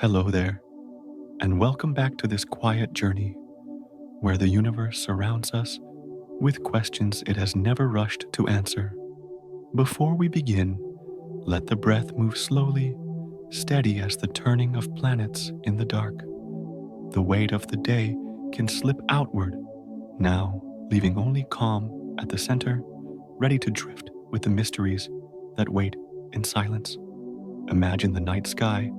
Hello there, and welcome back to this quiet journey where the universe surrounds us with questions it has never rushed to answer. Before we begin, let the breath move slowly, steady as the turning of planets in the dark. The weight of the day can slip outward, now leaving only calm at the center, ready to drift with the mysteries that wait in silence. Imagine the night sky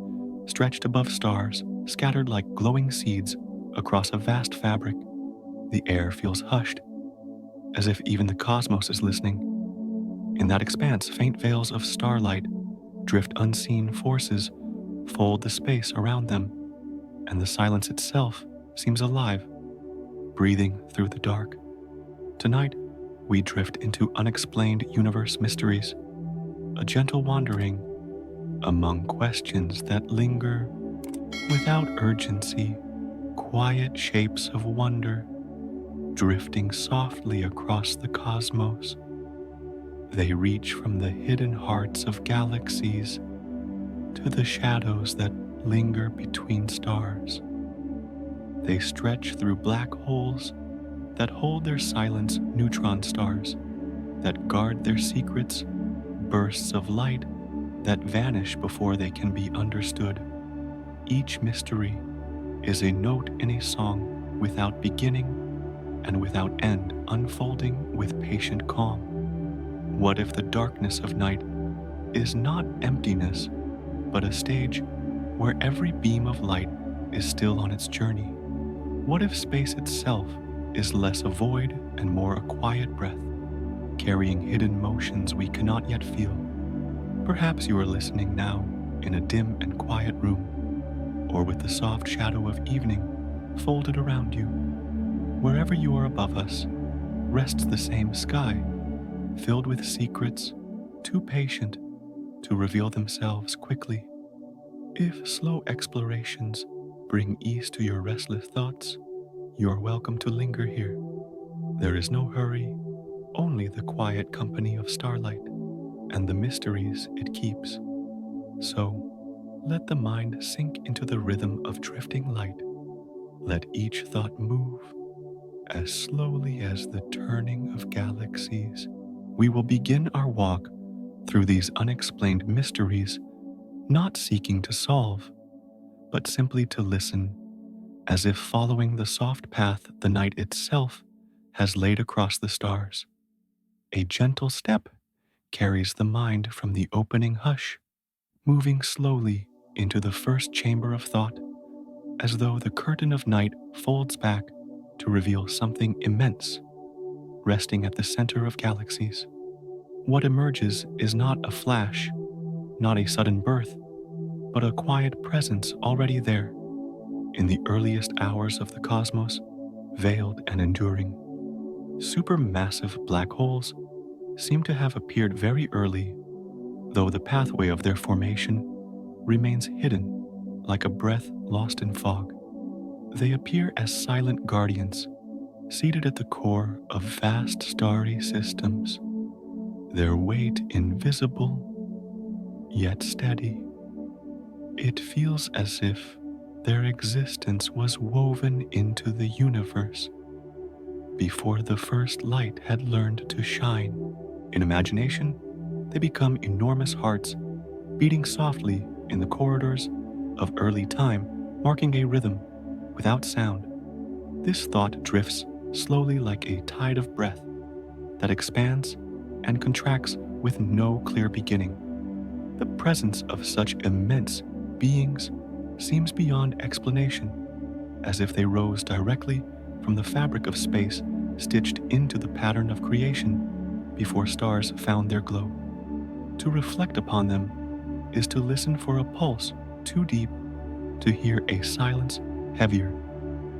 stretched above stars, scattered like glowing seeds across a vast fabric. The air feels hushed, as if even the cosmos is listening. In that expanse, faint veils of starlight drift unseen forces, fold the space around them, and the silence itself seems alive, breathing through the dark. Tonight, we drift into Unexplained Universe Mysteries, a gentle wandering among questions that linger without urgency, quiet shapes of wonder drifting softly across the cosmos. They reach from the hidden hearts of galaxies to the shadows that linger between stars. They stretch through black holes that hold their silence, neutron stars that guard their secrets, bursts of light that vanish before they can be understood. Each mystery is a note in a song without beginning and without end, unfolding with patient calm. What if the darkness of night is not emptiness, but a stage where every beam of light is still on its journey? What if space itself is less a void and more a quiet breath, carrying hidden motions we cannot yet feel? Perhaps you are listening now in a dim and quiet room, or with the soft shadow of evening folded around you. Wherever you are above us, rests the same sky, filled with secrets too patient to reveal themselves quickly. If slow explorations bring ease to your restless thoughts, you are welcome to linger here. There is no hurry, only the quiet company of starlight and the mysteries it keeps. So, let the mind sink into the rhythm of drifting light. Let each thought move as slowly as the turning of galaxies. We will begin our walk through these unexplained mysteries, not seeking to solve, but simply to listen, as if following the soft path the night itself has laid across the stars. A gentle step carries the mind from the opening hush, moving slowly into the first chamber of thought, as though the curtain of night folds back to reveal something immense, resting at the center of galaxies. What emerges is not a flash, not a sudden birth, but a quiet presence already there, in the earliest hours of the cosmos, veiled and enduring. Supermassive black holes seem to have appeared very early, though the pathway of their formation remains hidden like a breath lost in fog. They appear as silent guardians, seated at the core of vast starry systems, their weight invisible, yet steady. It feels as if their existence was woven into the universe before the first light had learned to shine. In imagination, they become enormous hearts, beating softly in the corridors of early time, marking a rhythm without sound. This thought drifts slowly like a tide of breath that expands and contracts with no clear beginning. The presence of such immense beings seems beyond explanation, as if they rose directly from the fabric of space stitched into the pattern of creation before stars found their glow. To reflect upon them is to listen for a pulse too deep to hear a silence heavier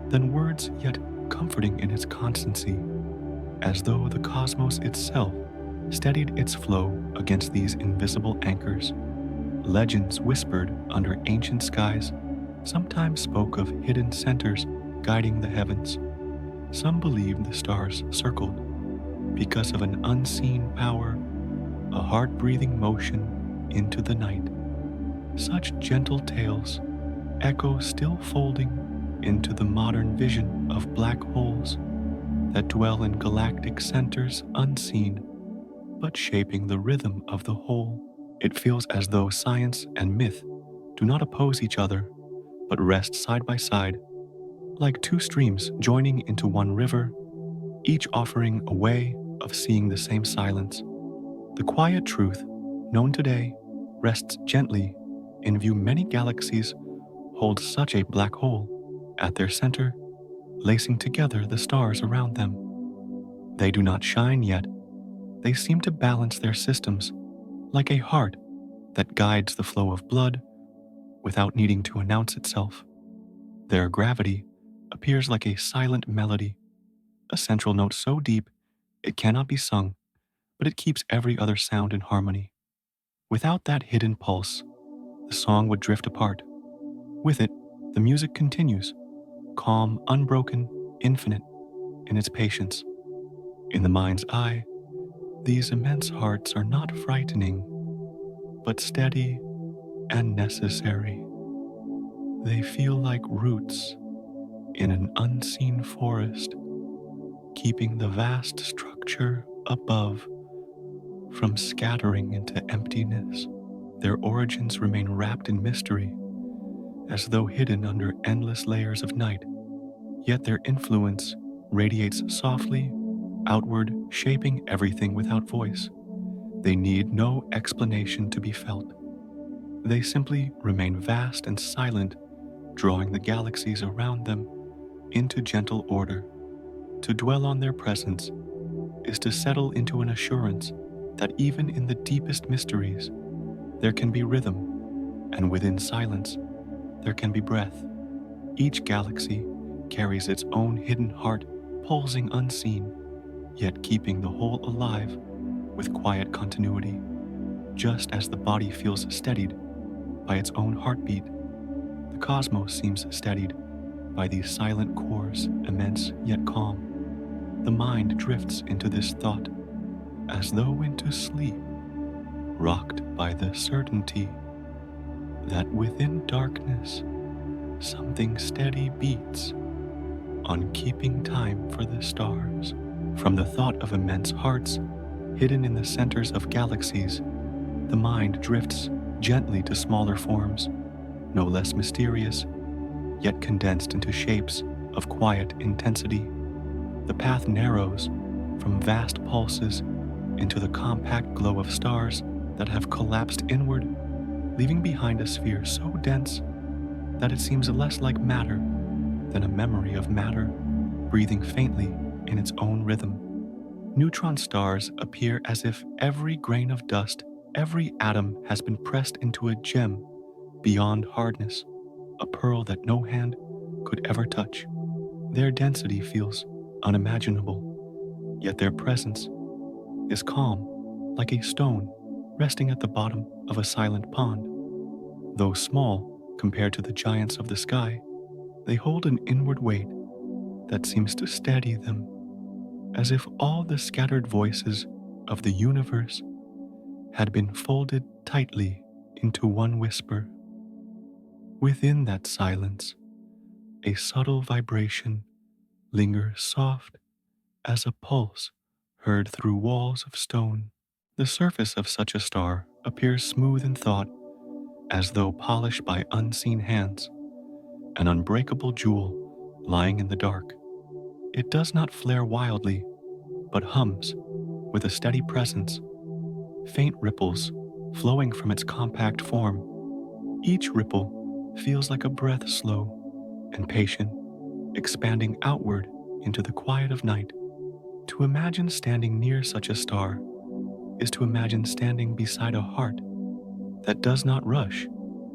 than words, yet comforting in its constancy, as though the cosmos itself steadied its flow against these invisible anchors. Legends whispered under ancient skies sometimes spoke of hidden centers guiding the heavens. Some believed the stars circled because of an unseen power, a heart-breathing motion into the night. Such gentle tales echo still folding into the modern vision of black holes that dwell in galactic centers unseen, but shaping the rhythm of the whole. It feels as though science and myth do not oppose each other, but rest side by side, like two streams joining into one river, each offering a way of seeing the same silence. The quiet truth, known today, rests gently in view. Many galaxies hold such a black hole at their center, lacing together the stars around them. They do not shine yet. They seem to balance their systems like a heart that guides the flow of blood without needing to announce itself. Their gravity appears like a silent melody, a central note so deep it cannot be sung, but it keeps every other sound in harmony. Without that hidden pulse, the song would drift apart. With it, the music continues, calm, unbroken, infinite in its patience. In the mind's eye, these immense hearts are not frightening, but steady and necessary. They feel like roots in an unseen forest, keeping the vast structure above from scattering into emptiness. Their origins remain wrapped in mystery, as though hidden under endless layers of night, yet their influence radiates softly outward, shaping everything without voice. They need no explanation to be felt. They simply remain vast and silent, drawing the galaxies around them into gentle order. To dwell on their presence is to settle into an assurance that even in the deepest mysteries, there can be rhythm, and within silence, there can be breath. Each galaxy carries its own hidden heart, pulsing unseen, yet keeping the whole alive with quiet continuity. Just as the body feels steadied by its own heartbeat, the cosmos seems steadied by these silent cores, immense yet calm. The mind drifts into this thought, as though into sleep, rocked by the certainty that within darkness, something steady beats on keeping time for the stars. From the thought of immense hearts hidden in the centers of galaxies, the mind drifts gently to smaller forms, no less mysterious, yet condensed into shapes of quiet intensity. The path narrows from vast pulses into the compact glow of stars that have collapsed inward, leaving behind a sphere so dense that it seems less like matter than a memory of matter, breathing faintly in its own rhythm. Neutron stars appear as if every grain of dust, every atom has been pressed into a gem beyond hardness, a pearl that no hand could ever touch. Their density feels unimaginable, yet their presence is calm, like a stone resting at the bottom of a silent pond. Though small compared to the giants of the sky, they hold an inward weight that seems to steady them, as if all the scattered voices of the universe had been folded tightly into one whisper. Within that silence, a subtle vibration lingers, soft as a pulse heard through walls of stone. The surface of such a star appears smooth in thought, as though polished by unseen hands, an unbreakable jewel lying in the dark. It does not flare wildly, but hums with a steady presence, faint ripples flowing from its compact form. Each ripple feels like a breath, slow and patient, expanding outward into the quiet of night. To imagine standing near such a star is to imagine standing beside a heart that does not rush,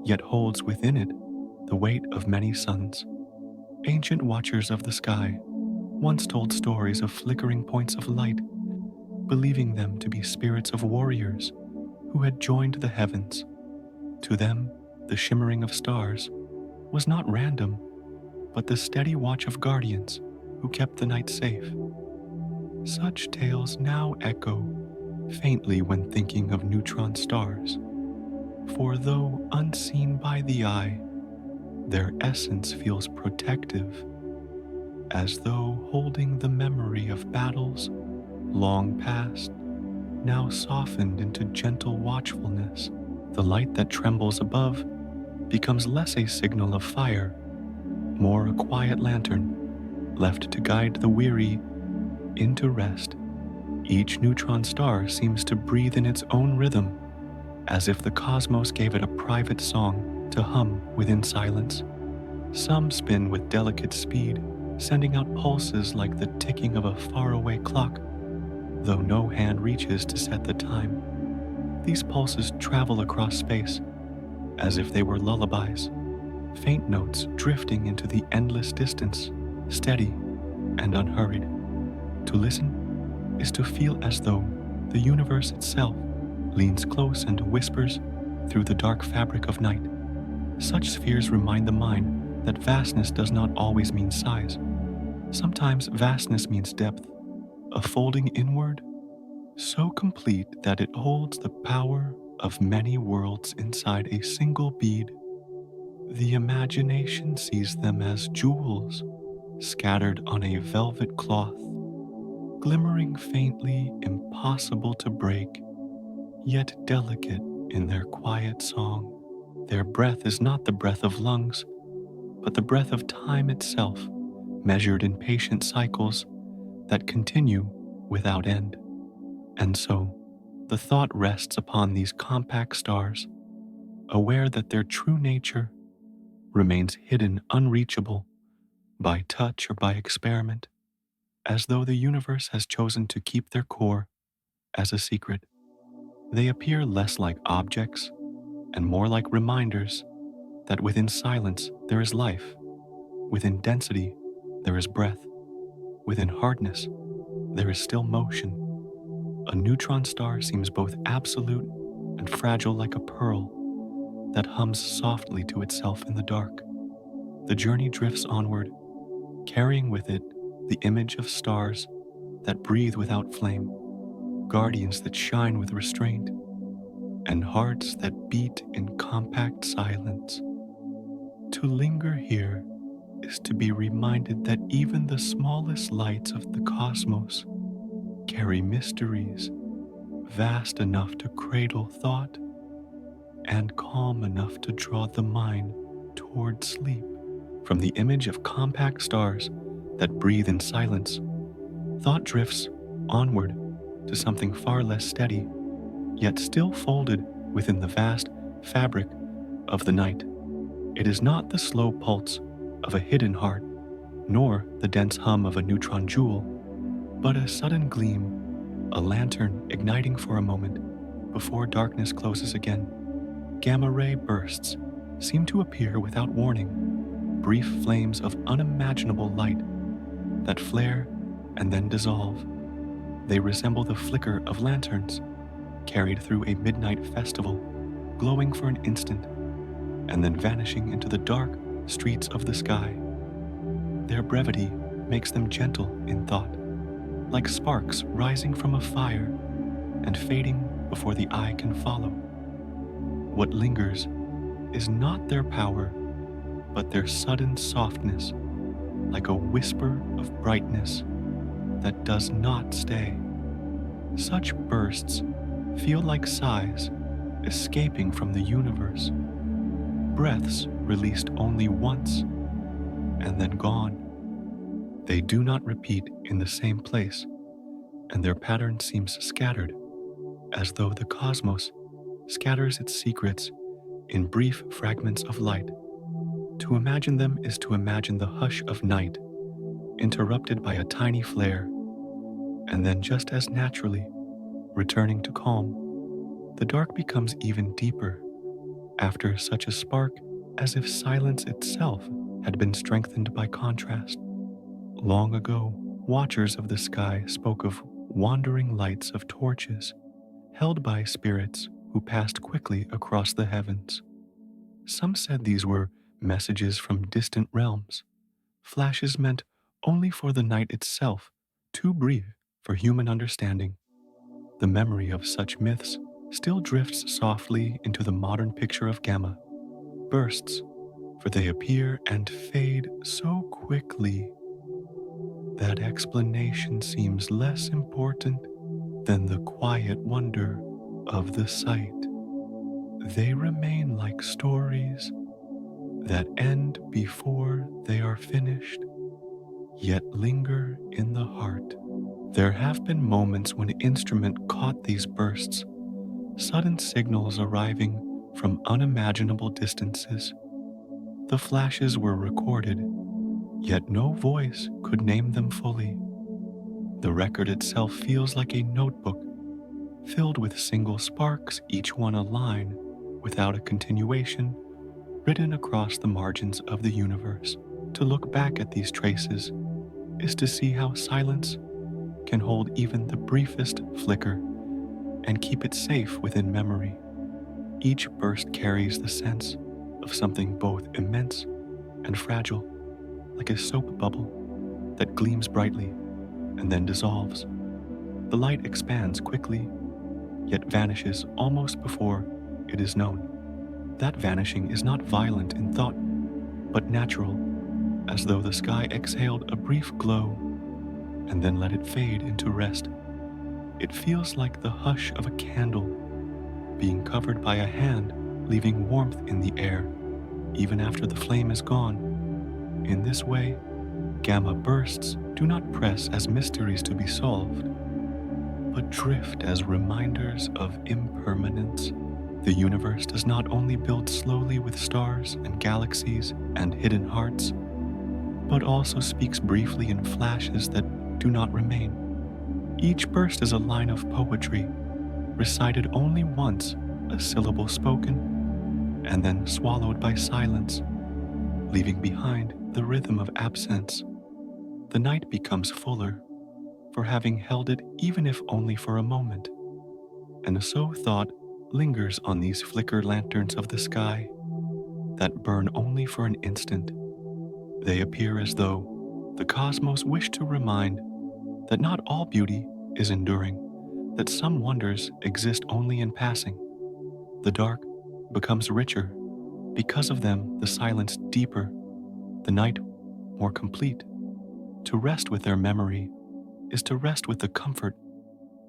yet holds within it the weight of many suns. Ancient watchers of the sky once told stories of flickering points of light, believing them to be spirits of warriors who had joined the heavens. To them, the shimmering of stars was not random, but the steady watch of guardians who kept the night safe. Such tales now echo faintly when thinking of neutron stars, for though unseen by the eye, Their essence feels protective, as though holding the memory of battles long past, now softened into gentle watchfulness. The light that trembles above becomes less a signal of fire, more a quiet lantern left to guide the weary into rest. Each neutron star seems to breathe in its own rhythm, as if the cosmos gave it a private song to hum within silence. Some spin with delicate speed, sending out pulses like the ticking of a faraway clock, though no hand reaches to set the time. These pulses travel across space, as if they were lullabies, faint notes drifting into the endless distance, steady and unhurried. To listen is to feel as though the universe itself leans close and whispers through the dark fabric of night. Such spheres remind the mind that vastness does not always mean size. Sometimes vastness means depth, a folding inward so complete that it holds the power of many worlds inside a single bead. The imagination sees them as jewels scattered on a velvet cloth, glimmering faintly, impossible to break, yet delicate in their quiet song. Their breath is not the breath of lungs, but the breath of time itself, measured in patient cycles that continue without end. And so, the thought rests upon these compact stars, aware that their true nature remains hidden, unreachable by touch or by experiment, as though the universe has chosen to keep their core as a secret. They appear less like objects and more like reminders that within silence there is life, within density there is breath, within hardness there is still motion. A neutron star seems both absolute and fragile, like a pearl that hums softly to itself in the dark. The journey drifts onward, carrying with it the image of stars that breathe without flame, guardians that shine with restraint, and hearts that beat in compact silence. To linger here is to be reminded that even the smallest lights of the cosmos carry mysteries vast enough to cradle thought and calm enough to draw the mind toward sleep. From the image of compact stars that breathe in silence, thought drifts onward to something far less steady, yet still folded within the vast fabric of the night. It is not the slow pulse of a hidden heart, nor the dense hum of a neutron jewel, but a sudden gleam, a lantern igniting for a moment before darkness closes again. Gamma ray bursts seem to appear without warning, brief flames of unimaginable light that flare and then dissolve. They resemble the flicker of lanterns carried through a midnight festival, glowing for an instant and then vanishing into the dark streets of the sky. Their brevity makes them gentle in thought, like sparks rising from a fire and fading before the eye can follow. What lingers is not their power, but their sudden softness, like a whisper of brightness that does not stay. Such bursts feel like sighs escaping from the universe, breaths released only once and then gone. They do not repeat in the same place, and their pattern seems scattered, as though the cosmos scatters its secrets in brief fragments of light. To imagine them is to imagine the hush of night, interrupted by a tiny flare, and then just as naturally returning to calm. The dark becomes even deeper after such a spark, as if silence itself had been strengthened by contrast. Long ago, watchers of the sky spoke of wandering lights of torches held by spirits who passed quickly across the heavens. Some said these were messages from distant realms, flashes meant only for the night itself, too brief for human understanding. The memory of such myths still drifts softly into the modern picture of gamma bursts, for they appear and fade so quickly that explanation seems less important than the quiet wonder of the sight. They remain like stories that end before they are finished, yet linger in the heart. There have been moments when an instrument caught these bursts, sudden signals arriving from unimaginable distances. The flashes were recorded, yet no voice could name them fully. The record itself feels like a notebook filled with single sparks, each one a line without a continuation, written across the margins of the universe. To look back at these traces is to see how silence can hold even the briefest flicker and keep it safe within memory. Each burst carries the sense of something both immense and fragile, like a soap bubble that gleams brightly and then dissolves. The light expands quickly, yet vanishes almost before it is known. That vanishing is not violent in thought, but natural, as though the sky exhaled a brief glow and then let it fade into rest. It feels like the hush of a candle being covered by a hand, leaving warmth in the air, even after the flame is gone. In this way, gamma bursts do not press as mysteries to be solved, but drift as reminders of impermanence. The universe does not only build slowly with stars and galaxies and hidden hearts, but also speaks briefly in flashes that do not remain. Each burst is a line of poetry, recited only once, a syllable spoken, and then swallowed by silence, leaving behind the rhythm of absence. The night becomes fuller for having held it, even if only for a moment, and so thought lingers on these flicker lanterns of the sky that burn only for an instant. They appear as though the cosmos wished to remind that not all beauty is enduring, that some wonders exist only in passing. The dark becomes richer. Because of them, the silence deeper, the night more complete. To rest with their memory is to rest with the comfort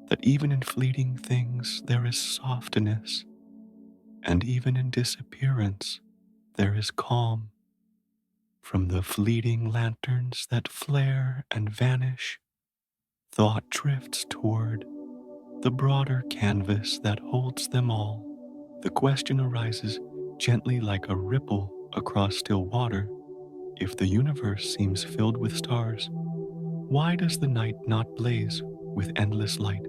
that even in fleeting things there is softness, and even in disappearance there is calm. From the fleeting lanterns that flare and vanish, thought drifts toward the broader canvas that holds them all. The question arises gently like a ripple across still water. If the universe seems filled with stars, why does the night not blaze with endless light?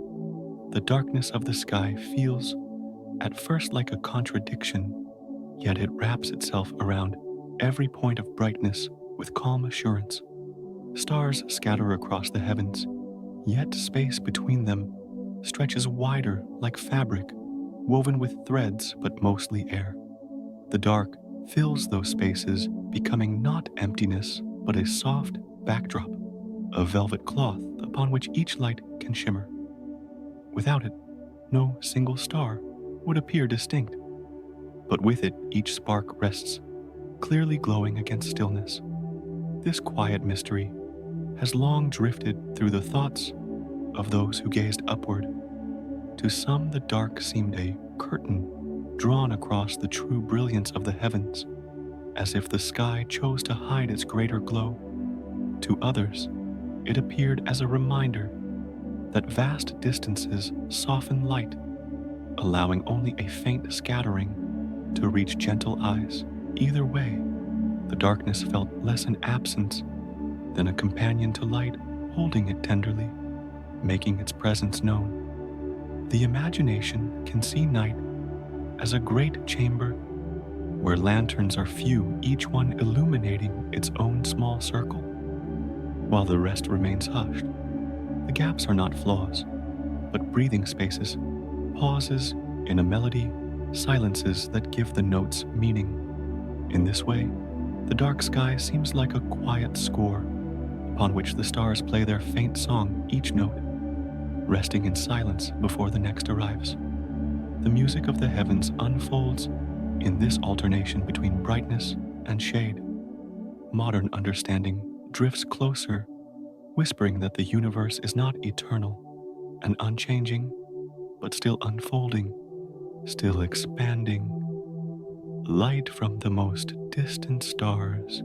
The darkness of the sky feels at first like a contradiction, yet it wraps itself around every point of brightness with calm assurance. Stars scatter across the heavens, yet space between them stretches wider like fabric, woven with threads but mostly air. The dark fills those spaces, becoming not emptiness but a soft backdrop, a velvet cloth upon which each light can shimmer. Without it, no single star would appear distinct, but with it each spark rests, clearly glowing against stillness. This quiet mystery has long drifted through the thoughts of those who gazed upward. To some, the dark seemed a curtain drawn across the true brilliance of the heavens, as if the sky chose to hide its greater glow. To others, it appeared as a reminder that vast distances soften light, allowing only a faint scattering to reach gentle eyes. Either way, the darkness felt less an absence than a companion to light, holding it tenderly, making its presence known. The imagination can see night as a great chamber where lanterns are few, each one illuminating its own small circle, while the rest remains hushed. The gaps are not flaws, but breathing spaces, pauses in a melody, silences that give the notes meaning. In this way, the dark sky seems like a quiet score upon which the stars play their faint song, each note resting in silence before the next arrives. The music of the heavens unfolds in this alternation between brightness and shade. Modern understanding drifts closer, whispering that the universe is not eternal and unchanging, but still unfolding, still expanding. Light from the most distant stars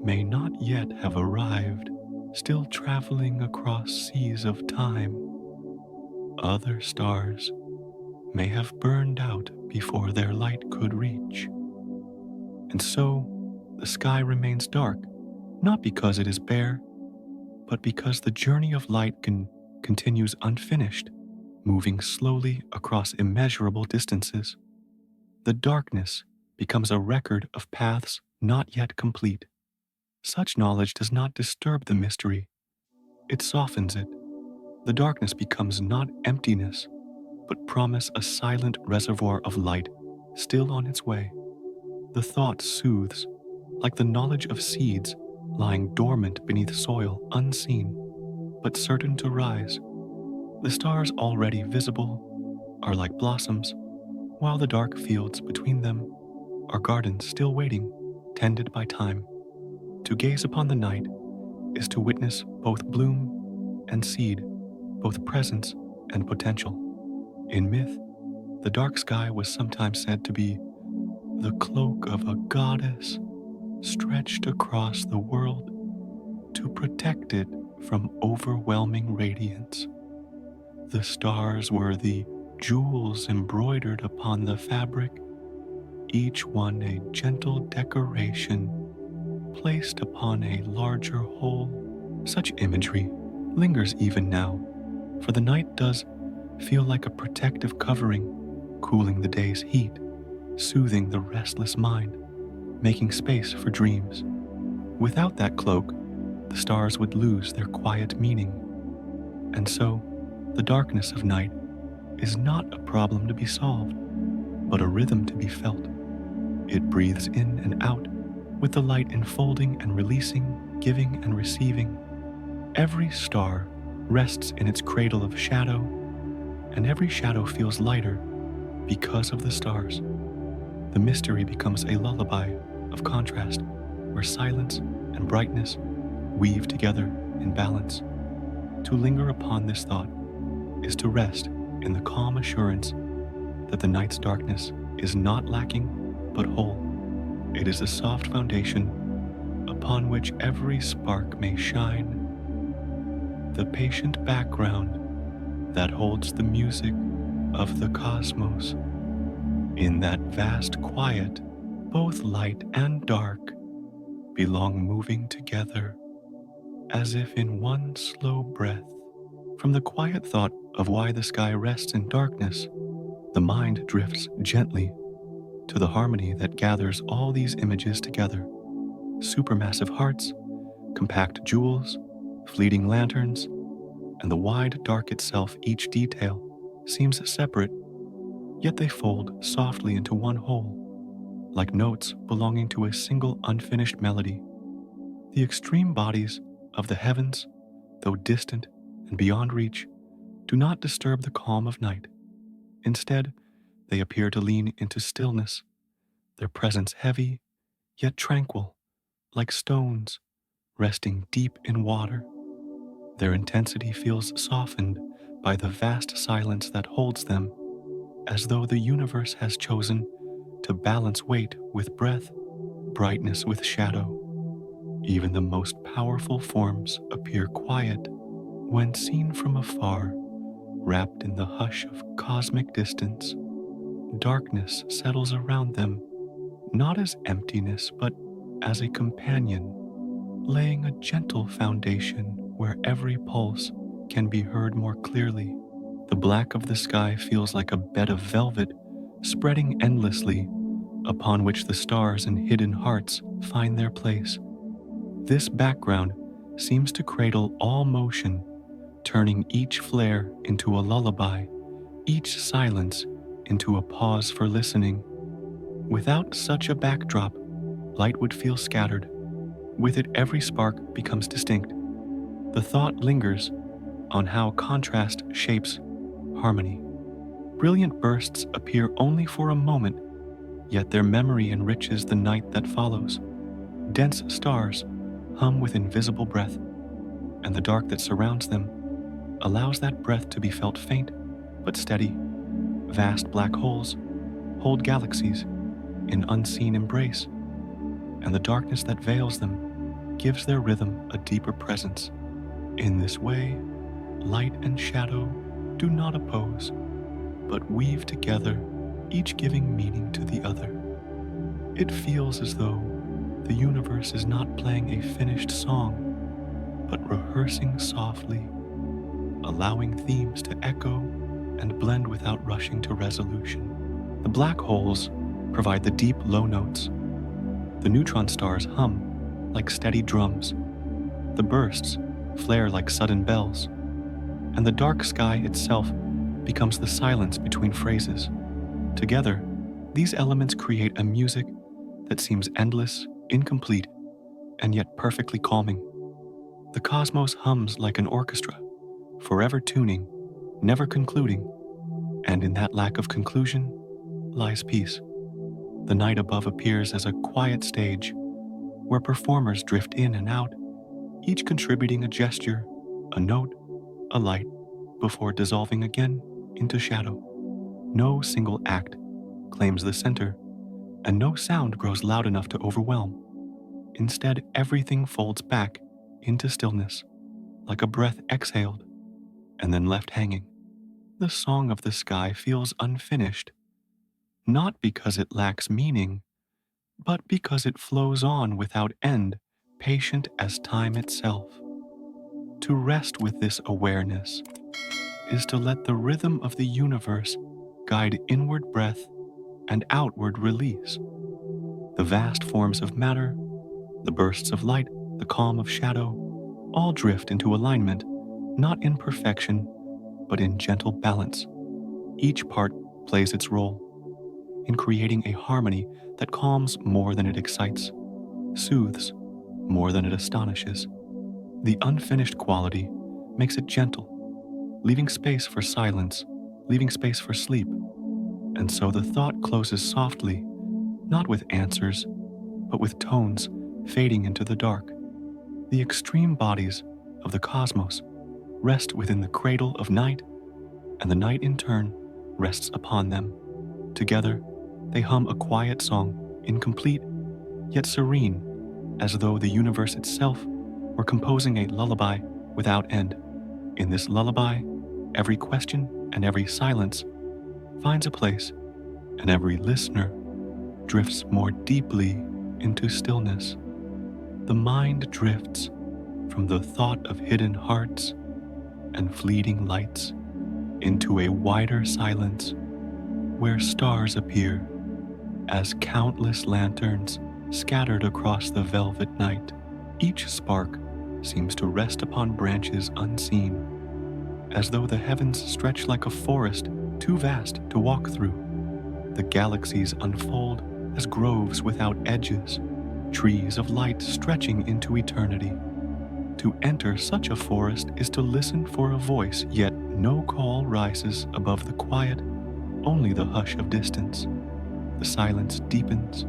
may not yet have arrived, still traveling across seas of time. Other stars may have burned out before their light could reach. And so, the sky remains dark, not because it is bare, but because the journey of light continues unfinished, moving slowly across immeasurable distances. The darkness becomes a record of paths not yet complete. Such knowledge does not disturb the mystery, it softens it. The darkness becomes not emptiness, but promise a silent reservoir of light still on its way. The thought soothes, like the knowledge of seeds lying dormant beneath soil unseen, but certain to rise. The stars already visible are like blossoms, while the dark fields between them are gardens still waiting, tended by time. To gaze upon the night is to witness both bloom and seed, both presence and potential. In myth, the dark sky was sometimes said to be the cloak of a goddess stretched across the world to protect it from overwhelming radiance. The stars were the jewels embroidered upon the fabric, each one a gentle decoration placed upon a larger whole. Such imagery lingers even now, for the night does feel like a protective covering, cooling the day's heat, soothing the restless mind, making space for dreams. Without that cloak, the stars would lose their quiet meaning. And so, the darkness of night is not a problem to be solved, but a rhythm to be felt. It breathes in and out, with the light enfolding and releasing, giving and receiving. Every star rests in its cradle of shadow, and every shadow feels lighter because of the stars. The mystery becomes a lullaby of contrast, where silence and brightness weave together in balance. To linger upon this thought is to rest in the calm assurance that the night's darkness is not lacking but whole. It is a soft foundation upon which every spark may shine, the patient background that holds the music of the cosmos. In that vast quiet, both light and dark belong moving together, as if in one slow breath. From the quiet thought of why the sky rests in darkness, the mind drifts gently to the harmony that gathers all these images together. Supermassive hearts, compact jewels, fleeting lanterns, and the wide dark itself. Each detail seems separate, yet they fold softly into one whole, like notes belonging to a single unfinished melody. The extreme bodies of the heavens, though distant and beyond reach, do not disturb the calm of night. Instead, they appear to lean into stillness, their presence heavy, yet tranquil, like stones resting deep in water. Their intensity feels softened by the vast silence that holds them, as though the universe has chosen to balance weight with breath, brightness with shadow. Even the most powerful forms appear quiet when seen from afar, wrapped in the hush of cosmic distance. Darkness settles around them, not as emptiness, but as a companion, laying a gentle foundation where every pulse can be heard more clearly. The black of the sky feels like a bed of velvet spreading endlessly, upon which the stars and hidden hearts find their place. This background seems to cradle all motion, turning each flare into a lullaby, each silence into a pause for listening. Without such a backdrop, light would feel scattered. With it, every spark becomes distinct. The thought lingers on how contrast shapes harmony. Brilliant bursts appear only for a moment, Yet their memory enriches the night that follows. Dense stars hum with invisible breath, and the dark that surrounds them allows that breath to be felt faint but steady. Vast black holes hold galaxies in unseen embrace, and the darkness that veils them gives their rhythm a deeper presence. In this way, light and shadow do not oppose, but weave together, each giving meaning to the other. It feels as though the universe is not playing a finished song, but rehearsing softly, allowing themes to echo and blend without rushing to resolution. The black holes provide the deep low notes. The neutron stars hum like steady drums. The bursts flare like sudden bells. And the dark sky itself becomes the silence between phrases. Together, these elements create a music that seems endless, incomplete, and yet perfectly calming. The cosmos hums like an orchestra, forever tuning, never concluding, and in that lack of conclusion lies peace. The night above appears as a quiet stage where performers drift in and out, each contributing a gesture, a note, a light, before dissolving again into shadow. No single act claims the center, and no sound grows loud enough to overwhelm. Instead, everything folds back into stillness, like a breath exhaled and then left hanging. The song of the sky feels unfinished, not because it lacks meaning, but because it flows on without end, patient as time itself. To rest with this awareness is to let the rhythm of the universe guide inward breath and outward release. The vast forms of matter, the bursts of light, the calm of shadow, all drift into alignment, not in perfection, but in gentle balance. Each part plays its role in creating a harmony that calms more than it excites, soothes more than it astonishes. The unfinished quality makes it gentle, leaving space for silence, leaving space for sleep. And so the thought closes softly, not with answers, but with tones fading into the dark. The extreme bodies of the cosmos rest within the cradle of night, and the night in turn rests upon them. Together, they hum a quiet song, incomplete, yet serene, as though the universe itself were composing a lullaby without end. In this lullaby, every question and every silence finds a place, and every listener drifts more deeply into stillness. The mind drifts from the thought of hidden hearts and fleeting lights into a wider silence where stars appear as countless lanterns scattered across the velvet night. Each spark seems to rest upon branches unseen, as though the heavens stretch like a forest too vast to walk through. The galaxies unfold as groves without edges, trees of light stretching into eternity. To enter such a forest is to listen for a voice, yet no call rises above the quiet, only the hush of distance. The silence deepens,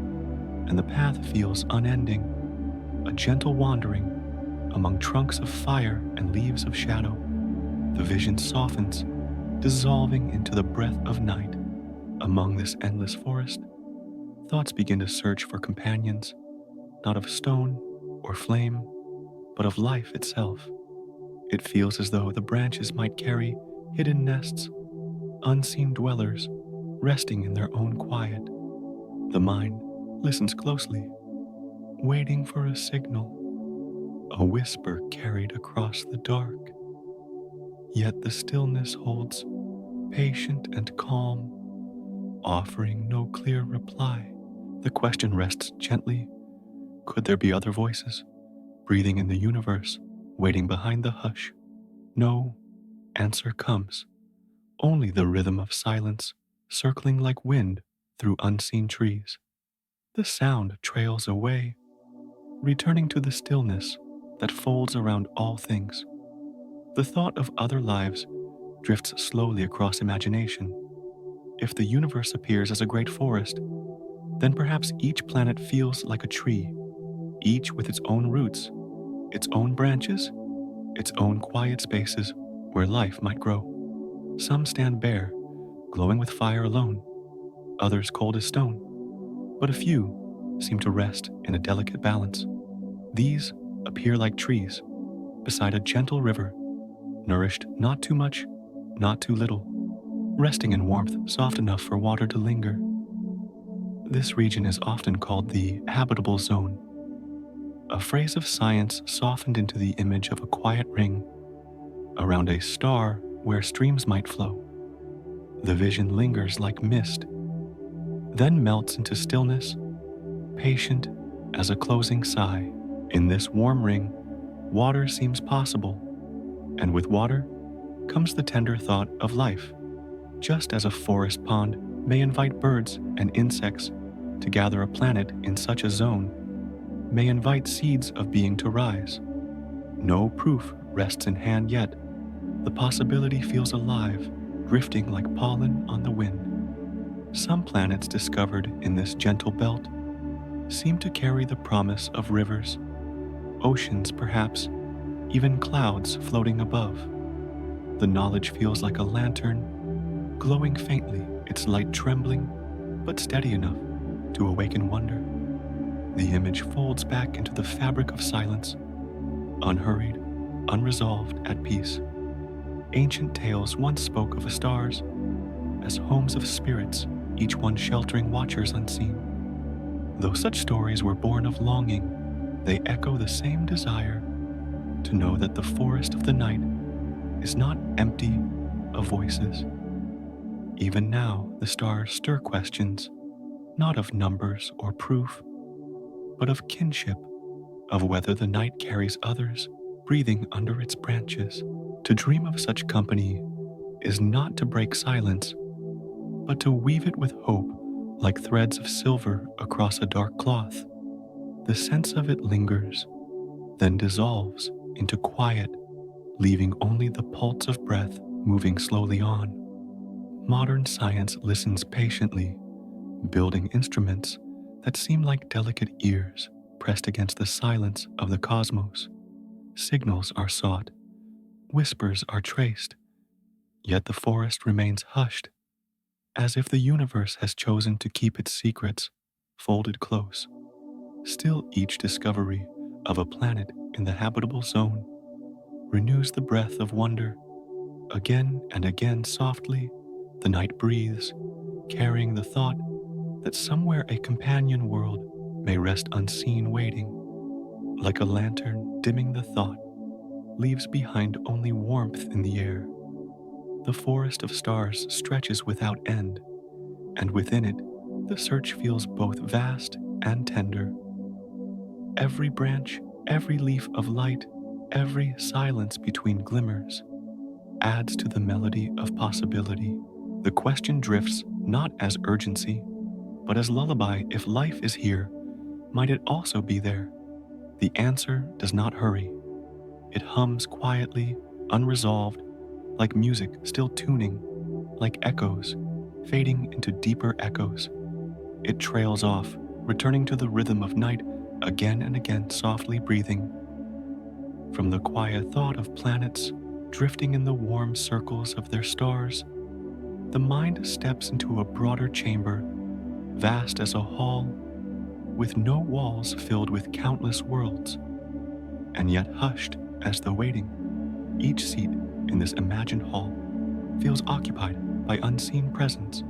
and the path feels unending, a gentle wandering among trunks of fire and leaves of shadow. The vision softens, dissolving into the breath of night. Among this endless forest, thoughts begin to search for companions, not of stone or flame, but of life itself. It feels as though the branches might carry hidden nests, unseen dwellers, resting in their own quiet. The mind listens closely, waiting for a signal, a whisper carried across the dark. Yet the stillness holds, patient and calm, offering no clear reply. The question rests gently. Could there be other voices, breathing in the universe, waiting behind the hush? No answer comes, only the rhythm of silence, circling like wind through unseen trees. The sound trails away, returning to the stillness that folds around all things. The thought of other lives drifts slowly across imagination. If the universe appears as a great forest, then perhaps each planet feels like a tree, each with its own roots, its own branches, its own quiet spaces where life might grow. Some stand bare, glowing with fire alone, others cold as stone, but a few seem to rest in a delicate balance. These appear like trees beside a gentle river, nourished not too much, not too little, resting in warmth soft enough for water to linger. This region is often called the habitable zone, a phrase of science softened into the image of a quiet ring around a star where streams might flow. The vision lingers like mist, then melts into stillness, patient as a closing sigh. In this warm ring, water seems possible, and with water comes the tender thought of life, just as a forest pond may invite birds and insects to gather. A planet in such a zone may invite seeds of being to rise. No proof rests in hand yet. The possibility feels alive, drifting like pollen on the wind. Some planets discovered in this gentle belt seem to carry the promise of rivers, oceans perhaps, even clouds floating above. The knowledge feels like a lantern, glowing faintly, its light trembling, but steady enough to awaken wonder. The image folds back into the fabric of silence, unhurried, unresolved, at peace. Ancient tales once spoke of the stars as homes of spirits, each one sheltering watchers unseen. Though such stories were born of longing, they echo the same desire to know that the forest of the night is not empty of voices. Even now, the stars stir questions, not of numbers or proof, but of kinship, of whether the night carries others breathing under its branches. To dream of such company is not to break silence, but to weave it with hope like threads of silver across a dark cloth. The sense of it lingers, then dissolves into quiet, leaving only the pulse of breath moving slowly on. Modern science listens patiently, building instruments that seem like delicate ears pressed against the silence of the cosmos. Signals are sought, whispers are traced, yet the forest remains hushed, as if the universe has chosen to keep its secrets folded close. Still, each discovery of a planet in the habitable zone renews the breath of wonder. Again and again, softly, the night breathes, carrying the thought that somewhere a companion world may rest unseen, waiting. Like a lantern dimming the thought, leaves behind only warmth in the air. The forest of stars stretches without end, and within it, the search feels both vast and tender. Every branch, every leaf of light, every silence between glimmers adds to the melody of possibility. The question drifts not as urgency, but as lullaby. If life is here, might it also be there? The answer does not hurry. It hums quietly, unresolved, like music still tuning, like echoes, fading into deeper echoes. It trails off, returning to the rhythm of night, again and again softly breathing. From the quiet thought of planets drifting in the warm circles of their stars, the mind steps into a broader chamber, vast as a hall, with no walls, filled with countless worlds, and yet hushed as though waiting. Each seat in this imagined hall feels occupied by unseen presence,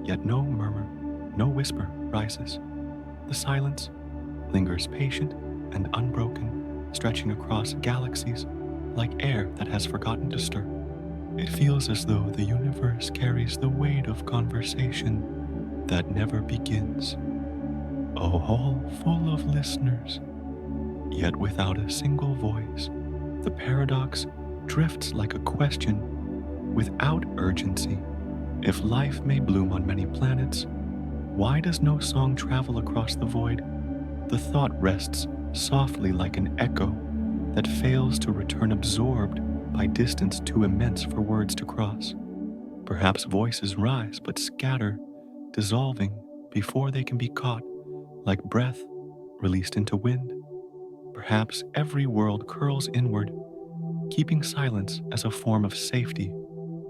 yet no murmur, no whisper rises. The silence lingers patient and unbroken, stretching across galaxies like air that has forgotten to stir. It feels as though the universe carries the weight of conversation that never begins. A hall full of listeners, yet without a single voice. The paradox drifts like a question without urgency. If life may bloom on many planets, why does no song travel across the void? The thought rests softly like an echo that fails to return, absorbed by distance too immense for words to cross. Perhaps voices rise but scatter, dissolving before they can be caught, like breath released into wind. Perhaps every world curls inward, keeping silence as a form of safety,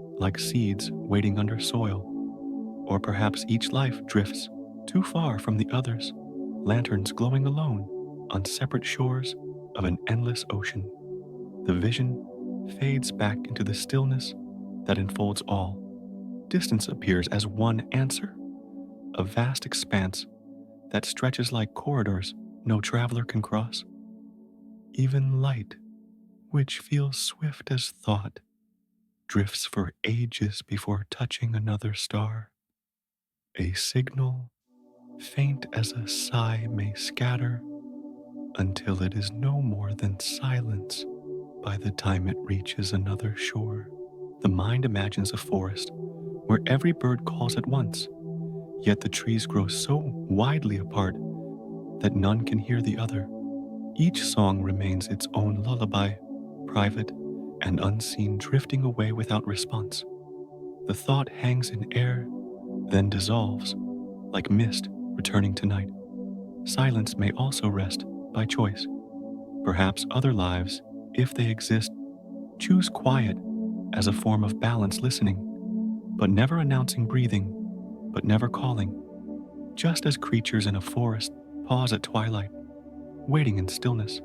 like seeds waiting under soil. Or perhaps each life drifts too far from the others, lanterns glowing alone on separate shores of an endless ocean. The vision fades back into the stillness that enfolds all. Distance appears as one answer, a vast expanse that stretches like corridors no traveler can cross. Even light, which feels swift as thought, drifts for ages before touching another star. A signal, faint as a sigh, may scatter until it is no more than silence by the time it reaches another shore. The mind imagines a forest where every bird calls at once, yet the trees grow so widely apart that none can hear the other. Each song remains its own lullaby, private and unseen, drifting away without response. The thought hangs in air, then dissolves, like mist returning to night. Silence may also rest by choice. Perhaps other lives, if they exist, choose quiet as a form of balanced listening, but never announcing breathing, but never calling. Just as creatures in a forest pause at twilight, waiting in stillness,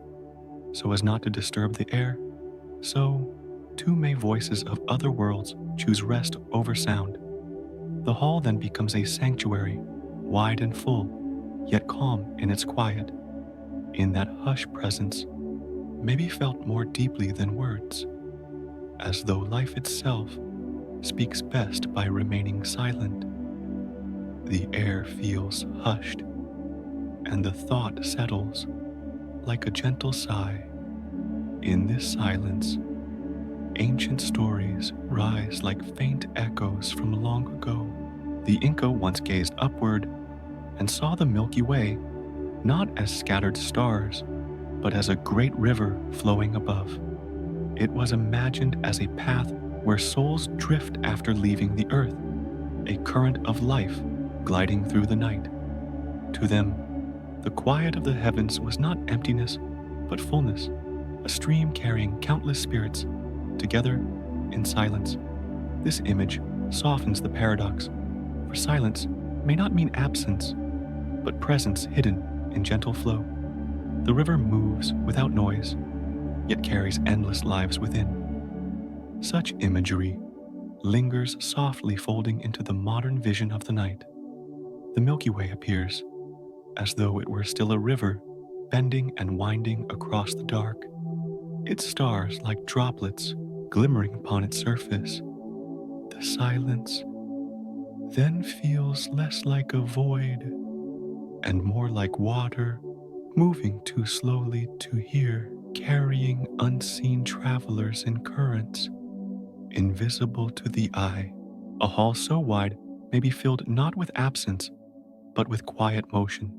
so as not to disturb the air, so too may voices of other worlds choose rest over sound. The hall then becomes a sanctuary, wide and full, yet calm in its quiet. In that hushed presence may be felt more deeply than words, as though life itself speaks best by remaining silent. The air feels hushed, and the thought settles like a gentle sigh. In this silence, ancient stories rise like faint echoes from long ago. The Inca once gazed upward and saw the Milky Way not as scattered stars, but as a great river flowing above. It was imagined as a path where souls drift after leaving the earth, a current of life gliding through the night. To them, the quiet of the heavens was not emptiness, but fullness, a stream carrying countless spirits together in silence. This image softens the paradox, for silence may not mean absence, but presence hidden in gentle flow. The river moves without noise, yet carries endless lives within. Such imagery lingers softly, folding into the modern vision of the night. The Milky Way appears as though it were still a river, bending and winding across the dark, its stars like droplets glimmering upon its surface. The silence then feels less like a void and more like water moving too slowly to hear, carrying unseen travelers in currents, invisible to the eye. A hall so wide may be filled not with absence, but with quiet motion,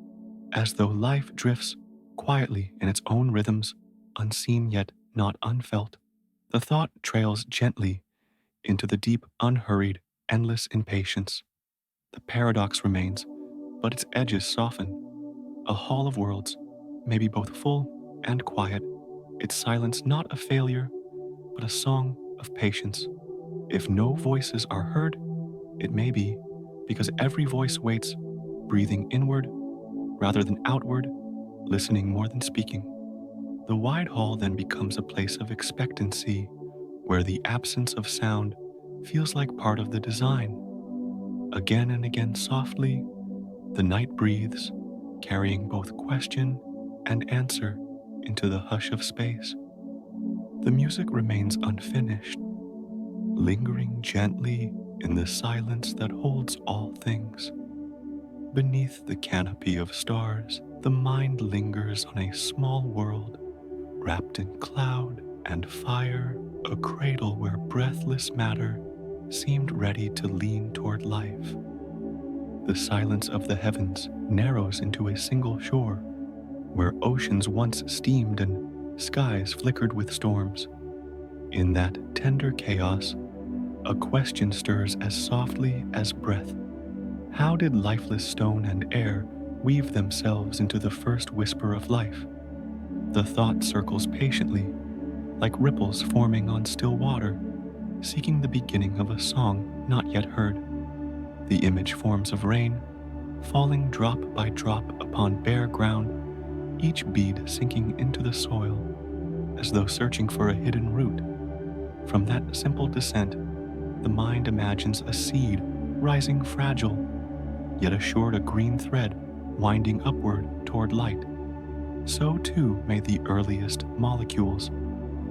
as though life drifts quietly in its own rhythms, unseen yet not unfelt. The thought trails gently into the deep, unhurried, endless impatience. The paradox remains, but its edges soften. A hall of worlds may be both full and quiet, its silence not a failure, but a song of patience. If no voices are heard, it may be because every voice waits, breathing inward rather than outward, listening more than speaking. The wide hall then becomes a place of expectancy, where the absence of sound feels like part of the design. Again and again, softly, the night breathes, carrying both question and answer into the hush of space. The music remains unfinished, lingering gently in the silence that holds all things. Beneath the canopy of stars, the mind lingers on a small world, wrapped in cloud and fire, a cradle where breathless matter seemed ready to lean toward life. The silence of the heavens narrows into a single shore, where oceans once steamed and skies flickered with storms. In that tender chaos, a question stirs as softly as breath. How did lifeless stone and air weave themselves into the first whisper of life? The thought circles patiently, like ripples forming on still water, seeking the beginning of a song not yet heard. The image forms of rain, falling drop by drop upon bare ground, each bead sinking into the soil, as though searching for a hidden root. From that simple descent, the mind imagines a seed rising fragile, yet assured a green thread winding upward toward light. So too may the earliest molecules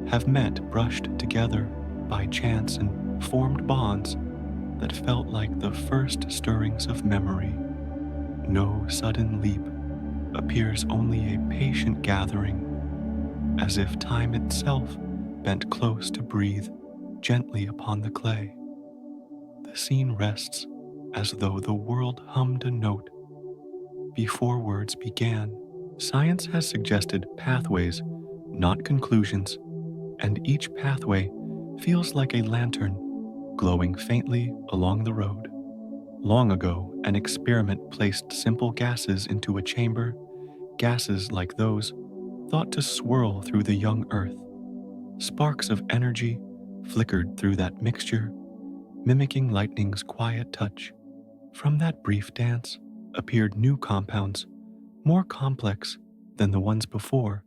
have met, brushed together by chance, and formed bonds that felt like the first stirrings of memory. No sudden leap appears, only a patient gathering, as if time itself bent close to breathe gently upon the clay. The scene rests as though the world hummed a note before words began. Science has suggested pathways, not conclusions, and each pathway feels like a lantern glowing faintly along the road. Long ago, an experiment placed simple gases into a chamber, gases like those thought to swirl through the young earth. Sparks of energy flickered through that mixture, mimicking lightning's quiet touch. From that brief dance appeared new compounds, more complex than the ones before,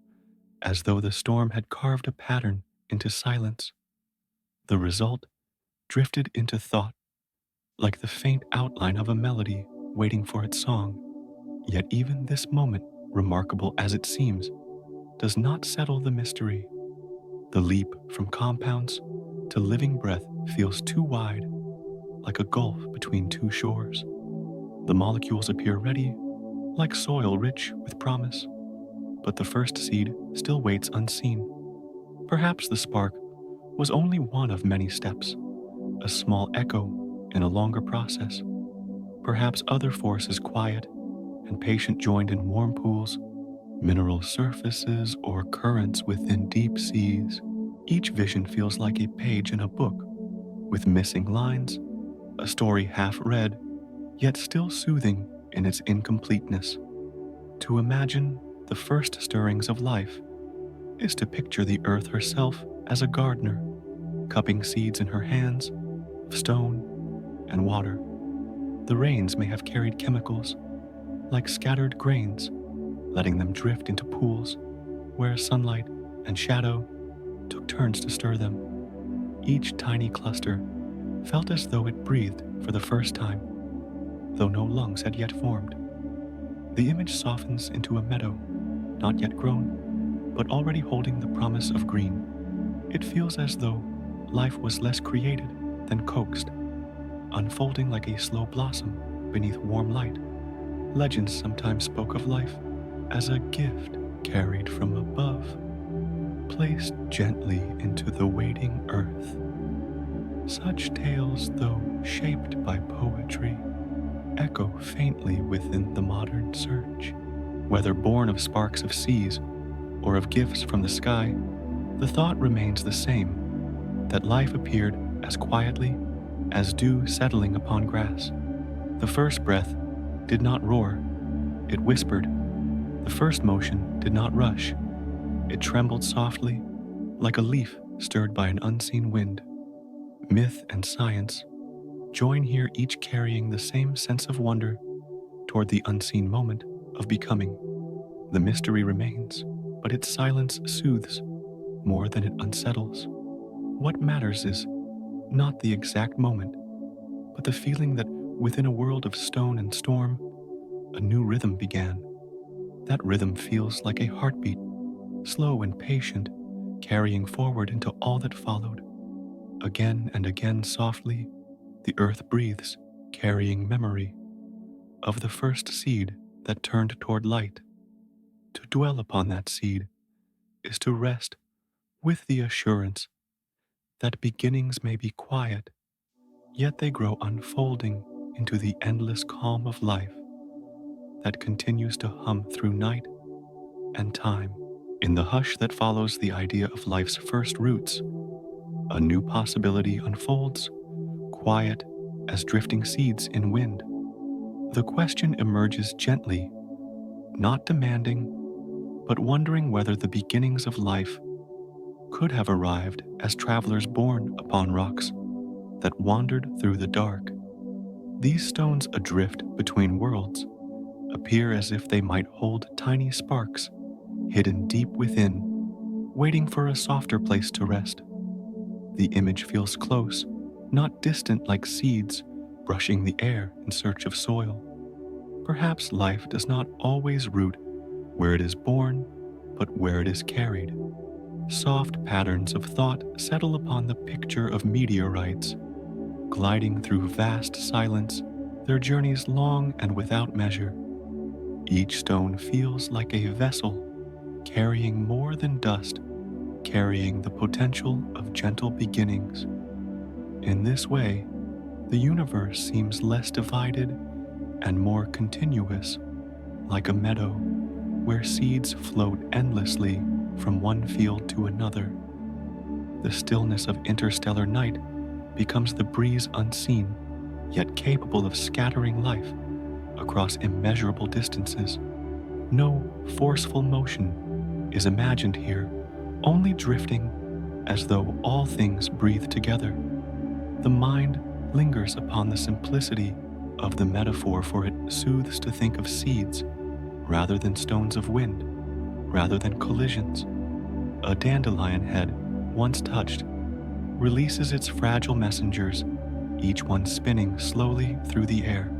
as though the storm had carved a pattern into silence. The result drifted into thought, like the faint outline of a melody waiting for its song. Yet even this moment, remarkable as it seems, does not settle the mystery. The leap from compounds to living breath feels too wide, like a gulf between two shores. The molecules appear ready, like soil rich with promise, but the first seed still waits unseen. Perhaps the spark was only one of many steps, a small echo in a longer process. Perhaps other forces, quiet and patient, joined in warm pools, mineral surfaces, or currents within deep seas. Each vision feels like a page in a book, with missing lines, a story half read, yet still soothing in its incompleteness. To imagine the first stirrings of life is to picture the earth herself as a gardener, cupping seeds in her hands of stone and water. The rains may have carried chemicals, like scattered grains, letting them drift into pools where sunlight and shadow took turns to stir them. Each tiny cluster felt as though it breathed for the first time, though no lungs had yet formed. The image softens into a meadow, not yet grown, but already holding the promise of green. It feels as though life was less created than coaxed, unfolding like a slow blossom beneath warm light. Legends sometimes spoke of life as a gift carried from above, placed gently into the waiting earth. Such tales, though shaped by poetry, echo faintly within the modern search. Whether born of sparks of seas or of gifts from the sky, the thought remains the same, that life appeared as quietly as dew settling upon grass. The first breath did not roar, it whispered. The first motion did not rush, it trembled softly, like a leaf stirred by an unseen wind. Myth and science join here, each carrying the same sense of wonder toward the unseen moment of becoming. The mystery remains, but its silence soothes more than it unsettles. What matters is not the exact moment, but the feeling that within a world of stone and storm, a new rhythm began. That rhythm feels like a heartbeat, slow and patient, carrying forward into all that followed. Again and again, softly, the earth breathes, carrying memory of the first seed that turned toward light. To dwell upon that seed is to rest with the assurance that beginnings may be quiet, yet they grow, unfolding into the endless calm of life that continues to hum through night and time. In the hush that follows the idea of life's first roots, a new possibility unfolds, quiet as drifting seeds in wind. The question emerges gently, not demanding, but wondering whether the beginnings of life could have arrived as travelers born upon rocks that wandered through the dark. These stones adrift between worlds appear as if they might hold tiny sparks hidden deep within, waiting for a softer place to rest. The image feels close, not distant like seeds brushing the air in search of soil. Perhaps life does not always root where it is born, but where it is carried. Soft patterns of thought settle upon the picture of meteorites, gliding through vast silence, their journeys long and without measure. Each stone feels like a vessel, carrying more than dust, carrying the potential of gentle beginnings. In this way, the universe seems less divided and more continuous, like a meadow where seeds float endlessly from one field to another. The stillness of interstellar night becomes the breeze unseen, yet capable of scattering life across immeasurable distances. No forceful motion is imagined here, only drifting as though all things breathe together. The mind lingers upon the simplicity of the metaphor, for it soothes to think of seeds rather than stones of wind, rather than collisions. A dandelion head, once touched, releases its fragile messengers, each one spinning slowly through the air.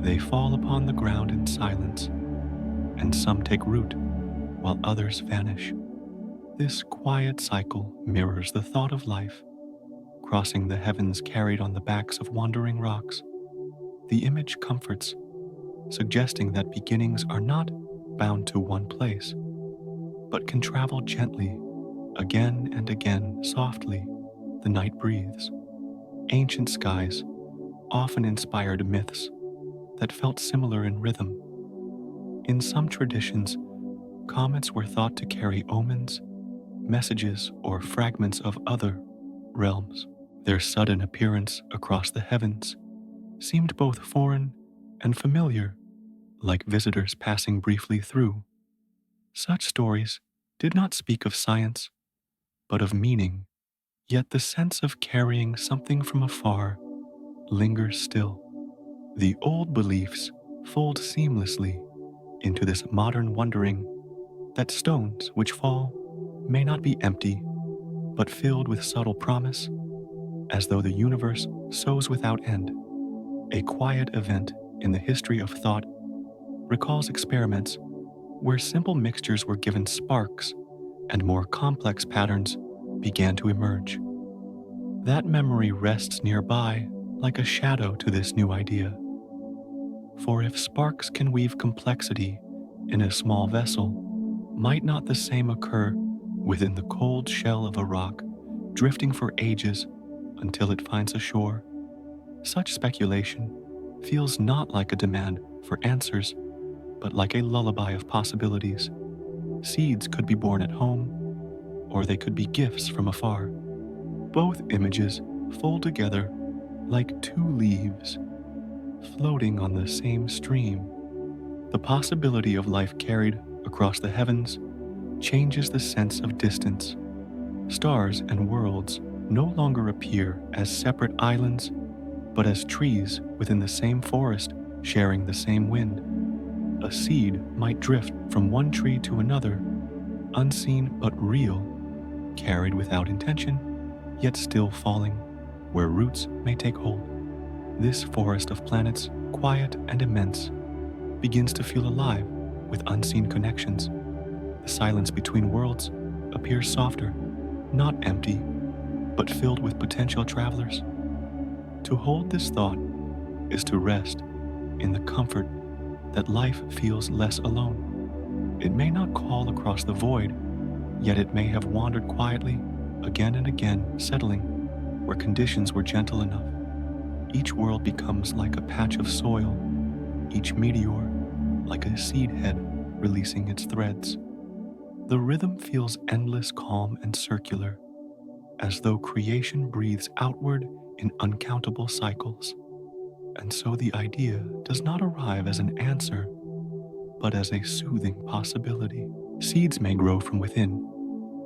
They fall upon the ground in silence, and some take root while others vanish. This quiet cycle mirrors the thought of life, crossing the heavens carried on the backs of wandering rocks. The image comforts, suggesting that beginnings are not bound to one place, but can travel gently, again and again, softly. The night breathes. Ancient skies often inspired myths that felt similar in rhythm. In some traditions, comets were thought to carry omens, messages, or fragments of other realms. Their sudden appearance across the heavens seemed both foreign and familiar, like visitors passing briefly through. Such stories did not speak of science, but of meaning, yet the sense of carrying something from afar lingers still. The old beliefs fold seamlessly into this modern wondering that stones which fall may not be empty, but filled with subtle promise, as though the universe sows without end. A quiet event in the history of thought recalls experiments where simple mixtures were given sparks and more complex patterns began to emerge. That memory rests nearby like a shadow to this new idea. For if sparks can weave complexity in a small vessel, might not the same occur within the cold shell of a rock, drifting for ages until it finds a shore? Such speculation feels not like a demand for answers, but like a lullaby of possibilities. Seeds could be born at home, or they could be gifts from afar. Both images fold together like two leaves, floating on the same stream. The possibility of life carried across the heavens changes the sense of distance. Stars and worlds no longer appear as separate islands, but as trees within the same forest sharing the same wind. A seed might drift from one tree to another, unseen but real, carried without intention, yet still falling where roots may take hold. This forest of planets, quiet and immense, begins to feel alive with unseen connections. The silence between worlds appears softer, not empty, but filled with potential travelers. To hold this thought is to rest in the comfort that life feels less alone. It may not call across the void, yet it may have wandered quietly, again and again, settling where conditions were gentle enough. Each world becomes like a patch of soil, each meteor like a seed head releasing its threads. The rhythm feels endless, calm, and circular, as though creation breathes outward in uncountable cycles. And so the idea does not arrive as an answer, but as a soothing possibility. Seeds may grow from within,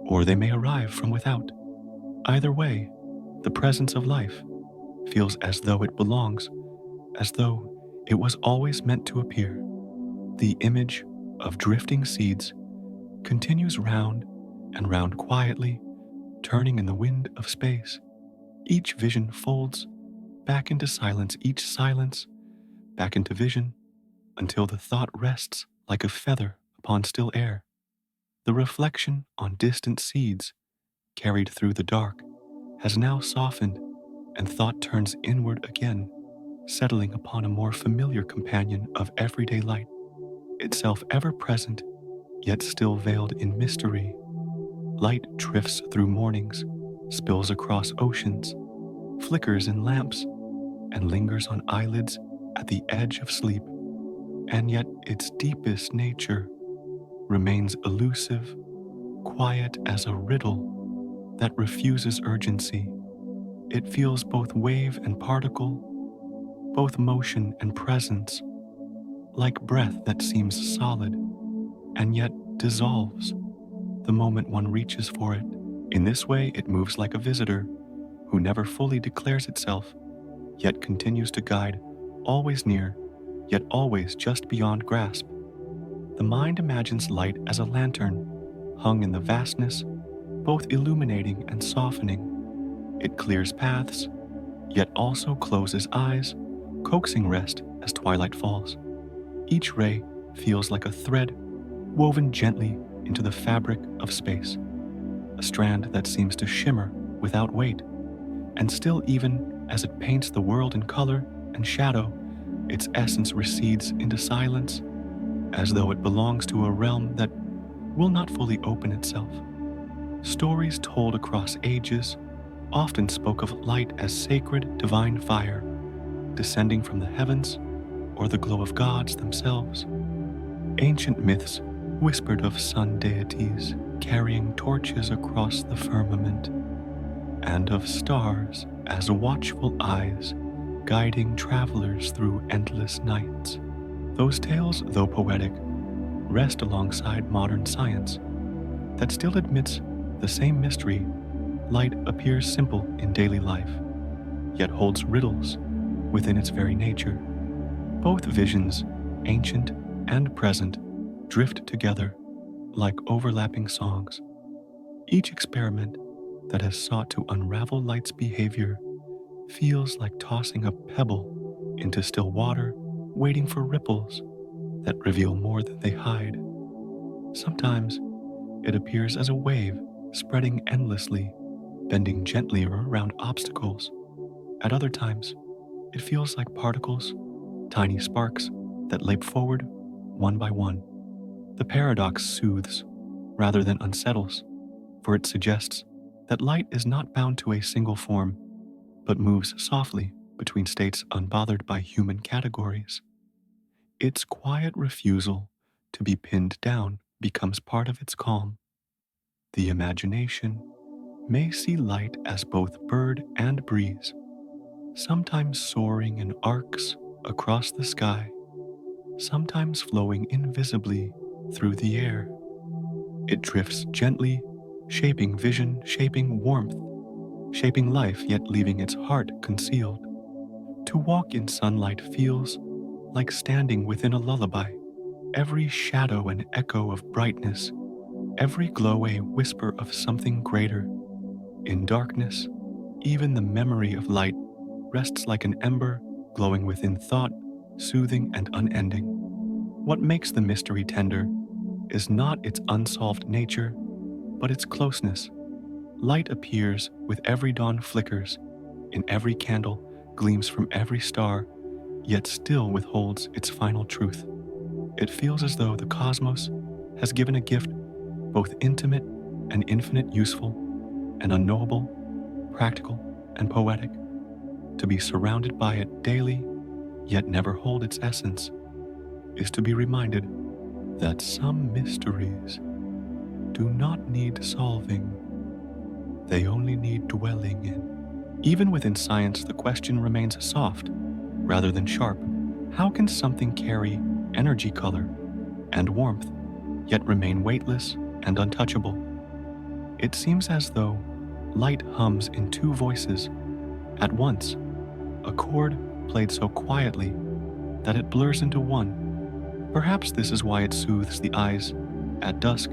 or they may arrive from without. Either way, the presence of life feels as though it belongs, as though it was always meant to appear. The image of drifting seeds continues round and round quietly, turning in the wind of space. Each vision folds back into silence, each silence back into vision, until the thought rests like a feather upon still air. The reflection on distant seeds, carried through the dark, has now softened, and thought turns inward again, settling upon a more familiar companion of everyday light, itself ever present, yet still veiled in mystery. Light drifts through mornings, spills across oceans, flickers in lamps, and lingers on eyelids at the edge of sleep. And yet its deepest nature remains elusive, quiet as a riddle that refuses urgency. It feels both wave and particle, both motion and presence, like breath that seems solid and yet dissolves the moment one reaches for it. In this way, it moves like a visitor who never fully declares itself, yet continues to guide, always near, yet always just beyond grasp. The mind imagines light as a lantern, hung in the vastness, both illuminating and softening. It clears paths, yet also closes eyes, coaxing rest as twilight falls. Each ray feels like a thread woven gently into the fabric of space, a strand that seems to shimmer without weight. And still, even as it paints the world in color and shadow, its essence recedes into silence, as though it belongs to a realm that will not fully open itself. Stories told across ages often spoke of light as sacred, divine fire, descending from the heavens or the glow of gods themselves. Ancient myths whispered of sun deities carrying torches across the firmament, and of stars as watchful eyes guiding travelers through endless nights. Those tales, though poetic, rest alongside modern science that still admits the same mystery. Light appears simple in daily life, yet holds riddles within its very nature. Both visions, ancient and present, drift together like overlapping songs. Each experiment that has sought to unravel light's behavior feels like tossing a pebble into still water, waiting for ripples that reveal more than they hide. Sometimes it appears as a wave spreading endlessly, bending gently around obstacles. At other times, it feels like particles, tiny sparks that leap forward one by one. The paradox soothes rather than unsettles, for it suggests that light is not bound to a single form, but moves softly between states unbothered by human categories. Its quiet refusal to be pinned down becomes part of its calm. The imagination may see light as both bird and breeze, sometimes soaring in arcs across the sky, sometimes flowing invisibly through the air. It drifts gently, shaping vision, shaping warmth, shaping life, yet leaving its heart concealed. To walk in sunlight feels like standing within a lullaby, every shadow an echo of brightness, every glow a whisper of something greater. In darkness, even the memory of light rests like an ember glowing within thought, soothing and unending. What makes the mystery tender is not its unsolved nature, but its closeness. Light appears with every dawn, flickers in every candle, gleams from every star, yet still withholds its final truth. It feels as though the cosmos has given a gift both intimate and infinite, useful and unknowable, practical and poetic. To be surrounded by it daily, yet never hold its essence, is to be reminded that some mysteries do not need solving, they only need dwelling in. Even within science, the question remains soft. rather than sharp. How can something carry energy, color, and warmth, yet remain weightless and untouchable? It seems as though light hums in two voices at once, a chord played so quietly that it blurs into one. Perhaps this is why it soothes the eyes at dusk.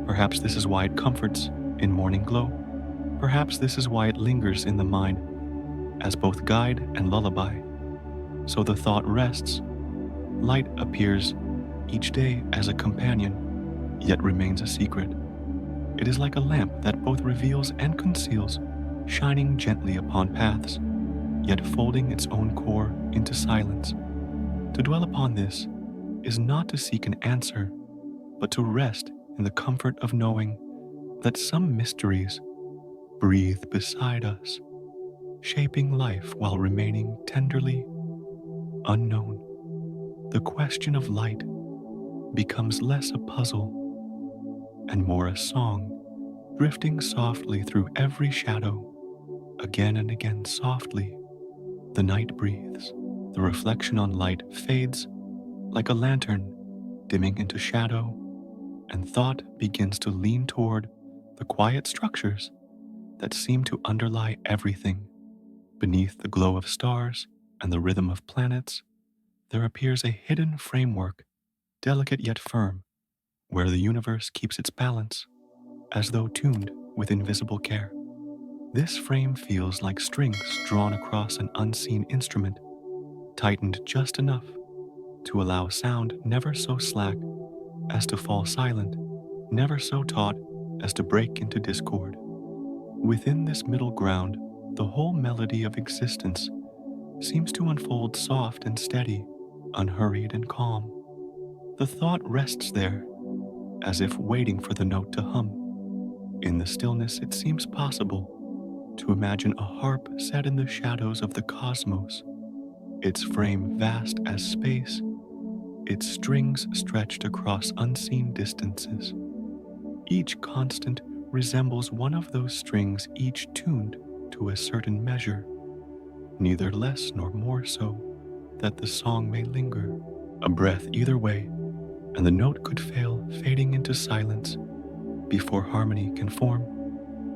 Perhaps this is why it comforts in morning glow. Perhaps this is why it lingers in the mind as both guide and lullaby. So the thought rests. Light appears each day as a companion, yet remains a secret. It is like a lamp that both reveals and conceals, shining gently upon paths, yet folding its own core into silence. To dwell upon this is not to seek an answer, but to rest in the comfort of knowing that some mysteries breathe beside us, shaping life while remaining tenderly unknown. The question of light becomes less a puzzle and more a song, drifting softly through every shadow. Again and again, softly, the night breathes. The reflection on light fades like a lantern, dimming into shadow, and thought begins to lean toward the quiet structures that seem to underlie everything. Beneath the glow of stars and the rhythm of planets, there appears a hidden framework, delicate yet firm, where the universe keeps its balance, as though tuned with invisible care. This frame feels like strings drawn across an unseen instrument, tightened just enough to allow sound never so slack as to fall silent, never so taut as to break into discord. Within this middle ground, the whole melody of existence seems to unfold soft and steady, unhurried and calm. The thought rests there, as if waiting for the note to hum. In the stillness, it seems possible to imagine a harp set in the shadows of the cosmos, its frame vast as space, its strings stretched across unseen distances. Each constant resembles one of those strings, each tuned to a certain measure, neither less nor more so, that the song may linger, a breath either way, and the note could fail, fading into silence before harmony can form.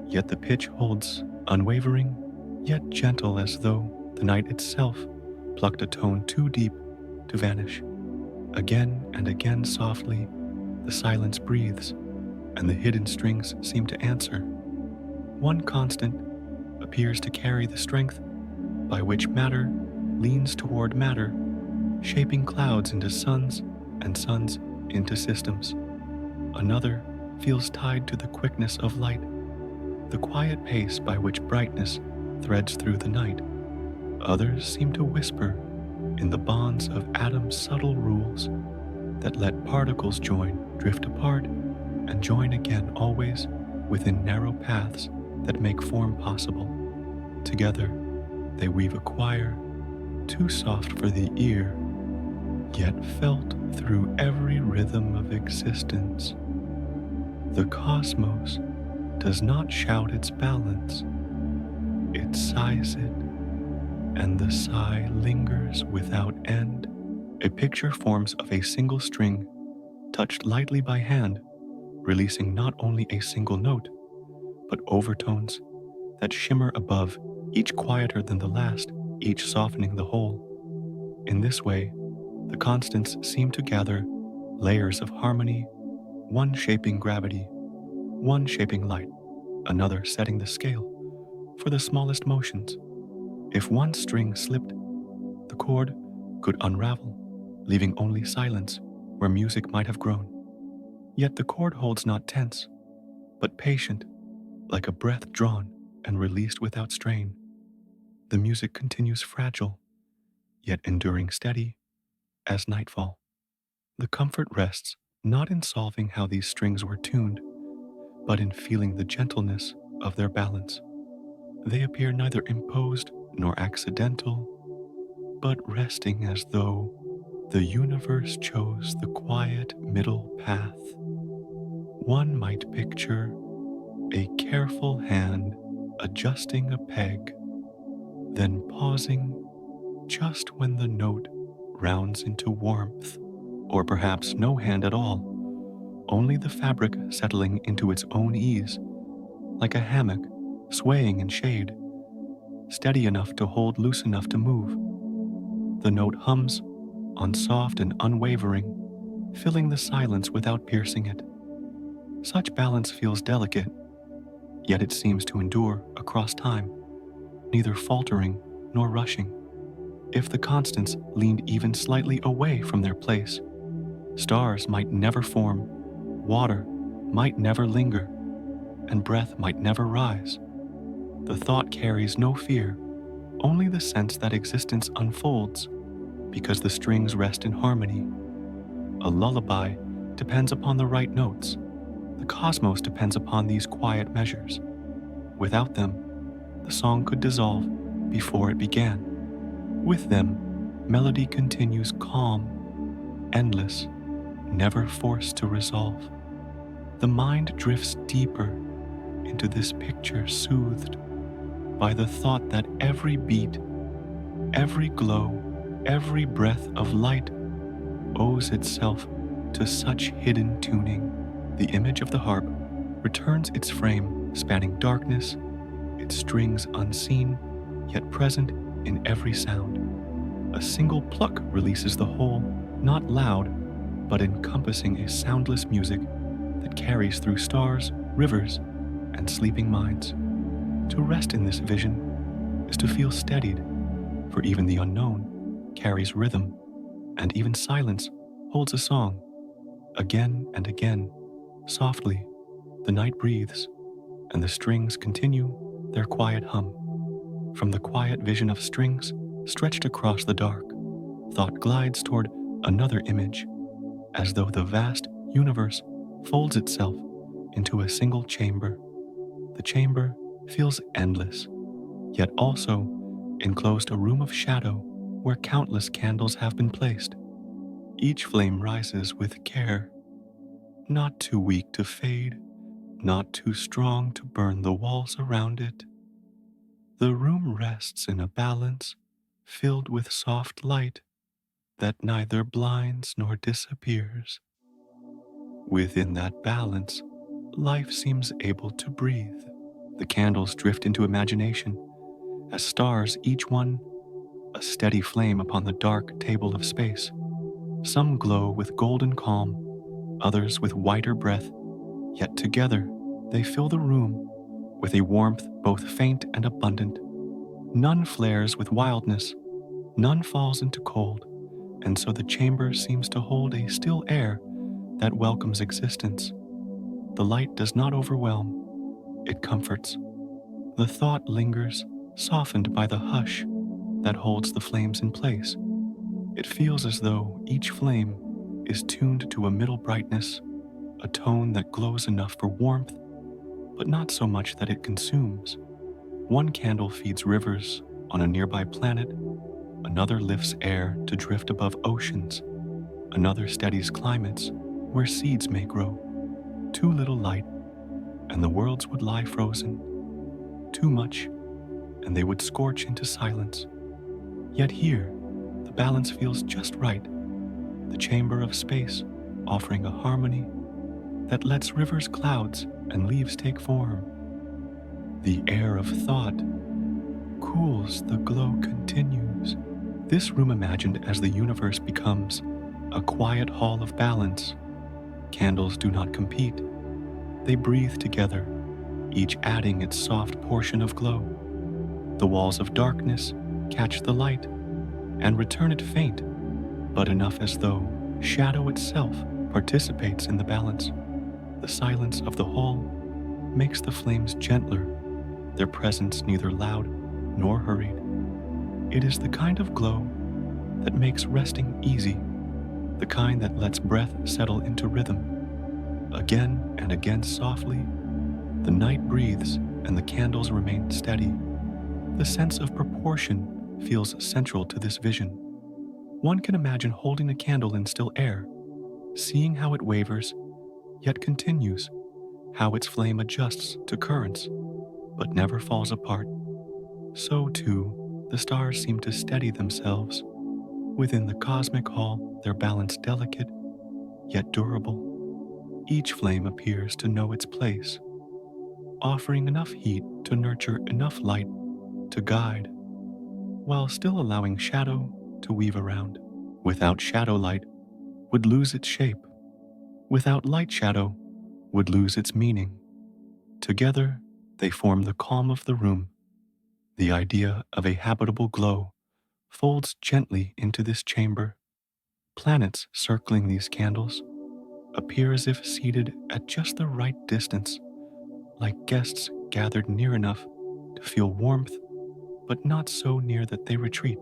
Yet the pitch holds, unwavering, yet gentle, as though the night itself plucked a tone too deep to vanish. Again and again softly, the silence breathes, and the hidden strings seem to answer. One constant appears to carry the strength by which matter leans toward matter, shaping clouds into suns and suns into systems. Another feels tied to the quickness of light, the quiet pace by which brightness threads through the night. Others seem to whisper in the bonds of atoms' subtle rules that let particles join, drift apart, and join again, always within narrow paths that make form possible. Together, they weave a choir too soft for the ear, yet felt through every rhythm of existence. The cosmos does not shout its balance, it sighs it, and the sigh lingers without end. A picture forms of a single string, touched lightly by hand, releasing not only a single note, but overtones that shimmer above, each quieter than the last, each softening the whole. In this way, the constants seem to gather layers of harmony, one shaping gravity, one shaping light, another setting the scale for the smallest motions. If one string slipped, the chord could unravel, leaving only silence where music might have grown. Yet the chord holds not tense, but patient, like a breath drawn and released without strain. The music continues fragile, yet enduring steady as nightfall. The comfort rests not in solving how these strings were tuned, but in feeling the gentleness of their balance. They appear neither imposed nor accidental, but resting as though the universe chose the quiet middle path. One might picture a careful hand adjusting a peg, then pausing just when the note rounds into warmth, or perhaps no hand at all, only the fabric settling into its own ease, like a hammock swaying in shade, steady enough to hold, loose enough to move. The note hums on, soft and unwavering, filling the silence without piercing it. Such balance feels delicate, yet it seems to endure across time, neither faltering nor rushing. If the constants leaned even slightly away from their place, stars might never form, water might never linger, and breath might never rise. The thought carries no fear, only the sense that existence unfolds because the strings rest in harmony. A lullaby depends upon the right notes. The cosmos depends upon these quiet measures. Without them, the song could dissolve before it began. With them, melody continues calm, endless, never forced to resolve. The mind drifts deeper into this picture, soothed by the thought that every beat, every glow, every breath of light owes itself to such hidden tuning. The image of the harp returns its frame spanning darkness, its strings unseen, yet present in every sound. A single pluck releases the whole, not loud, but encompassing a soundless music that carries through stars, rivers, and sleeping minds. To rest in this vision is to feel steadied, for even the unknown carries rhythm, and even silence holds a song. Again and again, softly, the night breathes, and the strings continue their quiet hum. From the quiet vision of strings stretched across the dark, thought glides toward another image, as though the vast universe folds itself into a single chamber. The chamber feels endless, yet also enclosed a room of shadow where countless candles have been placed. Each flame rises with care, not too weak to fade, not too strong to burn the walls around it. The room rests in a balance filled with soft light that neither blinds nor disappears. Within that balance, life seems able to breathe. The candles drift into imagination as stars, each one a steady flame upon the dark table of space. Some glow with golden calm, others with whiter breath, yet together they fill the room with a warmth both faint and abundant. None flares with wildness, none falls into cold, and so the chamber seems to hold a still air that welcomes existence. The light does not overwhelm, it comforts. The thought lingers, softened by the hush that holds the flames in place. It feels as though each flame is tuned to a middle brightness, a tone that glows enough for warmth, but not so much that it consumes. One candle feeds rivers on a nearby planet, another lifts air to drift above oceans, another steadies climates where seeds may grow. Too little light, and the worlds would lie frozen. Too much, and they would scorch into silence. Yet here, the balance feels just right, the chamber of space offering a harmony that lets rivers, clouds, and leaves take form. The air of thought cools, the glow continues. This room imagined as the universe becomes a quiet hall of balance. Candles do not compete. They breathe together, each adding its soft portion of glow. The walls of darkness catch the light and return it faint, but enough as though shadow itself participates in the balance. The silence of the hall makes the flames gentler, their presence neither loud nor hurried. It is the kind of glow that makes resting easy, the kind that lets breath settle into rhythm. Again and again softly, the night breathes and the candles remain steady. The sense of proportion feels central to this vision. One can imagine holding a candle in still air, seeing how it wavers, yet continues, how its flame adjusts to currents, but never falls apart. So too, The stars seem to steady themselves. Within the cosmic hall, their balance delicate yet durable. Each flame appears to know its place, offering enough heat to nurture enough light to guide, while still allowing shadow to weave around. Without shadow, light would lose its shape. Without light, shadow would lose its meaning. Together, they form the calm of the room. The idea of a habitable glow folds gently into this chamber. Planets circling these candles appear as if seated at just the right distance, like guests gathered near enough to feel warmth, but not so near that they retreat.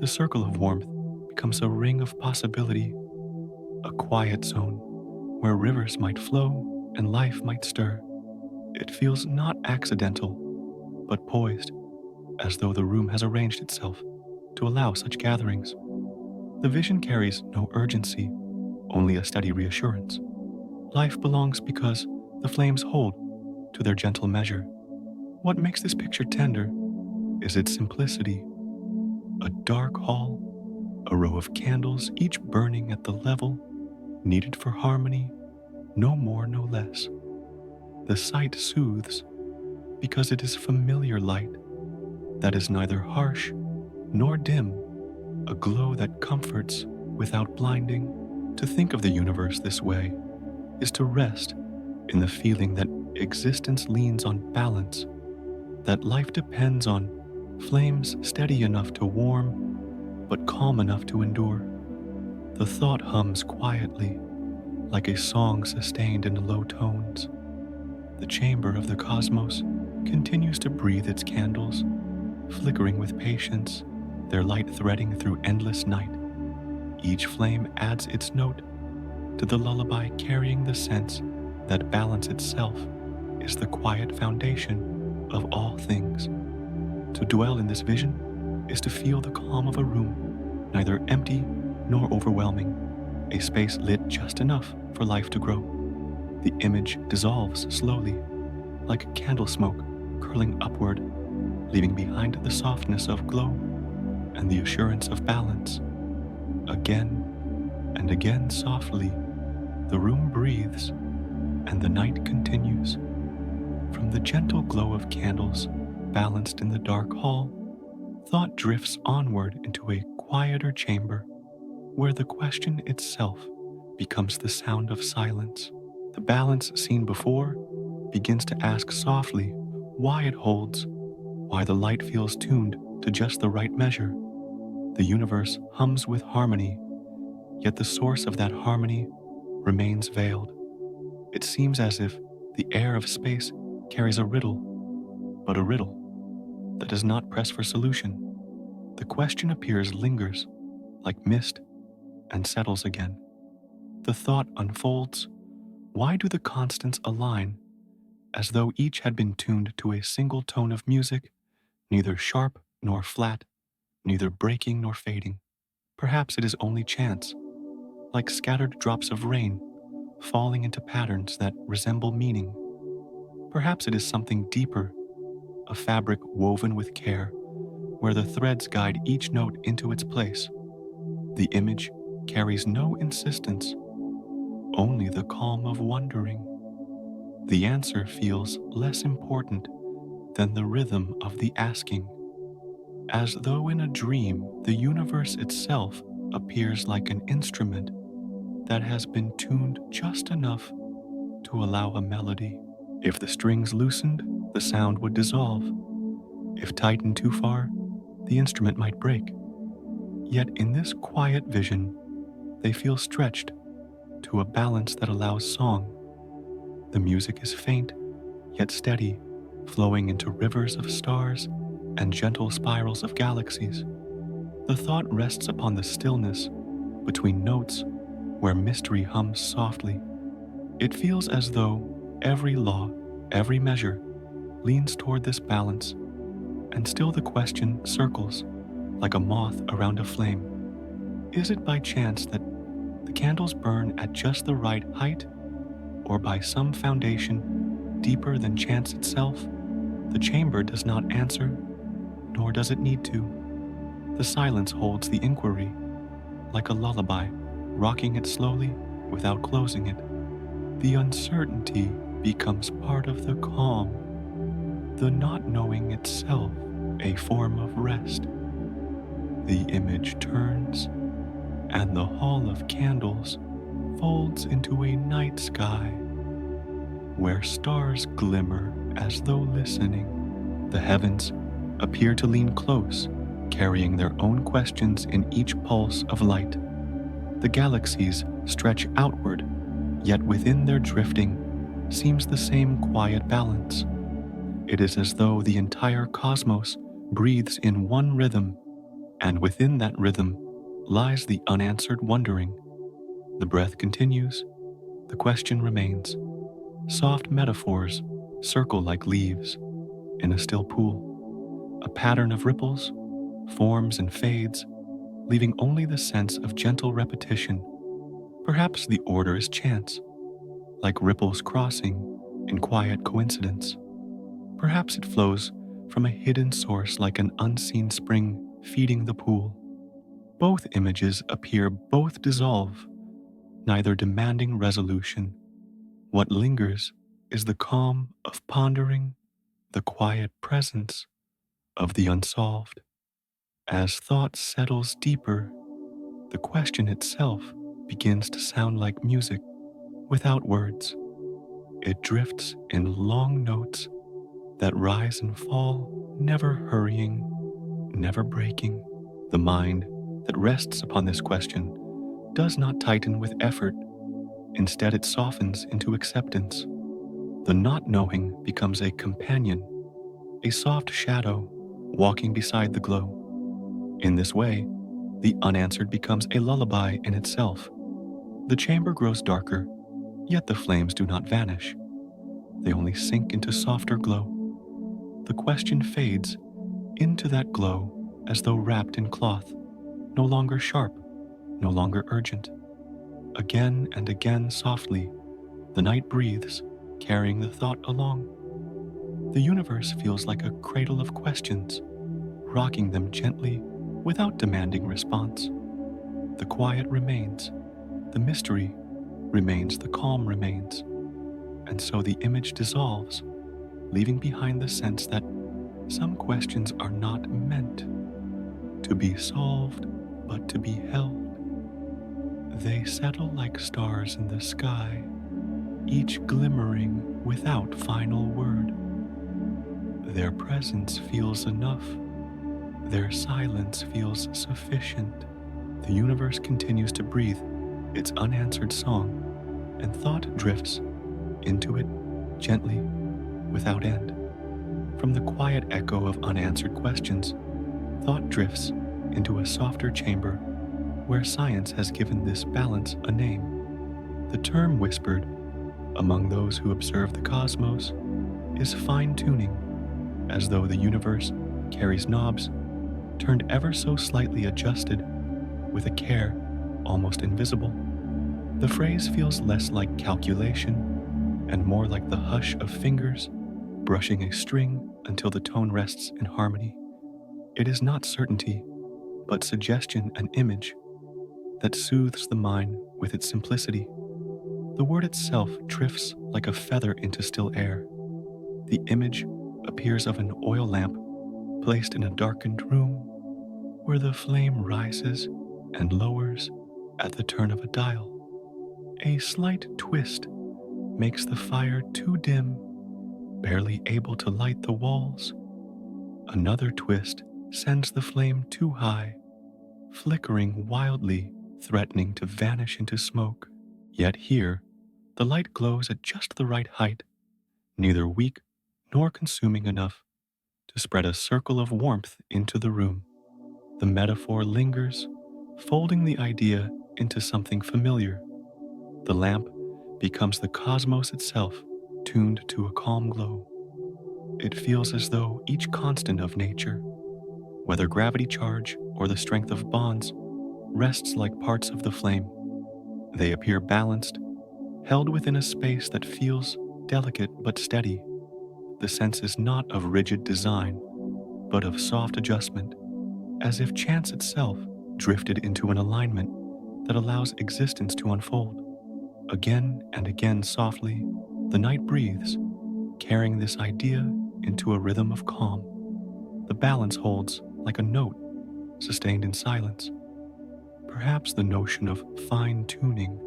The circle of warmth becomes a ring of possibility, a quiet zone where rivers might flow and life might stir. It feels not accidental, but poised, as though the room has arranged itself to allow such gatherings. The vision carries no urgency, only a steady reassurance. Life belongs because the flames hold to their gentle measure. What makes this picture tender is its simplicity. A dark hall, a row of candles, each burning at the level needed for harmony, no more, no less. The sight soothes because it is familiar light that is neither harsh nor dim, a glow that comforts without blinding. To think of the universe this way is to rest in the feeling that existence leans on balance, that life depends on flames steady enough to warm, but calm enough to endure. The thought hums quietly, like a song sustained in low tones. The chamber of the cosmos continues to breathe its candles, flickering with patience, their light threading through endless night. Each flame adds its note to the lullaby, carrying the sense that balance itself is the quiet foundation of all things. To dwell in this vision is to feel the calm of a room, neither empty nor overwhelming, a space lit just enough for life to grow. The image dissolves slowly, like candle smoke curling upward, leaving behind the softness of glow and the assurance of balance. Again and again softly, the room breathes and the night continues. From the gentle glow of candles balanced in the dark hall, thought drifts onward into a quieter chamber where the question itself becomes the sound of silence. The balance seen before begins to ask softly why it holds, why the light feels tuned to just the right measure. The universe hums with harmony, yet the source of that harmony remains veiled. It seems as if the air of space carries a riddle, but a riddle that does not press for solution. The question lingers like mist and settles again. The thought unfolds, why do the constants align, as though each had been tuned to a single tone of music, neither sharp nor flat, neither breaking nor fading? Perhaps it is only chance, like scattered drops of rain falling into patterns that resemble meaning. Perhaps it is something deeper, a fabric woven with care, where the threads guide each note into its place. The image carries no insistence, only the calm of wondering. The answer feels less important than the rhythm of the asking. As though in a dream, the universe itself appears like an instrument that has been tuned just enough to allow a melody. If the strings loosened, the sound would dissolve. If tightened too far, the instrument might break. Yet in this quiet vision, they feel stretched to a balance that allows song. The music is faint, yet steady, flowing into rivers of stars and gentle spirals of galaxies. The thought rests upon the stillness between notes where mystery hums softly. It feels as though every law, every measure leans toward this balance, and still the question circles like a moth around a flame. Is it by chance that the candles burn at just the right height, or by some foundation deeper than chance itself? The chamber does not answer, nor does it need to. The silence holds the inquiry, like a lullaby, rocking it slowly without closing it. The uncertainty becomes part of the calm, the not knowing itself a form of rest. The image turns, and the hall of candles folds into a night sky where stars glimmer as though listening. The heavens appear to lean close, carrying their own questions in each pulse of light. The galaxies stretch outward, yet within their drifting seems the same quiet balance. It is as though the entire cosmos breathes in one rhythm, and within that rhythm lies the unanswered wondering. The breath continues, the question remains. Soft metaphors circle like leaves in a still pool. A pattern of ripples forms and fades, leaving only the sense of gentle repetition. Perhaps the order is chance, like ripples crossing in quiet coincidence. Perhaps it flows from a hidden source like an unseen spring feeding the pool. Both images appear, both dissolve, neither demanding resolution. What lingers is the calm of pondering, the quiet presence of the unsolved. As thought settles deeper, the question itself begins to sound like music without words. It drifts in long notes that rise and fall, never hurrying, never breaking. The mind that rests upon this question does not tighten with effort. Instead, it softens into acceptance. The not knowing becomes a companion, a soft shadow walking beside the glow. In this way, the unanswered becomes a lullaby in itself. The chamber grows darker, yet the flames do not vanish. They only sink into softer glow. The question fades into that glow as though wrapped in cloth, no longer sharp, no longer urgent. Again and again softly, the night breathes, carrying the thought along. The universe feels like a cradle of questions, rocking them gently without demanding response. The quiet remains, the mystery remains, the calm remains. And so the image dissolves, leaving behind the sense that some questions are not meant to be solved, but to be held. They settle like stars in the sky, each glimmering without final word. Their presence feels enough. Their silence feels sufficient. The universe continues to breathe its unanswered song, and thought drifts into it gently, without end. From the quiet echo of unanswered questions, thought drifts into a softer chamber where science has given this balance a name. The term whispered among those who observe the cosmos is fine-tuning, as though the universe carries knobs turned ever so slightly adjusted with a care almost invisible. The phrase feels less like calculation and more like the hush of fingers brushing a string until the tone rests in harmony. It is not certainty, but suggestion and image that soothes the mind with its simplicity. The word itself drifts like a feather into still air. The image appears of an oil lamp placed in a darkened room where the flame rises and lowers at the turn of a dial. A slight twist makes the fire too dim, barely able to light the walls. Another twist sends the flame too high, flickering wildly, threatening to vanish into smoke. Yet here, the light glows at just the right height, neither weak nor consuming enough to spread a circle of warmth into the room. The metaphor lingers, folding the idea into something familiar. The lamp becomes the cosmos itself, tuned to a calm glow. It feels as though each constant of nature, whether gravity charge or the strength of bonds, rests like parts of the flame. They appear balanced, held within a space that feels delicate but steady. The sense is not of rigid design, but of soft adjustment, as if chance itself drifted into an alignment that allows existence to unfold. Again and again softly, the night breathes, carrying this idea into a rhythm of calm. The balance holds like a note sustained in silence. Perhaps the notion of fine tuning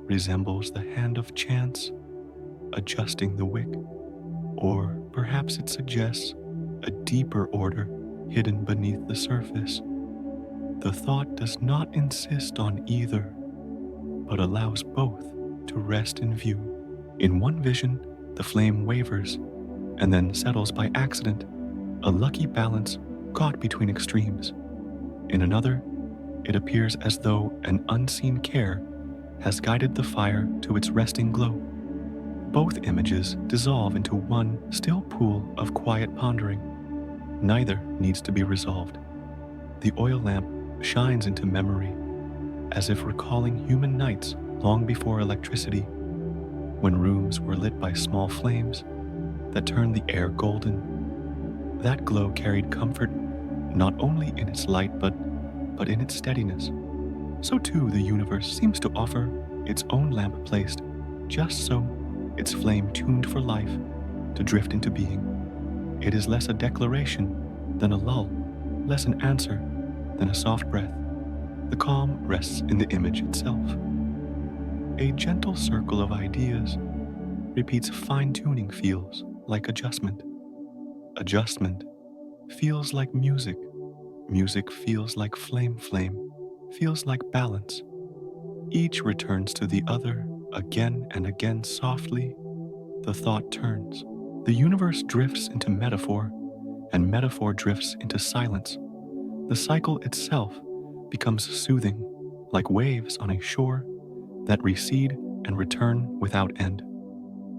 resembles the hand of chance adjusting the wick, or perhaps it suggests a deeper order hidden beneath the surface. The thought does not insist on either, but allows both to rest in view. In one vision, the flame wavers and then settles by accident, a lucky balance caught between extremes. In another, it appears as though an unseen care has guided the fire to its resting glow. Both images dissolve into one still pool of quiet pondering. Neither needs to be resolved. The oil lamp shines into memory, as if recalling human nights long before electricity, when rooms were lit by small flames that turned the air golden. That glow carried comfort not only in its light but in its steadiness. So too the universe seems to offer its own lamp placed just so, its flame tuned for life to drift into being. It is less a declaration than a lull, less an answer than a soft breath. The calm rests in the image itself. A gentle circle of ideas repeats. Fine-tuning feels like adjustment. Adjustment feels like music. Music feels like flame, feels like balance. Each returns to the other again and again softly. The thought turns. The universe drifts into metaphor, and metaphor drifts into silence. The cycle itself becomes soothing, like waves on a shore that recede and return without end.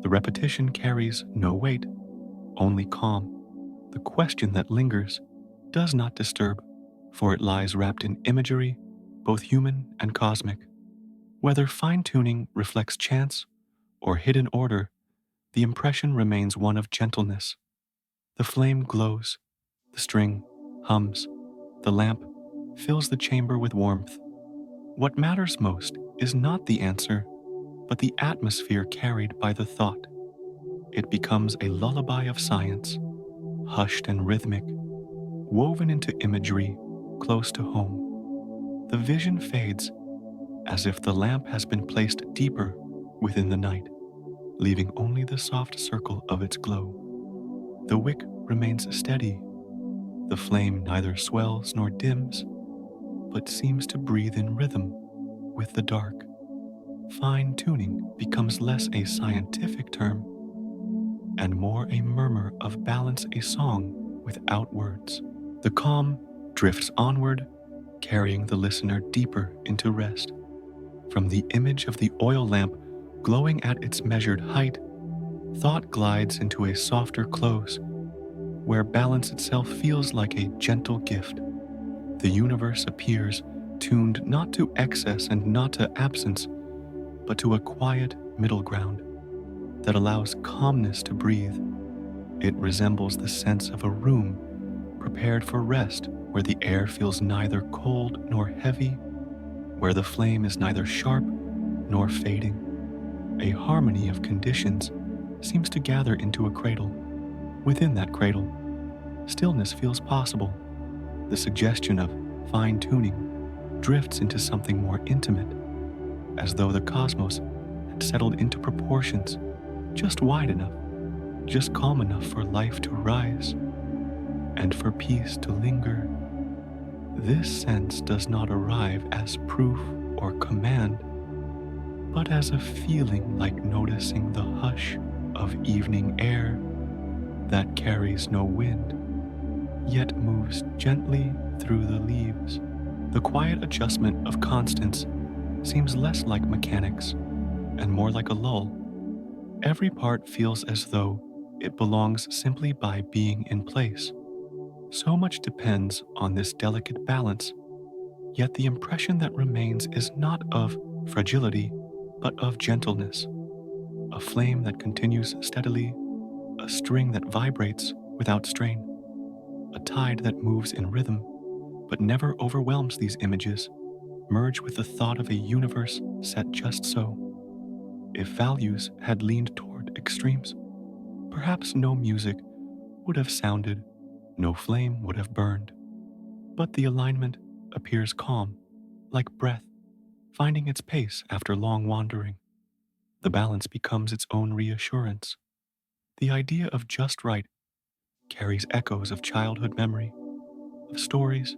The repetition carries no weight, only calm. The question that lingers does not disturb, for it lies wrapped in imagery, both human and cosmic. Whether fine-tuning reflects chance or hidden order, the impression remains one of gentleness. The flame glows, the string hums, the lamp fills the chamber with warmth. What matters most is not the answer, but the atmosphere carried by the thought. It becomes a lullaby of science, hushed and rhythmic, woven into imagery close to home. The vision fades as if the lamp has been placed deeper within the night, leaving only the soft circle of its glow. The wick remains steady. The flame neither swells nor dims, but seems to breathe in rhythm with the dark. Fine-tuning becomes less a scientific term and more a murmur of balance, a song without words. The calm drifts onward, carrying the listener deeper into rest. From the image of the oil lamp glowing at its measured height, thought glides into a softer close, where balance itself feels like a gentle gift. The universe appears tuned not to excess and not to absence, but to a quiet middle ground that allows calmness to breathe. It resembles the sense of a room prepared for rest, where the air feels neither cold nor heavy, where the flame is neither sharp nor fading. A harmony of conditions seems to gather into a cradle. Within that cradle, stillness feels possible. The suggestion of fine-tuning drifts into something more intimate, as though the cosmos had settled into proportions just wide enough, just calm enough for life to rise and for peace to linger. This sense does not arrive as proof or command, but as a feeling like noticing the hush of evening air that carries no wind, yet moves gently through the leaves. The quiet adjustment of constants seems less like mechanics and more like a lull. Every part feels as though it belongs simply by being in place. So much depends on this delicate balance, yet the impression that remains is not of fragility, but of gentleness. A flame that continues steadily, a string that vibrates without strain, a tide that moves in rhythm but never overwhelms these images, merge with the thought of a universe set just so. If values had leaned toward extremes, perhaps no music would have sounded, no flame would have burned. But the alignment appears calm, like breath, finding its pace after long wandering. The balance becomes its own reassurance. The idea of just right carries echoes of childhood memory, of stories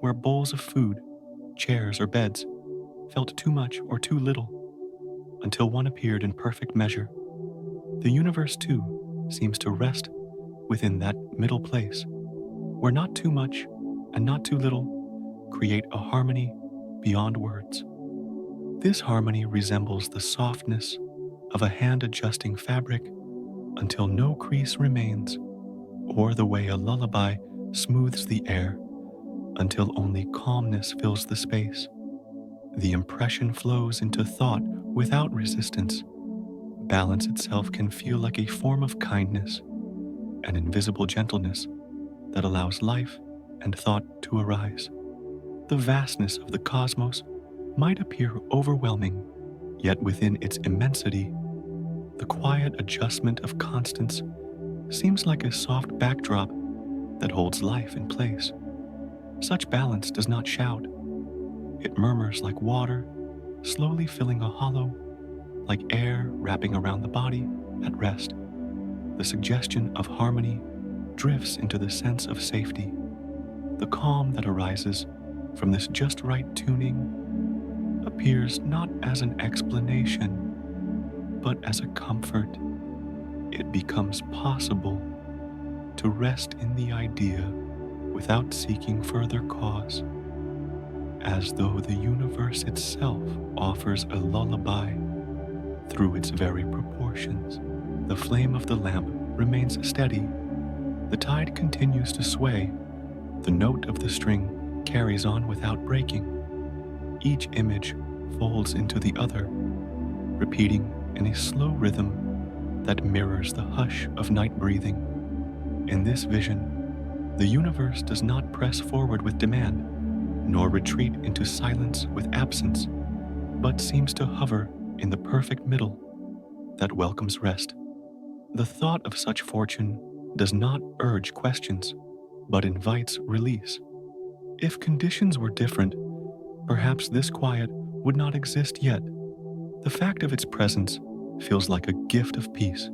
where bowls of food, chairs, or beds felt too much or too little, until one appeared in perfect measure. The universe, too, seems to rest within that middle place, where not too much and not too little create a harmony beyond words. This harmony resembles the softness of a hand adjusting fabric until no crease remains, or the way a lullaby smooths the air until only calmness fills the space. The impression flows into thought without resistance. Balance itself can feel like a form of kindness, an invisible gentleness that allows life and thought to arise. The vastness of the cosmos might appear overwhelming, yet within its immensity, the quiet adjustment of constants seems like a soft backdrop that holds life in place. Such balance does not shout. It murmurs like water, slowly filling a hollow, like air wrapping around the body at rest. The suggestion of harmony drifts into the sense of safety. The calm that arises from this just right tuning appears not as an explanation, but as a comfort. It becomes possible to rest in the idea without seeking further cause, as though the universe itself offers a lullaby through its very proportions. The flame of the lamp remains steady. The tide continues to sway. The note of the string carries on without breaking. Each image folds into the other, repeating in a slow rhythm that mirrors the hush of night breathing. In this vision, the universe does not press forward with demand, nor retreat into silence with absence, but seems to hover in the perfect middle that welcomes rest. The thought of such fortune does not urge questions, but invites release. If conditions were different, perhaps this quiet would not exist yet. The fact of its presence feels like a gift of peace.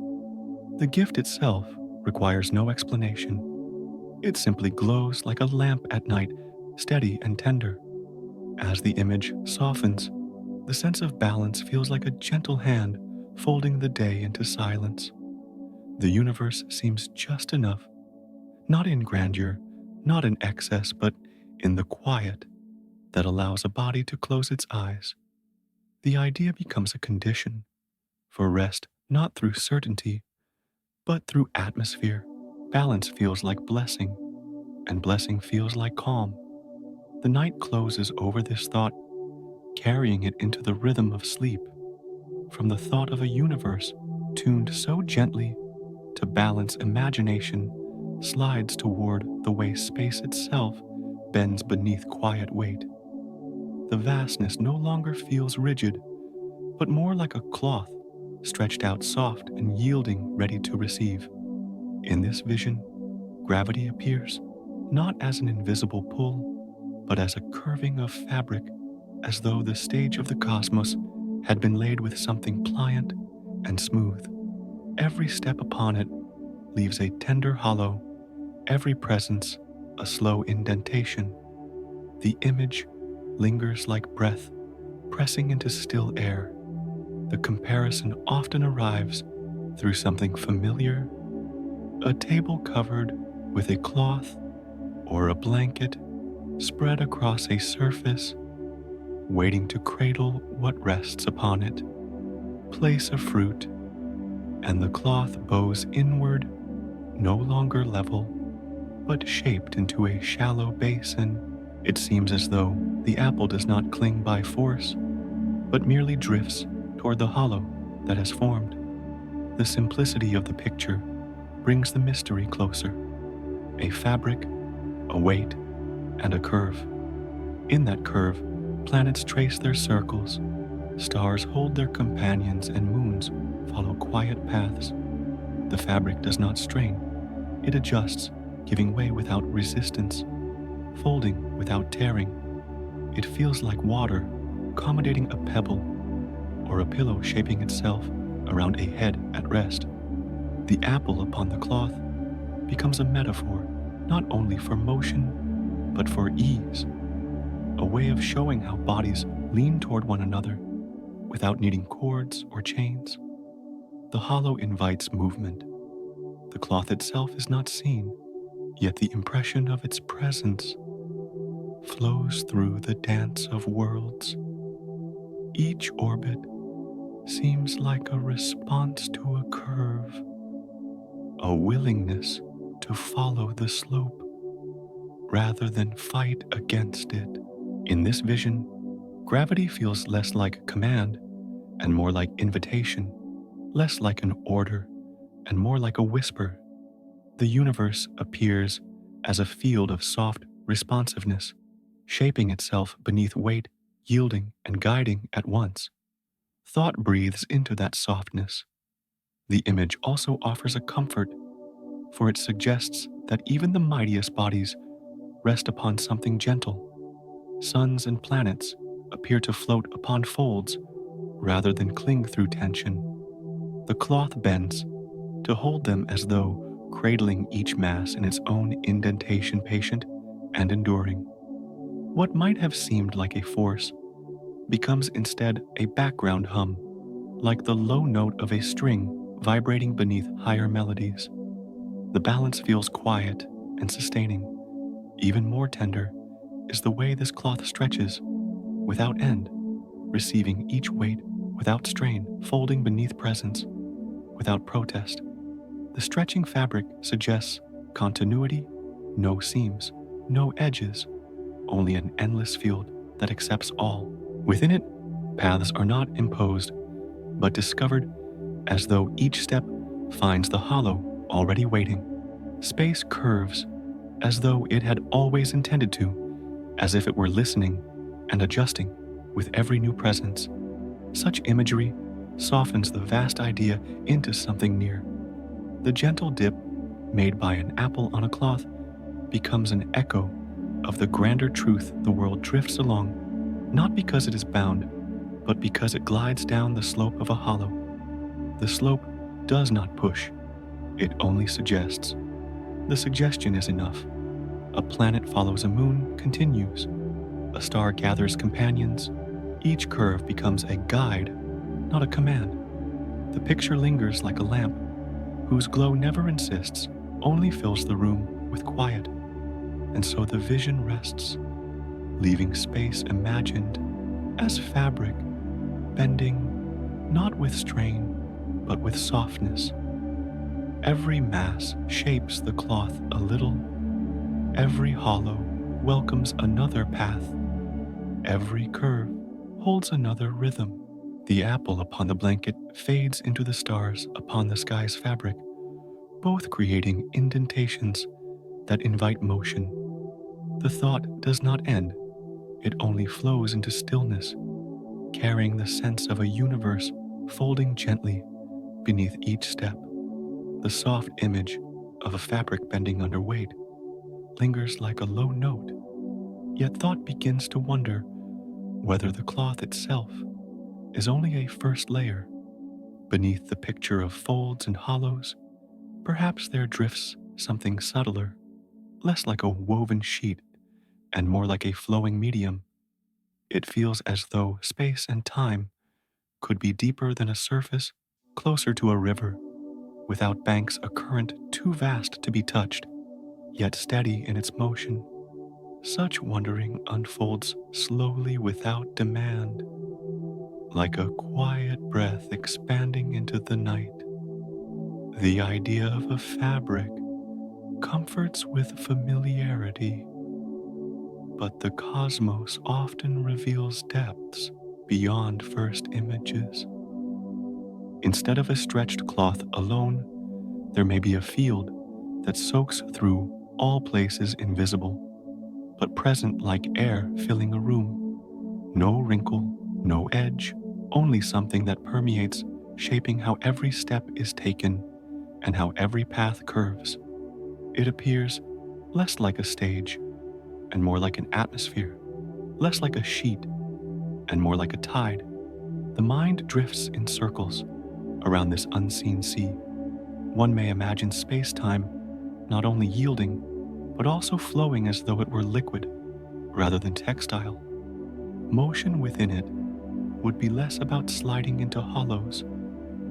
The gift itself requires no explanation. It simply glows like a lamp at night, steady and tender. As the image softens, the sense of balance feels like a gentle hand folding the day into silence. The universe seems just enough, not in grandeur, not in excess, but in the quiet that allows a body to close its eyes. The idea becomes a condition for rest, not through certainty, but through atmosphere. Balance feels like blessing, and blessing feels like calm. The night closes over this thought, carrying it into the rhythm of sleep. From the thought of a universe tuned so gently to balance imagination slides toward the way space itself bends beneath quiet weight. The vastness no longer feels rigid, but more like a cloth stretched out soft and yielding, ready to receive. In this vision, gravity appears not as an invisible pull, but as a curving of fabric, as though the stage of the cosmos had been laid with something pliant and smooth. Every step upon it leaves a tender hollow, every presence a slow indentation. The image lingers like breath, pressing into still air. The comparison often arrives through something familiar, a table covered with a cloth or a blanket spread across a surface, waiting to cradle what rests upon it. Place a fruit, and the cloth bows inward, no longer level, but shaped into a shallow basin. It seems as though the apple does not cling by force, but merely drifts toward the hollow that has formed. The simplicity of the picture brings the mystery closer. A fabric a weight, and a curve. In that curve, planets trace their circles, stars hold their companions, and moons follow quiet paths. The fabric does not strain, it adjusts, giving way without resistance, folding without tearing. It feels like water accommodating a pebble, or a pillow shaping itself around a head at rest. The apple upon the cloth becomes a metaphor not only for motion, but for ease, a way of showing how bodies lean toward one another without needing cords or chains. The hollow invites movement. The cloth itself is not seen, yet the impression of its presence flows through the dance of worlds. Each orbit seems like a response to a curve, a willingness to follow the slope rather than fight against it. In this vision, gravity feels less like command and more like invitation, less like an order and more like a whisper. The universe appears as a field of soft responsiveness, shaping itself beneath weight, yielding and guiding at once. Thought breathes into that softness. The image also offers a comfort, for it suggests that even the mightiest bodies rest upon something gentle. Suns and planets appear to float upon folds rather than cling through tension. The cloth bends to hold them as though cradling each mass in its own indentation, patient and enduring. What might have seemed like a force becomes instead a background hum, like the low note of a string vibrating beneath higher melodies. The balance feels quiet and sustaining. Even more tender is the way this cloth stretches without end, receiving each weight without strain, folding beneath presence without protest. The stretching fabric suggests continuity, no seams, no edges, only an endless field that accepts all. Within it, paths are not imposed, but discovered as though each step finds the hollow already waiting. Space curves as though it had always intended to, as if it were listening and adjusting with every new presence. Such imagery softens the vast idea into something near. The gentle dip made by an apple on a cloth becomes an echo of the grander truth the world drifts along, not because it is bound, but because it glides down the slope of a hollow. The slope does not push, it only suggests. The suggestion is enough. A planet follows a moon, continues. A star gathers companions. Each curve becomes a guide, not a command. The picture lingers like a lamp, whose glow never insists, only fills the room with quiet. And so the vision rests, leaving space imagined as fabric, bending not with strain, but with softness. Every mass shapes the cloth a little. Every hollow welcomes another path. Every curve holds another rhythm. The apple upon the blanket fades into the stars upon the sky's fabric, both creating indentations that invite motion. The thought does not end, it only flows into stillness, carrying the sense of a universe folding gently beneath each step. The soft image of a fabric bending under weight lingers like a low note, yet thought begins to wonder whether the cloth itself is only a first layer. Beneath the picture of folds and hollows, perhaps there drifts something subtler, less like a woven sheet and more like a flowing medium. It feels as though space and time could be deeper than a surface, closer to a river, without banks, a current too vast to be touched, yet steady in its motion. Such wondering unfolds slowly without demand, like a quiet breath expanding into the night. The idea of a fabric comforts with familiarity, but the cosmos often reveals depths beyond first images. Instead of a stretched cloth alone, there may be a field that soaks through all places invisible, but present like air filling a room. No wrinkle, no edge, only something that permeates, shaping how every step is taken and how every path curves. It appears less like a stage and more like an atmosphere, less like a sheet and more like a tide. The mind drifts in circles around this unseen sea. One may imagine space-time not only yielding, but also flowing as though it were liquid rather than textile. Motion within it would be less about sliding into hollows,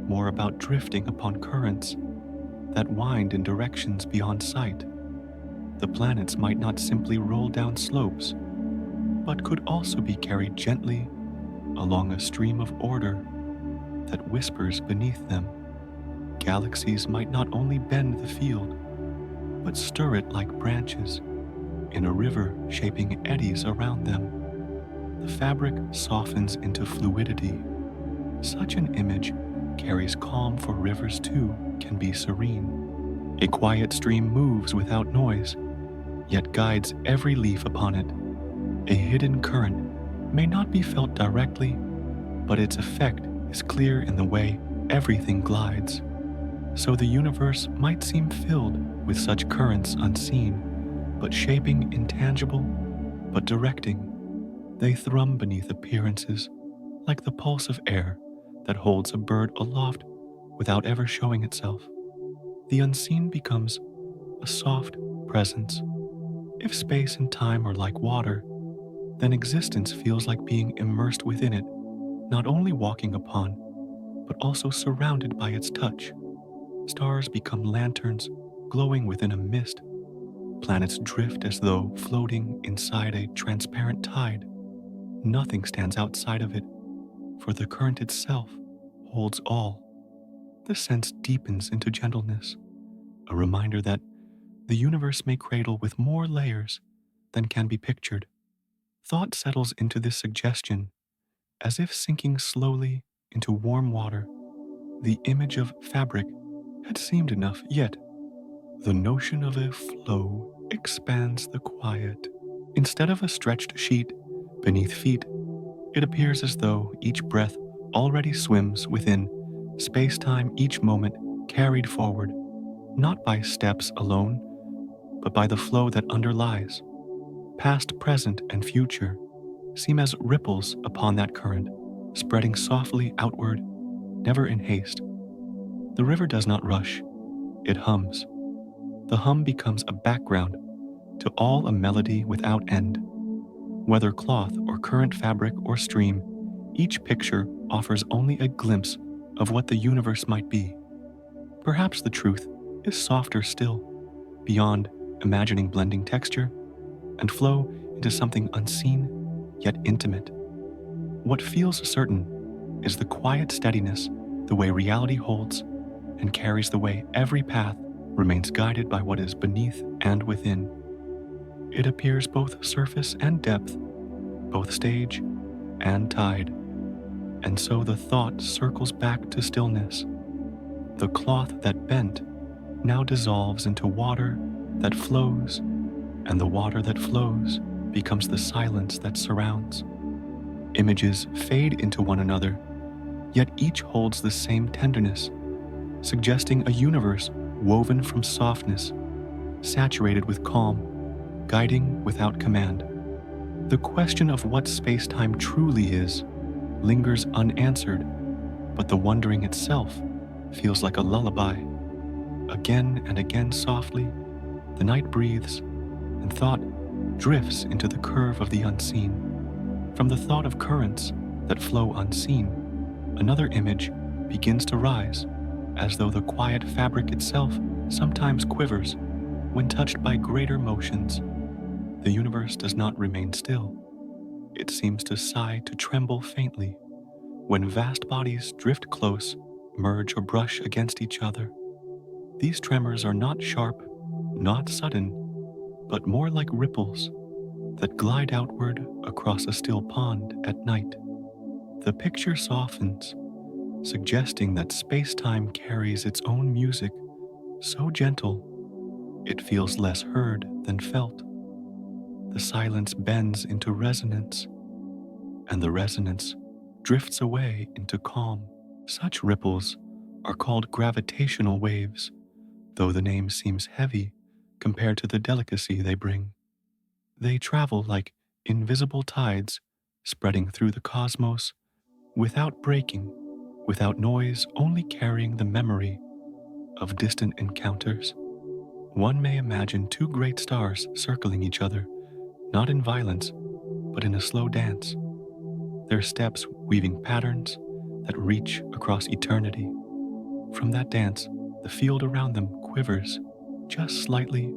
more about drifting upon currents that wind in directions beyond sight. The planets might not simply roll down slopes, but could also be carried gently along a stream of order that whispers beneath them. Galaxies might not only bend the field, but stir it like branches in a river shaping eddies around them. The fabric softens into fluidity. Such an image carries calm, for rivers too can be serene. A quiet stream moves without noise, yet guides every leaf upon it. A hidden current may not be felt directly, but its effect is clear in the way everything glides. So the universe might seem filled with such currents unseen, but shaping intangible, but directing. They thrum beneath appearances, like the pulse of air that holds a bird aloft without ever showing itself. The unseen becomes a soft presence. If space and time are like water, then existence feels like being immersed within it, not only walking upon, but also surrounded by its touch. Stars become lanterns glowing within a mist. Planets drift as though floating inside a transparent tide. Nothing stands outside of it, for the current itself holds all. The sense deepens into gentleness, a reminder that the universe may cradle with more layers than can be pictured. Thought settles into this suggestion, as if sinking slowly into warm water. The image of fabric had seemed enough, yet the notion of a flow expands the quiet. Instead of a stretched sheet beneath feet, it appears as though each breath already swims within space-time, each moment carried forward, not by steps alone, but by the flow that underlies. Past, present, and future seem as ripples upon that current, spreading softly outward, never in haste. The river does not rush, it hums. The hum becomes a background to all, a melody without end. Whether cloth or current, fabric or stream, each picture offers only a glimpse of what the universe might be. Perhaps the truth is softer still, beyond imagining, blending texture and flow into something unseen yet intimate. What feels certain is the quiet steadiness, the way reality holds and carries, the way every path remains guided by what is beneath and within. It appears both surface and depth, both stage and tide. And so the thought circles back to stillness. The cloth that bent now dissolves into water that flows, and the water that flows becomes the silence that surrounds. Images fade into one another, yet each holds the same tenderness, suggesting a universe woven from softness, saturated with calm, guiding without command. The question of what space-time truly is lingers unanswered, but the wondering itself feels like a lullaby. Again and again softly, the night breathes, and thought drifts into the curve of the unseen. From the thought of currents that flow unseen, another image begins to rise, as though the quiet fabric itself sometimes quivers when touched by greater motions. The universe does not remain still. It seems to sigh, to tremble faintly, when vast bodies drift close, merge or brush against each other. These tremors are not sharp, not sudden, but more like ripples that glide outward across a still pond at night. The picture softens, suggesting that space-time carries its own music, so gentle it feels less heard than felt. The silence bends into resonance, and the resonance drifts away into calm. Such ripples are called gravitational waves, though the name seems heavy compared to the delicacy they bring. They travel like invisible tides spreading through the cosmos without breaking, without noise, only carrying the memory of distant encounters. One may imagine two great stars circling each other, not in violence, but in a slow dance, their steps weaving patterns that reach across eternity. From that dance, the field around them quivers, just slightly,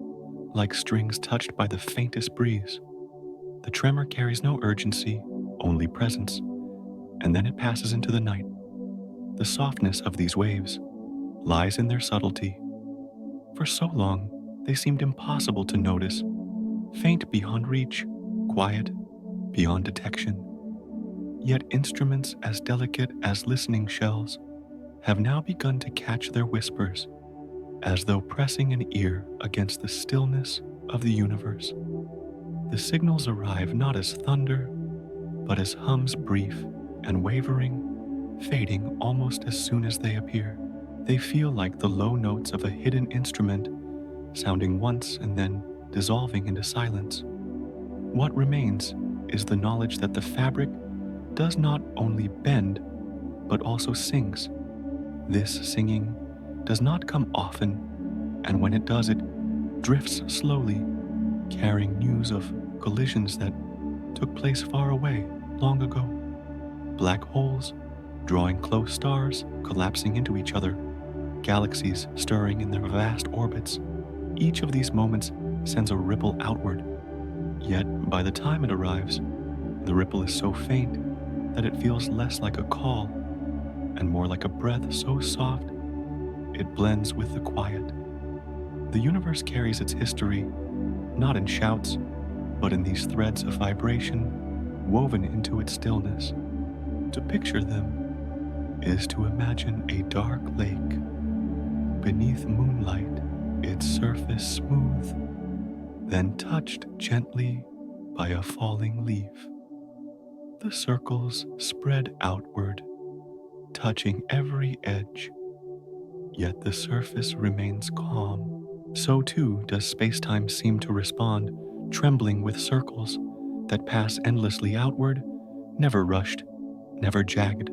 like strings touched by the faintest breeze. The tremor carries no urgency, only presence, and then it passes into the night. The softness of these waves lies in their subtlety. For so long, they seemed impossible to notice, faint beyond reach, quiet beyond detection. Yet instruments as delicate as listening shells have now begun to catch their whispers, as though pressing an ear against the stillness of the universe. The signals arrive not as thunder, but as hums brief and wavering, fading almost as soon as they appear. They feel like the low notes of a hidden instrument, sounding once and then dissolving into silence. What remains is the knowledge that the fabric does not only bend, but also sings. This singing does not come often, and when it does, it drifts slowly, carrying news of collisions that took place far away, long ago. Black holes, drawing close stars, collapsing into each other, galaxies stirring in their vast orbits. Each of these moments sends a ripple outward. Yet, by the time it arrives, the ripple is so faint that it feels less like a call and more like a breath so soft it blends with the quiet. The universe carries its history not in shouts, but in these threads of vibration woven into its stillness. To picture them is to imagine a dark lake beneath moonlight, its surface smooth, then touched gently by a falling leaf. The circles spread outward, touching every edge, yet the surface remains calm. So too does space-time seem to respond, trembling with circles that pass endlessly outward, never rushed, never jagged.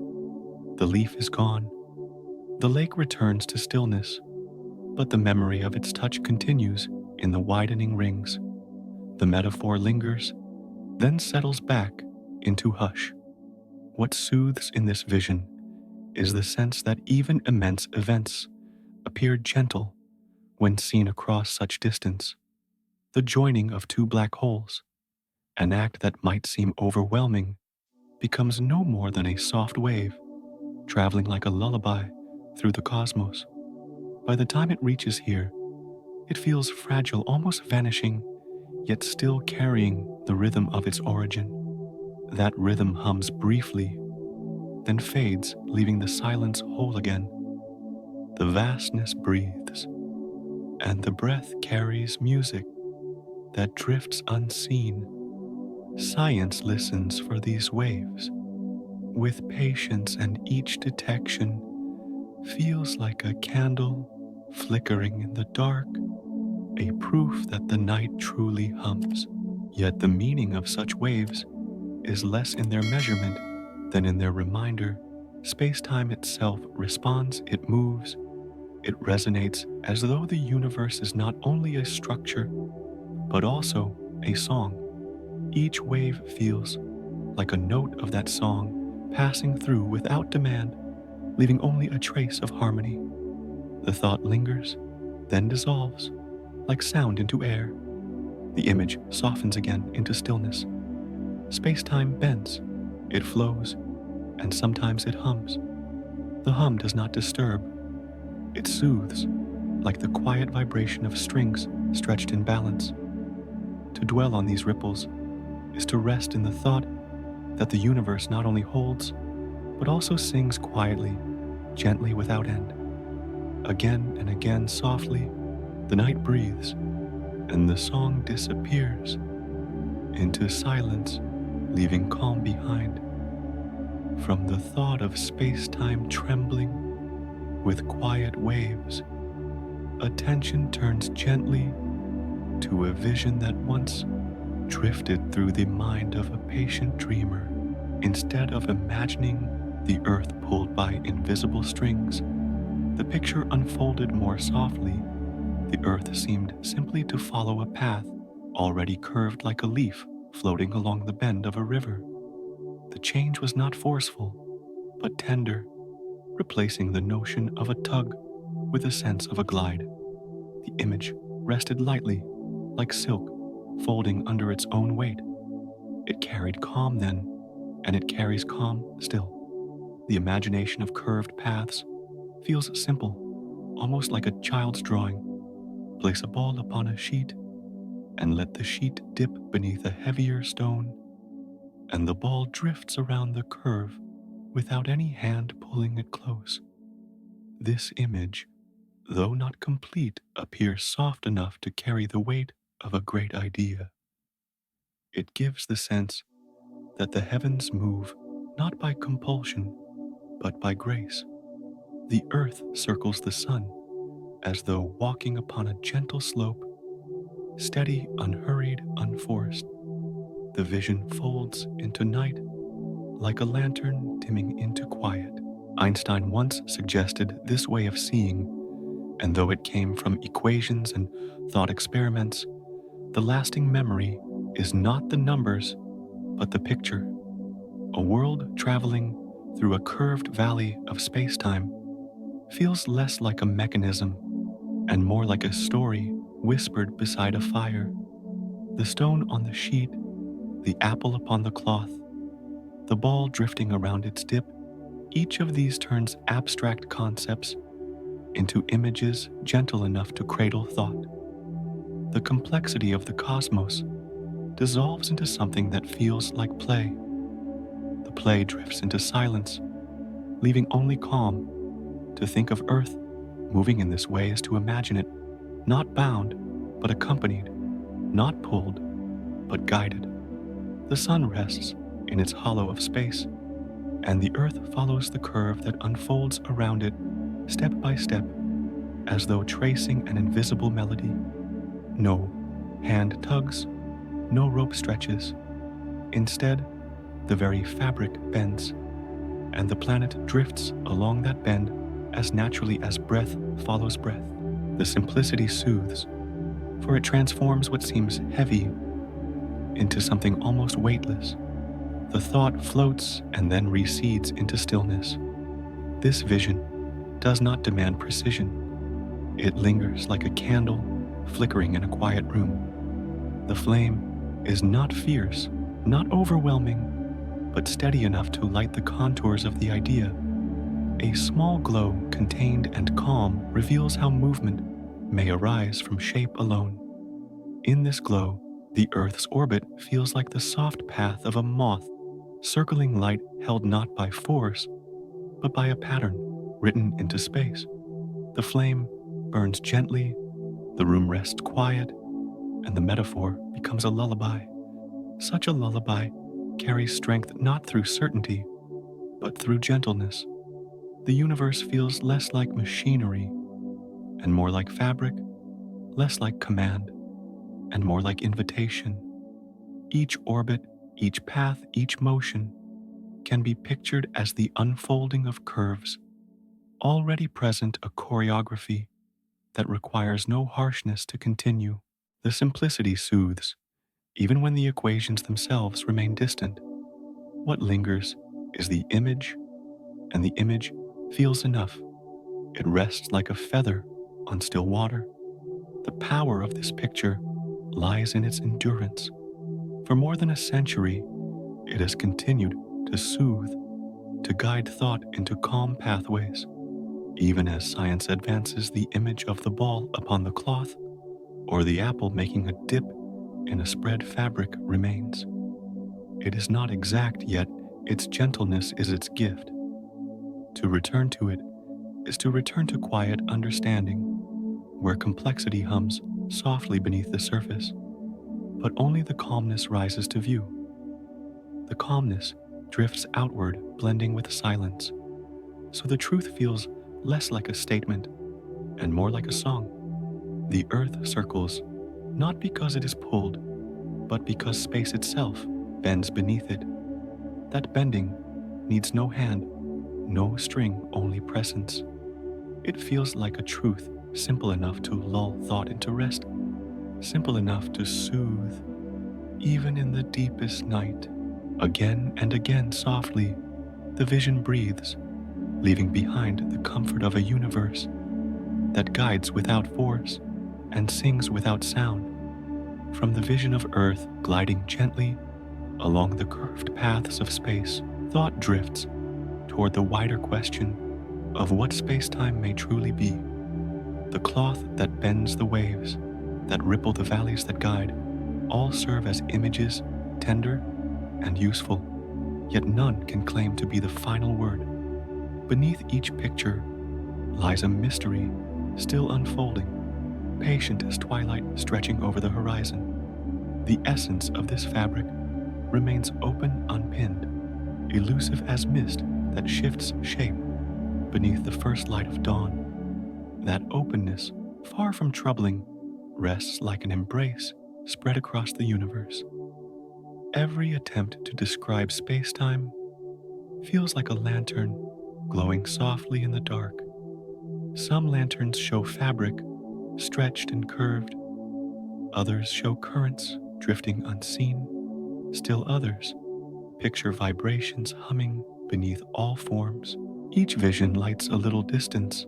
The leaf is gone. The lake returns to stillness, but the memory of its touch continues in the widening rings. The metaphor lingers, then settles back into hush. What soothes in this vision is the sense that even immense events appear gentle when seen across such distance. The joining of two black holes, an act that might seem overwhelming, becomes no more than a soft wave, traveling like a lullaby through the cosmos. By the time it reaches here, it feels fragile, almost vanishing, yet still carrying the rhythm of its origin. That rhythm hums briefly, then fades, leaving the silence whole again. The vastness breathes, and the breath carries music that drifts unseen. Science listens for these waves with patience, and each detection feels like a candle flickering in the dark, a proof that the night truly hums. Yet the meaning of such waves is less in their measurement than in their reminder. Space-time itself responds, it moves, it resonates as though the universe is not only a structure, but also a song. Each wave feels like a note of that song passing through without demand, leaving only a trace of harmony. The thought lingers, then dissolves, like sound into air. The image softens again into stillness. Space-time bends, it flows, and sometimes it hums. The hum does not disturb, it soothes, like the quiet vibration of strings stretched in balance. To dwell on these ripples is to rest in the thought that the universe not only holds, but also sings quietly, gently without end. Again and again softly, The night breathes, and the song disappears into silence, leaving calm behind. From the thought of space-time trembling with quiet waves, attention turns gently to a vision that once drifted through the mind of a patient dreamer. Instead of imagining the earth pulled by invisible strings, the picture unfolded more softly. The earth seemed simply to follow a path already curved like a leaf floating along the bend of a river. The change was not forceful, but tender, replacing the notion of a tug with a sense of a glide. The image rested lightly, like silk, folding under its own weight. It carried calm then, and it carries calm still. The imagination of curved paths feels simple, almost like a child's drawing. Place a ball upon a sheet, and let the sheet dip beneath a heavier stone, and the ball drifts around the curve without any hand pulling it close. This image, though not complete, appears soft enough to carry the weight of a great idea. It gives the sense that the heavens move not by compulsion, but by grace. The earth circles the sun as though walking upon a gentle slope, steady, unhurried, unforced. The vision folds into night like a lantern dimming into quiet. Einstein once suggested this way of seeing, and though it came from equations and thought experiments, the lasting memory is not the numbers, but the picture. A world traveling through a curved valley of space-time feels less like a mechanism and more like a story whispered beside a fire. The stone on the sheet, the apple upon the cloth, the ball drifting around its dip, each of these turns abstract concepts into images gentle enough to cradle thought. The complexity of the cosmos dissolves into something that feels like play. The play drifts into silence, leaving only calm. To think of Earth moving in this way is to imagine it not bound, but accompanied, not pulled, but guided. The sun rests in its hollow of space, and the Earth follows the curve that unfolds around it step by step, as though tracing an invisible melody. No hand tugs, no rope stretches. Instead, the very fabric bends, and the planet drifts along that bend as naturally as breath follows breath. The simplicity soothes, for it transforms what seems heavy into something almost weightless. The thought floats and then recedes into stillness. This vision does not demand precision. It lingers like a candle flickering in a quiet room. The flame is not fierce, not overwhelming, but steady enough to light the contours of the idea. A small glow, contained and calm, reveals how movement may arise from shape alone. In this glow, the Earth's orbit feels like the soft path of a moth, circling light held not by force, but by a pattern written into space. The flame burns gently, the room rests quiet, and the metaphor becomes a lullaby. Such a lullaby carries strength not through certainty, but through gentleness. The universe feels less like machinery and more like fabric, less like command and more like invitation. Each orbit, each path, each motion can be pictured as the unfolding of curves, already present a choreography that requires no harshness to continue. The simplicity soothes, even when the equations themselves remain distant. What lingers is the image, and the image feels enough. It rests like a feather on still water. The power of this picture lies in its endurance. For more than a century, it has continued to soothe, to guide thought into calm pathways. Even as science advances, the image of the ball upon the cloth or the apple making a dip in a spread fabric remains. It is not exact, yet its gentleness is its gift. To return to it is to return to quiet understanding, where complexity hums softly beneath the surface, but only the calmness rises to view. The calmness drifts outward, blending with silence, so the truth feels less like a statement and more like a song. The earth circles, not because it is pulled, but because space itself bends beneath it. That bending needs no hand, no string, only presence. It feels like a truth simple enough to lull thought into rest, simple enough to soothe, even in the deepest night. Again and again, softly, the vision breathes, leaving behind the comfort of a universe that guides without force and sings without sound. From the vision of Earth gliding gently along the curved paths of space, thought drifts toward the wider question of what space-time may truly be. The cloth that bends the waves, that ripple the valleys that guide, all serve as images, tender and useful, yet none can claim to be the final word. Beneath each picture lies a mystery still unfolding, patient as twilight stretching over the horizon. The essence of this fabric remains open, unpinned, elusive as mist that shifts shape beneath the first light of dawn. That openness, far from troubling, rests like an embrace spread across the universe. Every attempt to describe space-time feels like a lantern glowing softly in the dark. Some lanterns show fabric stretched and curved, others show currents drifting unseen, still others picture vibrations humming beneath all forms. Each vision lights a little distance,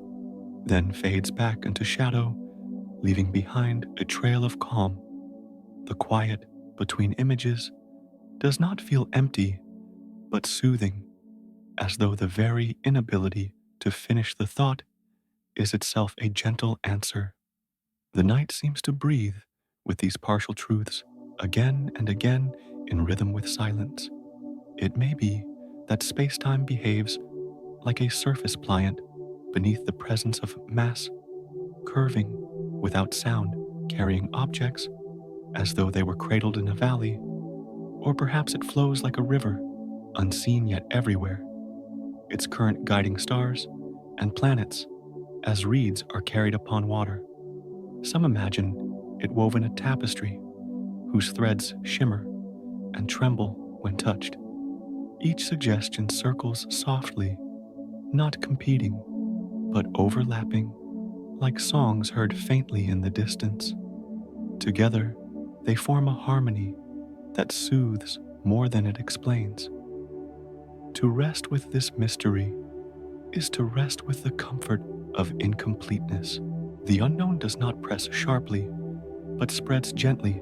then fades back into shadow, leaving behind a trail of calm. The quiet between images does not feel empty, but soothing, as though the very inability to finish the thought is itself a gentle answer. The night seems to breathe with these partial truths, again and again in rhythm with silence. It may be that space-time behaves like a surface pliant beneath the presence of mass, curving without sound, carrying objects as though they were cradled in a valley, or perhaps it flows like a river, unseen yet everywhere, its current guiding stars and planets as reeds are carried upon water. Some imagine it woven a tapestry whose threads shimmer and tremble when touched. Each suggestion circles softly, not competing, but overlapping, like songs heard faintly in the distance. Together, they form a harmony that soothes more than it explains. To rest with this mystery is to rest with the comfort of incompleteness. The unknown does not press sharply, but spreads gently,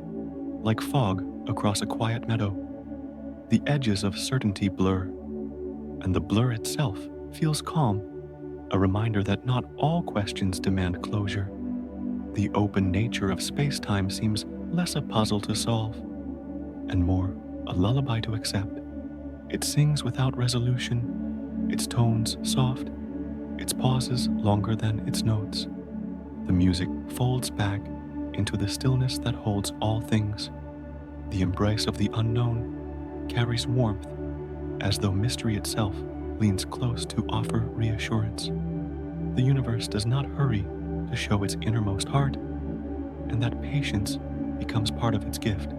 like fog across a quiet meadow. The edges of certainty blur, and the blur itself feels calm, a reminder that not all questions demand closure. The open nature of space-time seems less a puzzle to solve, and more a lullaby to accept. It sings without resolution, its tones soft, its pauses longer than its notes. The music folds back into the stillness that holds all things. The embrace of the unknown carries warmth, as though mystery itself leans close to offer reassurance. The universe does not hurry to show its innermost heart, and that patience becomes part of its gift.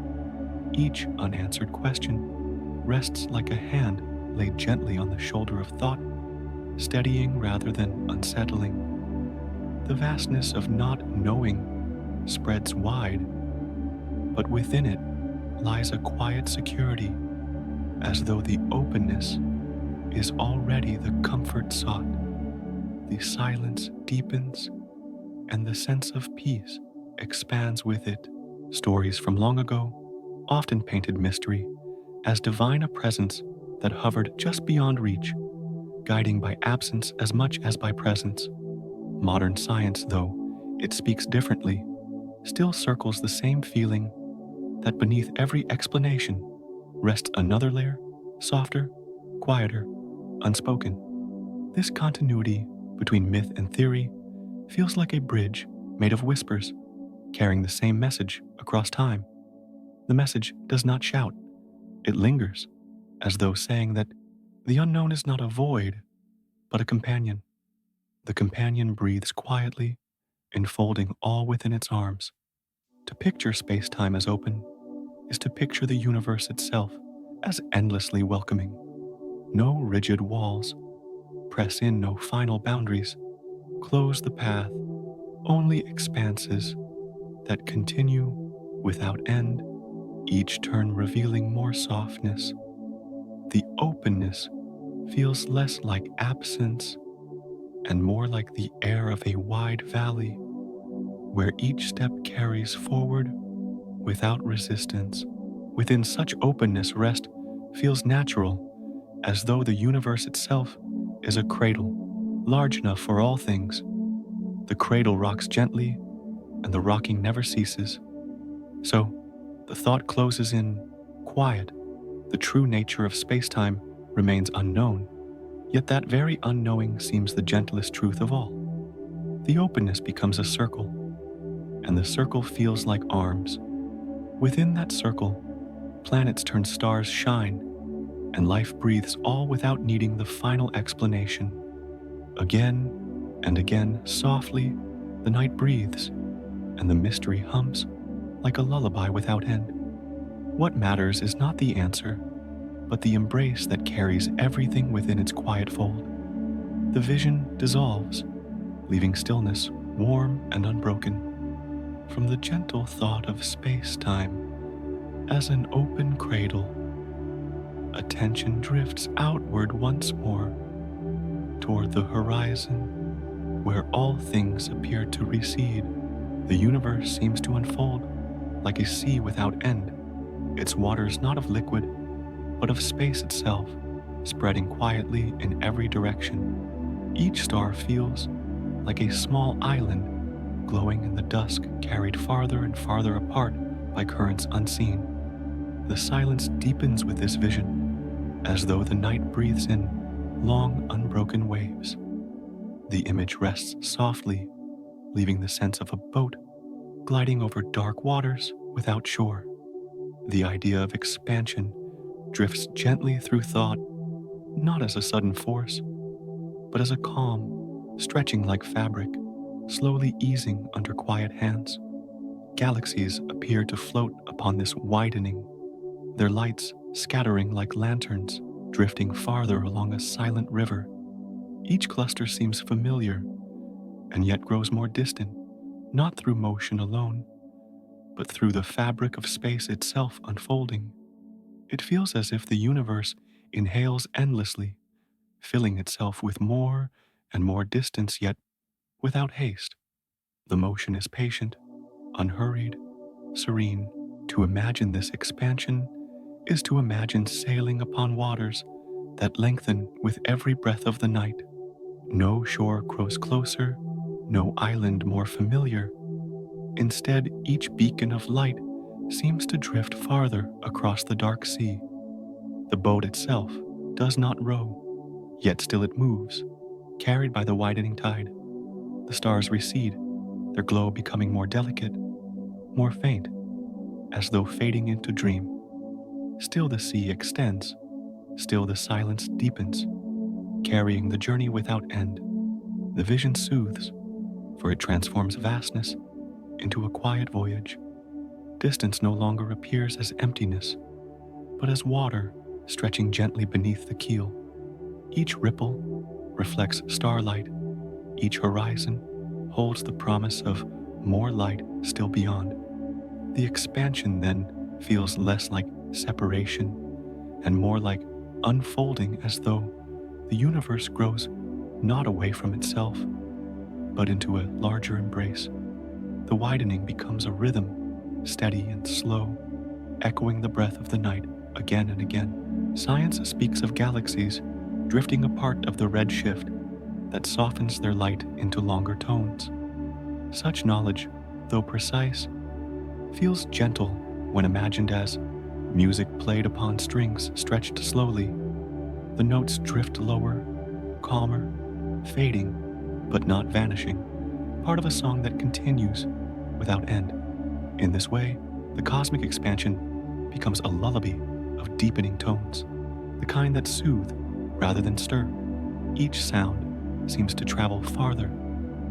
Each unanswered question rests like a hand laid gently on the shoulder of thought, steadying rather than unsettling. The vastness of not knowing spreads wide, but within it lies a quiet security, as though the openness is already the comfort sought. The silence deepens, and the sense of peace expands with it. Stories from long ago often painted mystery as divine a presence that hovered just beyond reach, guiding by absence as much as by presence. Modern science, though it speaks differently, still circles the same feeling that beneath every explanation rests another layer, softer, quieter, unspoken. This continuity between myth and theory feels like a bridge made of whispers, carrying the same message across time. The message does not shout, it lingers, as though saying that the unknown is not a void, but a companion. The companion breathes quietly, enfolding all within its arms. To picture space-time as open is to picture the universe itself as endlessly welcoming. No rigid walls, press in no final boundaries, close the path, only expanses that continue without end, each turn revealing more softness. The openness feels less like absence and more like the air of a wide valley where each step carries forward without resistance. Within such openness, rest feels natural, as though the universe itself is a cradle, large enough for all things. The cradle rocks gently, and the rocking never ceases. So, the thought closes in quiet. The true nature of space-time remains unknown, yet that very unknowing seems the gentlest truth of all. The openness becomes a circle, and the circle feels like arms. Within that circle, planets turn stars shine, and life breathes all without needing the final explanation. Again and again, softly, the night breathes, and the mystery hums like a lullaby without end. What matters is not the answer, but the embrace that carries everything within its quiet fold. The vision dissolves, leaving stillness warm and unbroken. From the gentle thought of space-time as an open cradle, attention drifts outward once more toward the horizon where all things appear to recede. The universe seems to unfold like a sea without end, its waters not of liquid, but of space itself, spreading quietly in every direction. Each star feels like a small island glowing in the dusk, carried farther and farther apart by currents unseen. The silence deepens with this vision, as though the night breathes in long, unbroken waves. The image rests softly, leaving the sense of a boat gliding over dark waters without shore. The idea of expansion drifts gently through thought, not as a sudden force, but as a calm, stretching like fabric, slowly easing under quiet hands. Galaxies appear to float upon this widening, their lights scattering like lanterns, drifting farther along a silent river. Each cluster seems familiar, and yet grows more distant, not through motion alone, but through the fabric of space itself unfolding. It feels as if the universe inhales endlessly, filling itself with more and more distance, yet without haste. The motion is patient, unhurried, serene. To imagine this expansion is to imagine sailing upon waters that lengthen with every breath of the night. No shore grows closer, no island more familiar. Instead, each beacon of light seems to drift farther across the dark sea. The boat itself does not row, yet still it moves, carried by the widening tide. The stars recede, their glow becoming more delicate, more faint, as though fading into dream. Still the sea extends, still the silence deepens, carrying the journey without end. The vision soothes, for it transforms vastness into a quiet voyage. Distance no longer appears as emptiness, but as water stretching gently beneath the keel. Each ripple reflects starlight, each horizon holds the promise of more light still beyond. The expansion then feels less like separation and more like unfolding, as though the universe grows not away from itself, but into a larger embrace. The widening becomes a rhythm, steady and slow, echoing the breath of the night again and again. Science speaks of galaxies drifting apart of the red shift that softens their light into longer tones. Such knowledge, though precise, feels gentle when imagined as music played upon strings stretched slowly. The notes drift lower, calmer, fading, but not vanishing, part of a song that continues without end. In this way, the cosmic expansion becomes a lullaby of deepening tones, the kind that soothe rather than stir. Each sound seems to travel farther,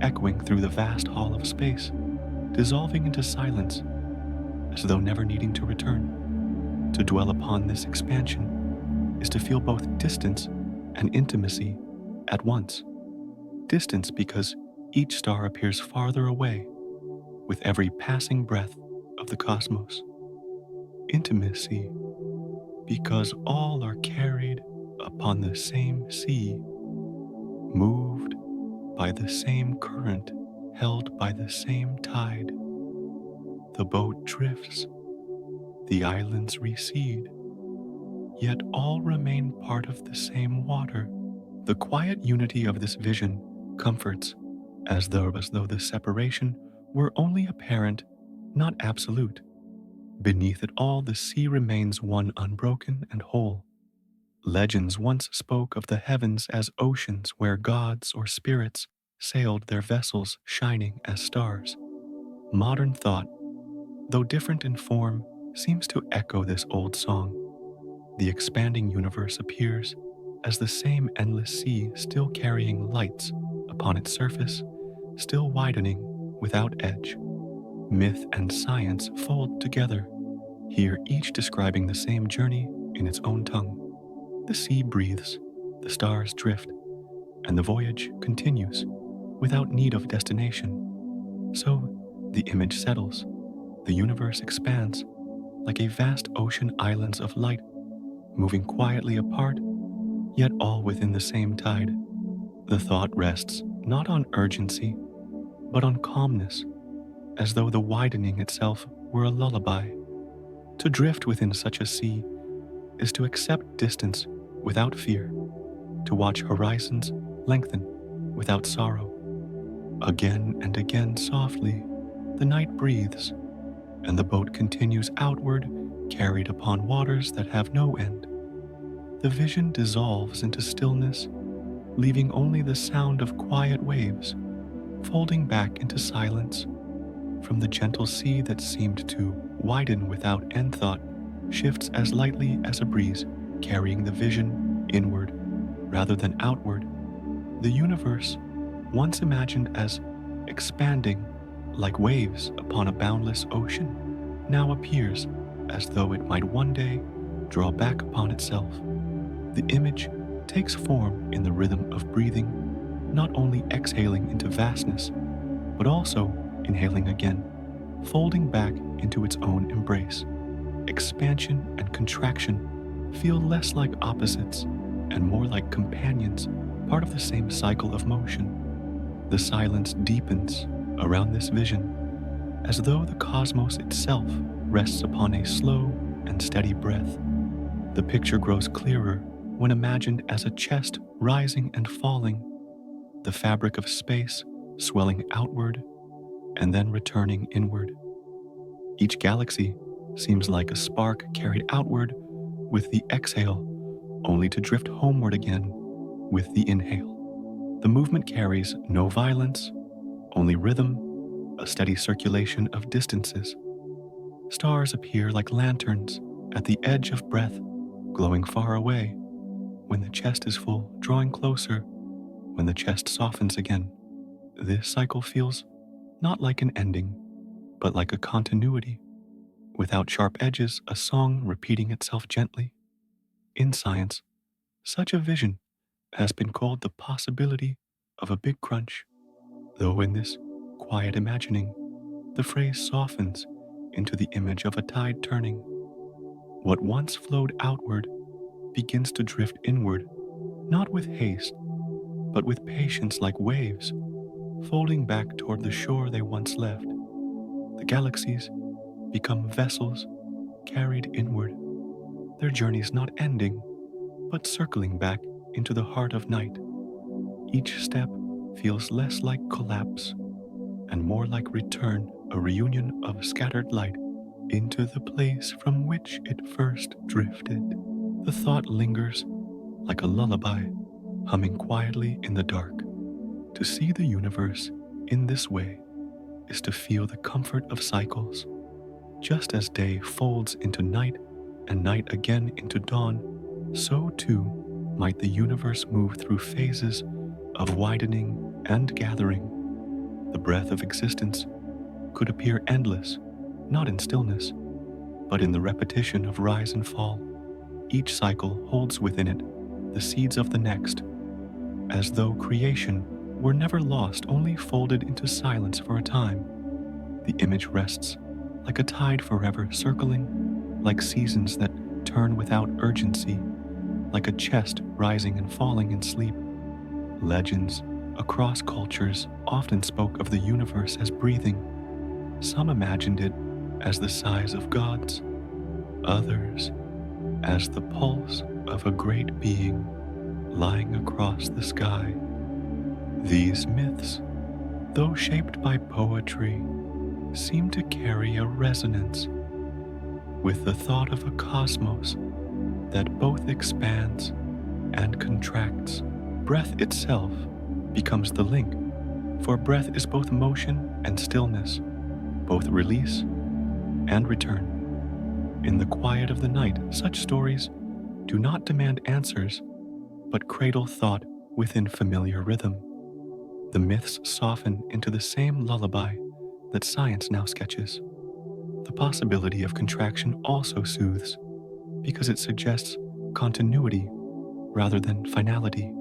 echoing through the vast hall of space, dissolving into silence as though never needing to return. To dwell upon this expansion is to feel both distance and intimacy at once. Distance because each star appears farther away with every passing breath of the cosmos. Intimacy because all are carried upon the same sea, moved by the same current, held by the same tide. The boat drifts, the islands recede, yet all remain part of the same water. The quiet unity of this vision comforts, as though the separation were only apparent, not absolute. Beneath it all, the sea remains one unbroken and whole. Legends once spoke of the heavens as oceans where gods or spirits sailed their vessels shining as stars. Modern thought, though different in form, seems to echo this old song. The expanding universe appears as the same endless sea, still carrying lights upon its surface, still widening without edge. Myth and science fold together, here each describing the same journey in its own tongue. The sea breathes, the stars drift, and the voyage continues without need of destination. So the image settles, the universe expands like a vast ocean islands of light, moving quietly apart, yet all within the same tide. The thought rests not on urgency, but on calmness, as though the widening itself were a lullaby. To drift within such a sea is to accept distance without fear, to watch horizons lengthen without sorrow. Again and again softly, the night breathes, and the boat continues outward, carried upon waters that have no end. The vision dissolves into stillness, leaving only the sound of quiet waves, folding back into silence. From the gentle sea that seemed to widen without end, thought shifts as lightly as a breeze, carrying the vision inward rather than outward. The universe, once imagined as expanding like waves upon a boundless ocean, now appears as though it might one day draw back upon itself. The image takes form in the rhythm of breathing, not only exhaling into vastness, but also inhaling again, folding back into its own embrace. Expansion and contraction feel less like opposites and more like companions, part of the same cycle of motion. The silence deepens around this vision, as though the cosmos itself rests upon a slow and steady breath. The picture grows clearer when imagined as a chest rising and falling, the fabric of space swelling outward and then returning inward. Each galaxy seems like a spark carried outward with the exhale, only to drift homeward again with the inhale. The movement carries no violence, only rhythm, a steady circulation of distances. Stars appear like lanterns at the edge of breath, glowing far away when the chest is full, drawing closer when the chest softens again. This cycle feels not like an ending, but like a continuity, without sharp edges, a song repeating itself gently. In science, such a vision has been called the possibility of a big crunch, though in this quiet imagining, the phrase softens into the image of a tide turning. What once flowed outward begins to drift inward, not with haste, but with patience like waves, folding back toward the shore they once left. The galaxies become vessels carried inward, their journeys not ending, but circling back into the heart of night. Each step feels less like collapse and more like return, a reunion of scattered light into the place from which it first drifted. The thought lingers like a lullaby, humming quietly in the dark. To see the universe in this way is to feel the comfort of cycles. Just as day folds into night and night again into dawn, so too might the universe move through phases of widening and gathering. The breath of existence could appear endless, not in stillness, but in the repetition of rise and fall. Each cycle holds within it the seeds of the next, as though creation were never lost, only folded into silence for a time. The image rests like a tide forever circling, like seasons that turn without urgency, like a chest rising and falling in sleep. Legends across cultures often spoke of the universe as breathing. Some imagined it as the size of gods, others as the pulse of a great being lying across the sky. These myths, though shaped by poetry, seem to carry a resonance with the thought of a cosmos that both expands and contracts. Breath itself becomes the link, for breath is both motion and stillness, both release and return. In the quiet of the night, such stories do not demand answers, but cradle thought within familiar rhythm. The myths soften into the same lullaby that science now sketches. The possibility of contraction also soothes, because it suggests continuity rather than finality.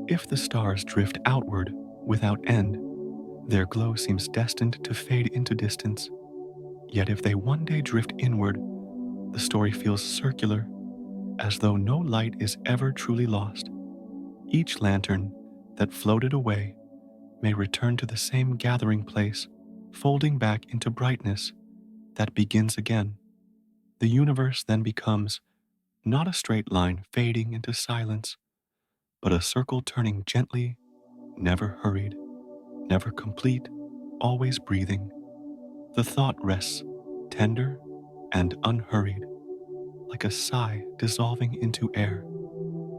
If the stars drift outward without end, their glow seems destined to fade into distance. Yet if they one day drift inward, the story feels circular, as though no light is ever truly lost. Each lantern that floated away may return to the same gathering place, folding back into brightness that begins again. The universe then becomes not a straight line fading into silence, but a circle turning gently, never hurried, never complete, always breathing. The thought rests tender and unhurried, like a sigh dissolving into air.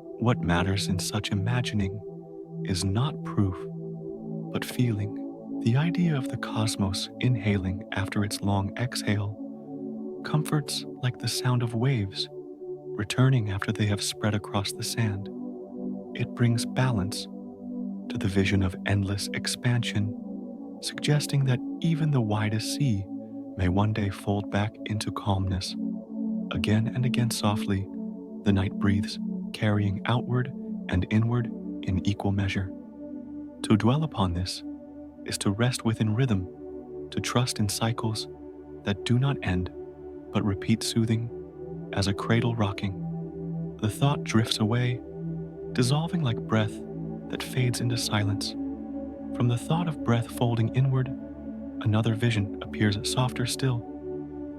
What matters in such imagining is not proof, but feeling. The idea of the cosmos inhaling after its long exhale comforts like the sound of waves returning after they have spread across the sand. It brings balance to the vision of endless expansion, suggesting that even the widest sea may one day fold back into calmness. Again and again softly, the night breathes, carrying outward and inward in equal measure. To dwell upon this is to rest within rhythm, to trust in cycles that do not end, but repeat soothing as a cradle rocking. The thought drifts away, dissolving like breath that fades into silence. From the thought of breath folding inward, another vision appears softer still,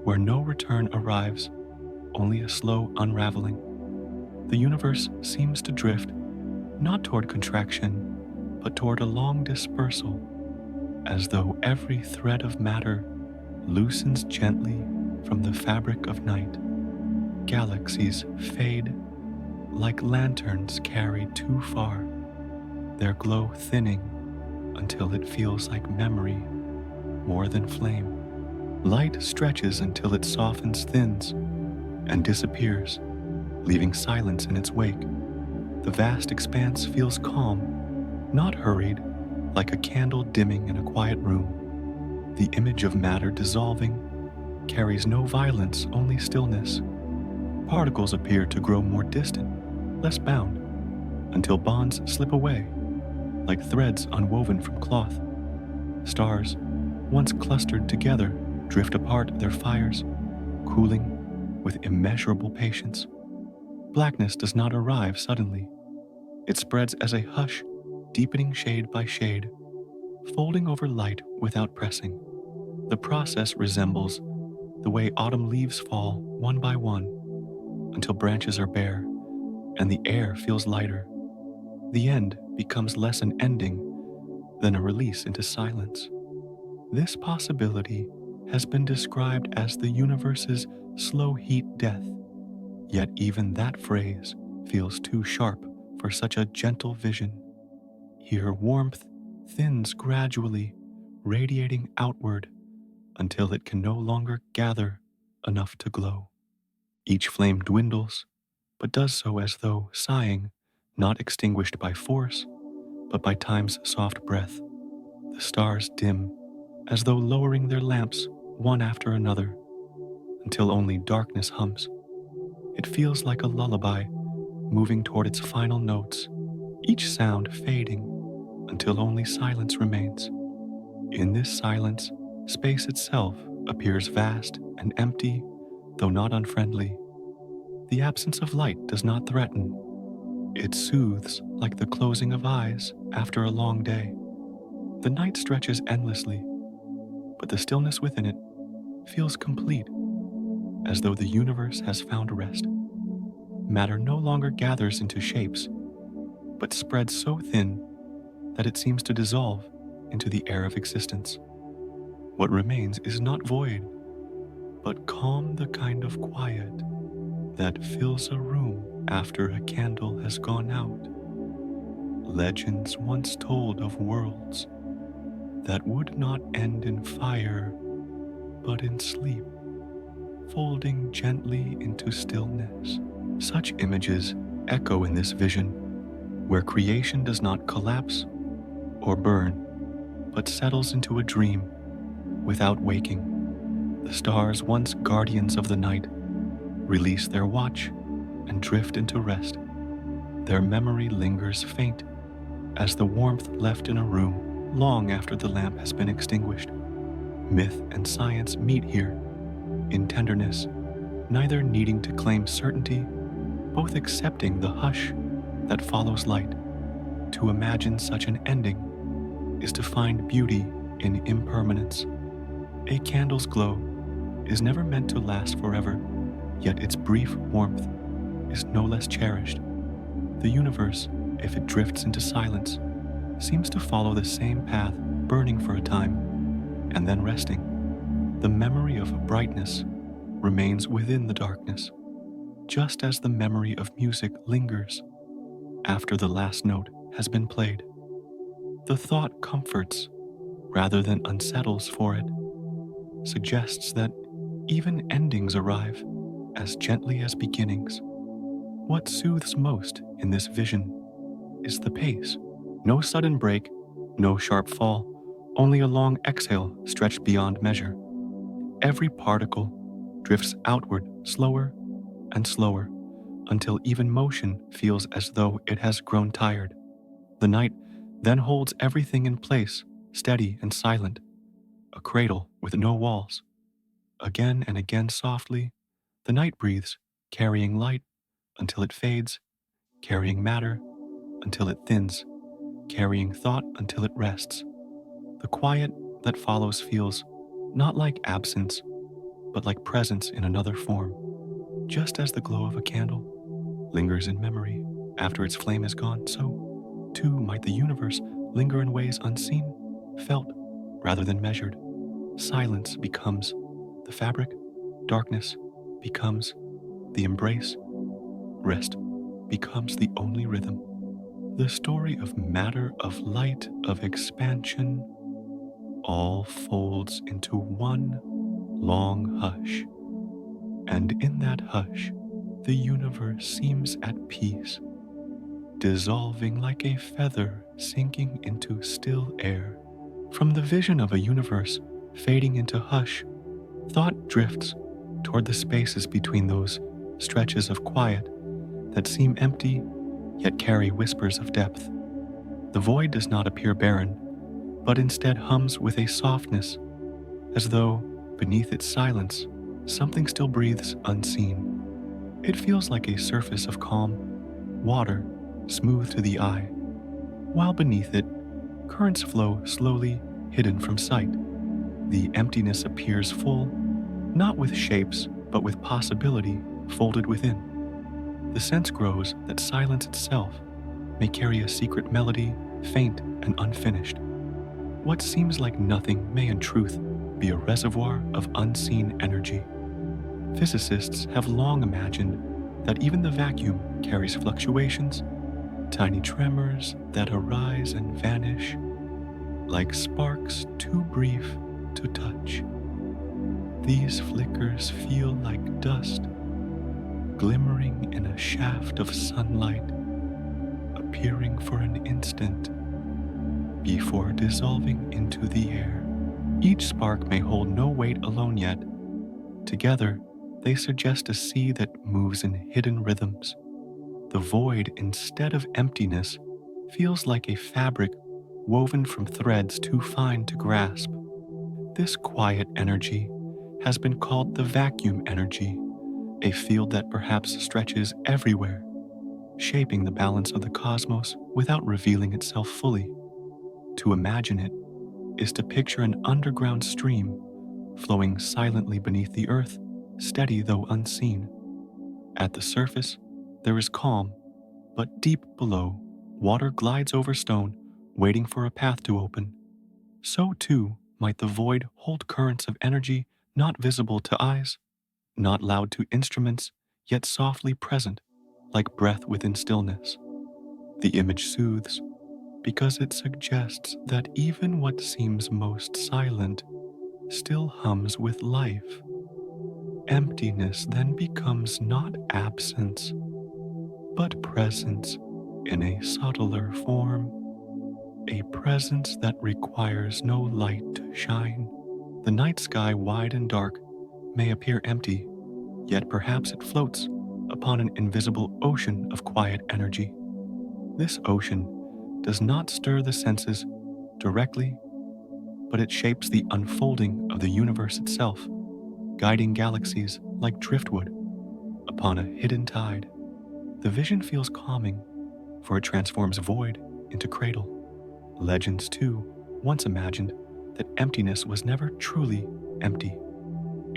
where no return arrives, only a slow unraveling. The universe seems to drift, not toward contraction, but toward a long dispersal, as though every thread of matter loosens gently from the fabric of night. Galaxies fade like lanterns carried too far, their glow thinning until it feels like memory more than flame. Light stretches until it softens, thins, and disappears, leaving silence in its wake. The vast expanse feels calm, not hurried, like a candle dimming in a quiet room. The image of matter dissolving carries no violence, only stillness. Particles appear to grow more distant, less bound, until bonds slip away, like threads unwoven from cloth. Stars, once clustered together, drift apart, their fires cooling with immeasurable patience. Blackness does not arrive suddenly. It spreads as a hush, deepening shade by shade, folding over light without pressing. The process resembles the way autumn leaves fall one by one until branches are bare and the air feels lighter. The end becomes less an ending than a release into silence. This possibility has been described as the universe's slow heat death, yet even that phrase feels too sharp for such a gentle vision. Here warmth thins gradually, radiating outward until it can no longer gather enough to glow. Each flame dwindles, but does so as though sighing, not extinguished by force, but by time's soft breath. The stars dim, as though lowering their lamps one after another, until only darkness hums. It feels like a lullaby, moving toward its final notes, each sound fading until only silence remains. In this silence, space itself appears vast and empty, though not unfriendly. The absence of light does not threaten. It soothes like the closing of eyes after a long day. The night stretches endlessly, but the stillness within it feels complete, as though the universe has found rest. Matter no longer gathers into shapes, but spreads so thin that it seems to dissolve into the air of existence. What remains is not void, but calm, the kind of quiet that fills a room after a candle has gone out. Legends once told of worlds that would not end in fire, but in sleep, folding gently into stillness. Such images echo in this vision, where creation does not collapse or burn, but settles into a dream without waking. The stars, once guardians of the night, release their watch and drift into rest. Their memory lingers faint as the warmth left in a room long after the lamp has been extinguished. Myth and science meet here, in tenderness, neither needing to claim certainty, both accepting the hush that follows light. To imagine such an ending is to find beauty in impermanence. A candle's glow is never meant to last forever, yet its brief warmth is no less cherished. The universe, if it drifts into silence, seems to follow the same path, burning for a time, and then resting. The memory of a brightness remains within the darkness, just as the memory of music lingers after the last note has been played. The thought comforts rather than unsettles for it, suggests that even endings arrive as gently as beginnings. What soothes most in this vision is the pace. No sudden break, no sharp fall, only a long exhale stretched beyond measure. Every particle drifts outward slower and slower until even motion feels as though it has grown tired. The night then holds everything in place, steady and silent, a cradle with no walls. Again and again softly, the night breathes, carrying light until it fades, carrying matter until it thins, carrying thought until it rests. The quiet that follows feels not like absence, but like presence in another form. Just as the glow of a candle lingers in memory after its flame is gone, so too might the universe linger in ways unseen, felt rather than measured. Silence becomes the fabric, darkness becomes the embrace, rest becomes the only rhythm. The story of matter, of light, of expansion, all folds into one long hush. And in that hush, the universe seems at peace, dissolving like a feather sinking into still air. From the vision of a universe fading into hush, thought drifts toward the spaces between those stretches of quiet that seem empty yet carry whispers of depth. The void does not appear barren, but instead hums with a softness, as though, beneath its silence, something still breathes unseen. It feels like a surface of calm water, smooth to the eye, while beneath it, currents flow slowly, hidden from sight. The emptiness appears full, not with shapes, but with possibility folded within. The sense grows that silence itself may carry a secret melody, faint and unfinished. What seems like nothing may in truth be a reservoir of unseen energy. Physicists have long imagined that even the vacuum carries fluctuations, tiny tremors that arise and vanish, like sparks too brief to touch. These flickers feel like dust glimmering in a shaft of sunlight, appearing for an instant before dissolving into the air. Each spark may hold no weight alone yet. Together, they suggest a sea that moves in hidden rhythms. The void, instead of emptiness, feels like a fabric woven from threads too fine to grasp. This quiet energy has been called the vacuum energy, a field that perhaps stretches everywhere, shaping the balance of the cosmos without revealing itself fully. To imagine it is to picture an underground stream flowing silently beneath the earth, steady though unseen. At the surface, there is calm, but deep below, water glides over stone, waiting for a path to open. So too might the void hold currents of energy not visible to eyes, not loud to instruments, yet softly present, like breath within stillness. The image soothes because it suggests that even what seems most silent still hums with life. Emptiness then becomes not absence, but presence in a subtler form, a presence that requires no light to shine. The night sky, wide and dark, may appear empty, yet perhaps it floats upon an invisible ocean of quiet energy. This ocean does not stir the senses directly, but it shapes the unfolding of the universe itself, guiding galaxies like driftwood upon a hidden tide. The vision feels calming, for it transforms void into cradle. Legends, too, once imagined that emptiness was never truly empty.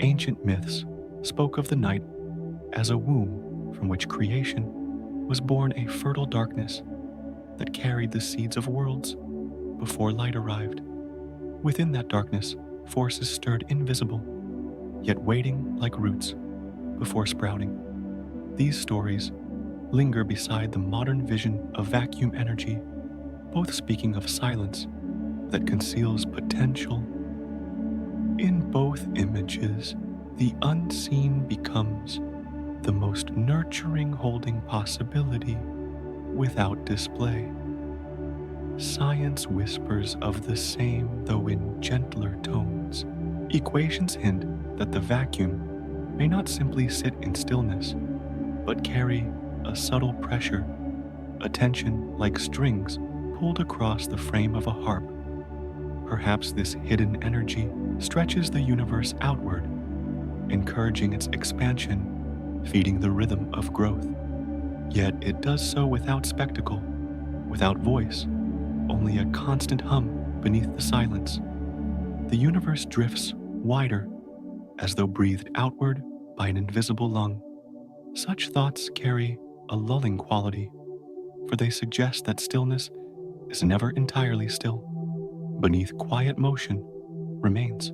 Ancient myths spoke of the night as a womb from which creation was born, a fertile darkness that carried the seeds of worlds before light arrived. Within that darkness, forces stirred invisible, yet waiting like roots before sprouting. These stories linger beside the modern vision of vacuum energy, both speaking of silence that conceals potential. In both images, the unseen becomes the most nurturing, holding possibility without display. Science whispers of the same, though in gentler tones. Equations hint that the vacuum may not simply sit in stillness, but carry a subtle pressure, a tension like strings pulled across the frame of a harp. Perhaps this hidden energy stretches the universe outward, encouraging its expansion, feeding the rhythm of growth. Yet it does so without spectacle, without voice, only a constant hum beneath the silence. The universe drifts wider, as though breathed outward by an invisible lung. Such thoughts carry a lulling quality, for they suggest that stillness is never entirely still. Beneath quiet motion remains.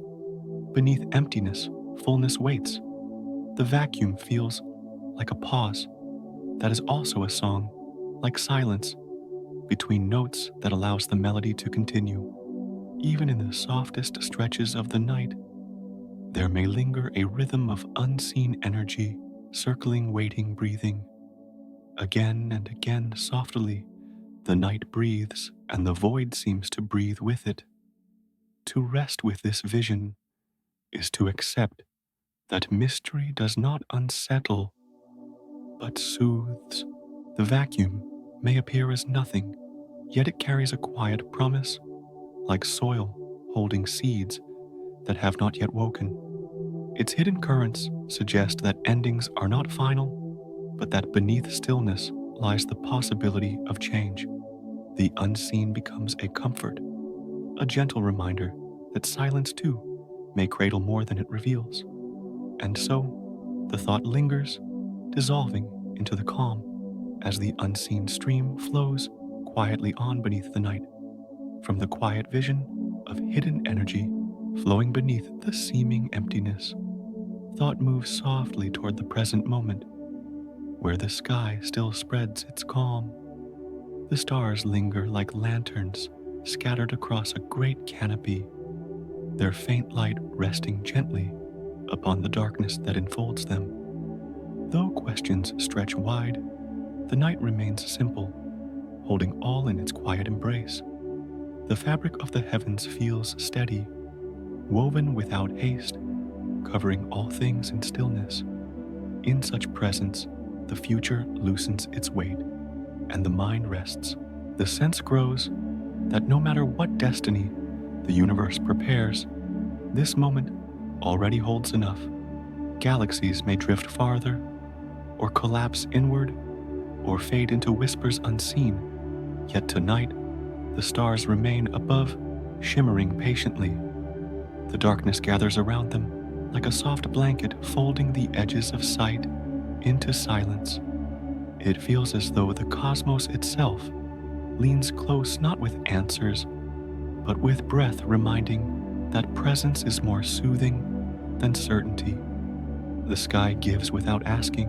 Beneath emptiness, fullness waits. The vacuum feels like a pause that is also a song, like silence between notes that allows the melody to continue. Even in the softest stretches of the night, there may linger a rhythm of unseen energy, circling, waiting, breathing. Again and again, softly, the night breathes, and the void seems to breathe with it. To rest with this vision is to accept that mystery does not unsettle, but soothes. The vacuum may appear as nothing, yet it carries a quiet promise, like soil holding seeds that have not yet woken. Its hidden currents suggest that endings are not final, but that beneath stillness lies the possibility of change. The unseen becomes a comfort, a gentle reminder that silence too may cradle more than it reveals. And so, the thought lingers, dissolving into the calm as the unseen stream flows quietly on beneath the night. From the quiet vision of hidden energy flowing beneath the seeming emptiness, thought moves softly toward the present moment, where the sky still spreads its calm. The stars linger like lanterns, scattered across a great canopy, their faint light resting gently upon the darkness that enfolds them. Though questions stretch wide, the night remains simple, holding all in its quiet embrace. The fabric of the heavens feels steady, woven without haste, covering all things in stillness. In such presence, the future loosens its weight, and the mind rests. The sense grows that no matter what destiny the universe prepares, this moment already holds enough. Galaxies may drift farther, or collapse inward, or fade into whispers unseen, yet tonight the stars remain above, shimmering patiently. The darkness gathers around them like a soft blanket folding the edges of sight into silence. It feels as though the cosmos itself leans close not with answers, but with breath reminding that presence is more soothing than certainty. The sky gives without asking,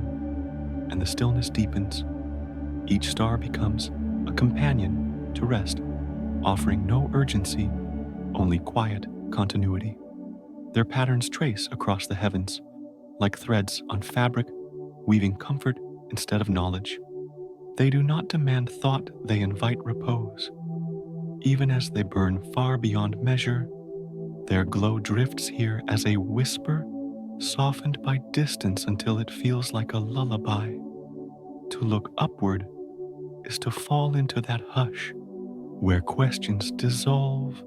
and the stillness deepens. Each star becomes a companion to rest, offering no urgency, only quiet continuity. Their patterns trace across the heavens, like threads on fabric, weaving comfort instead of knowledge. They do not demand thought, they invite repose. Even as they burn far beyond measure, their glow drifts here as a whisper, softened by distance until it feels like a lullaby. To look upward is to fall into that hush where questions dissolve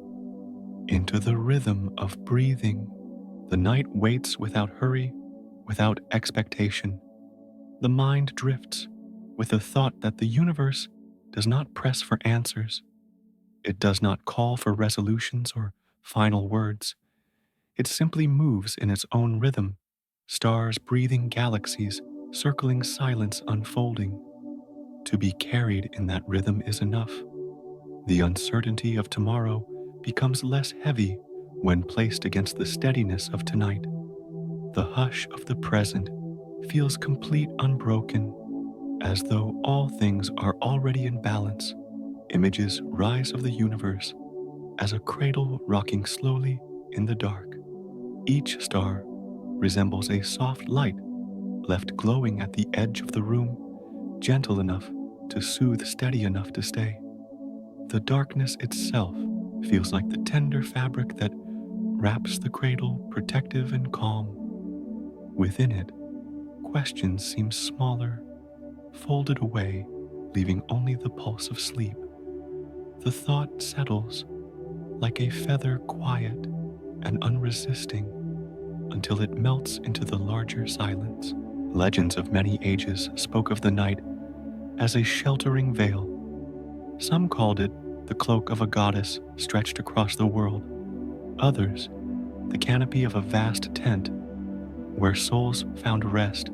into the rhythm of breathing. The night waits without hurry, without expectation. The mind drifts with the thought that the universe does not press for answers. It does not call for resolutions or final words. It simply moves in its own rhythm, stars breathing, galaxies circling, silence unfolding. To be carried in that rhythm is enough. The uncertainty of tomorrow becomes less heavy when placed against the steadiness of tonight. The hush of the present feels complete, unbroken, as though all things are already in balance. Images rise of the universe as a cradle rocking slowly in the dark. Each star resembles a soft light left glowing at the edge of the room, gentle enough to soothe, steady enough to stay. The darkness itself feels like the tender fabric that wraps the cradle, protective and calm. Within it, questions seem smaller, folded away, leaving only the pulse of sleep. The thought settles like a feather, quiet and unresisting, until it melts into the larger silence. Legends of many ages spoke of the night as a sheltering veil. Some called it the cloak of a goddess stretched across the world. Others, the canopy of a vast tent where souls found rest.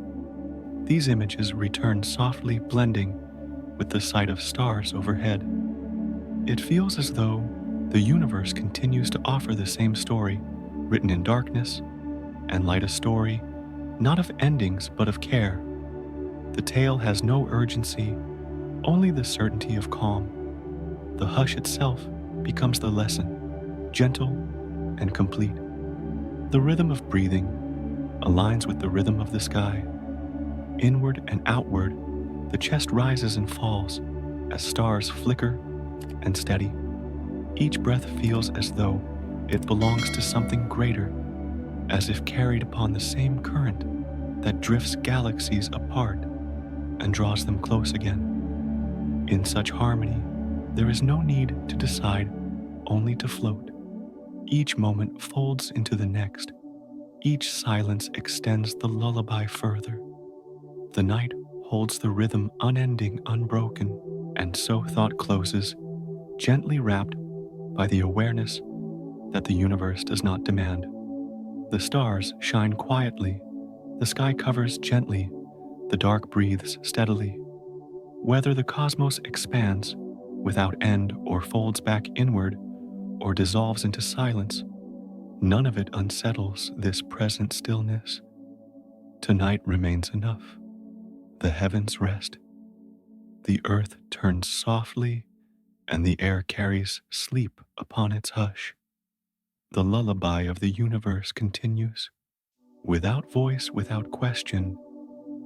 These images return softly, blending with the sight of stars overhead. It feels as though the universe continues to offer the same story, written in darkness, and light, a story not of endings but of care. The tale has no urgency, only the certainty of calm. The hush itself becomes the lesson, gentle and complete. The rhythm of breathing aligns with the rhythm of the sky. Inward and outward, the chest rises and falls as stars flicker and steady. Each breath feels as though it belongs to something greater, as if carried upon the same current that drifts galaxies apart and draws them close again. In such harmony, there is no need to decide, only to float. Each moment folds into the next. Each silence extends the lullaby further. The night holds the rhythm unending, unbroken, and so thought closes, gently wrapped by the awareness that the universe does not demand. The stars shine quietly, the sky covers gently, the dark breathes steadily. Whether the cosmos expands without end or folds back inward or dissolves into silence, none of it unsettles this present stillness. Tonight remains enough. The heavens rest. The earth turns softly and the air carries sleep upon its hush. The lullaby of the universe continues, without voice, without question,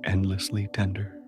endlessly tender.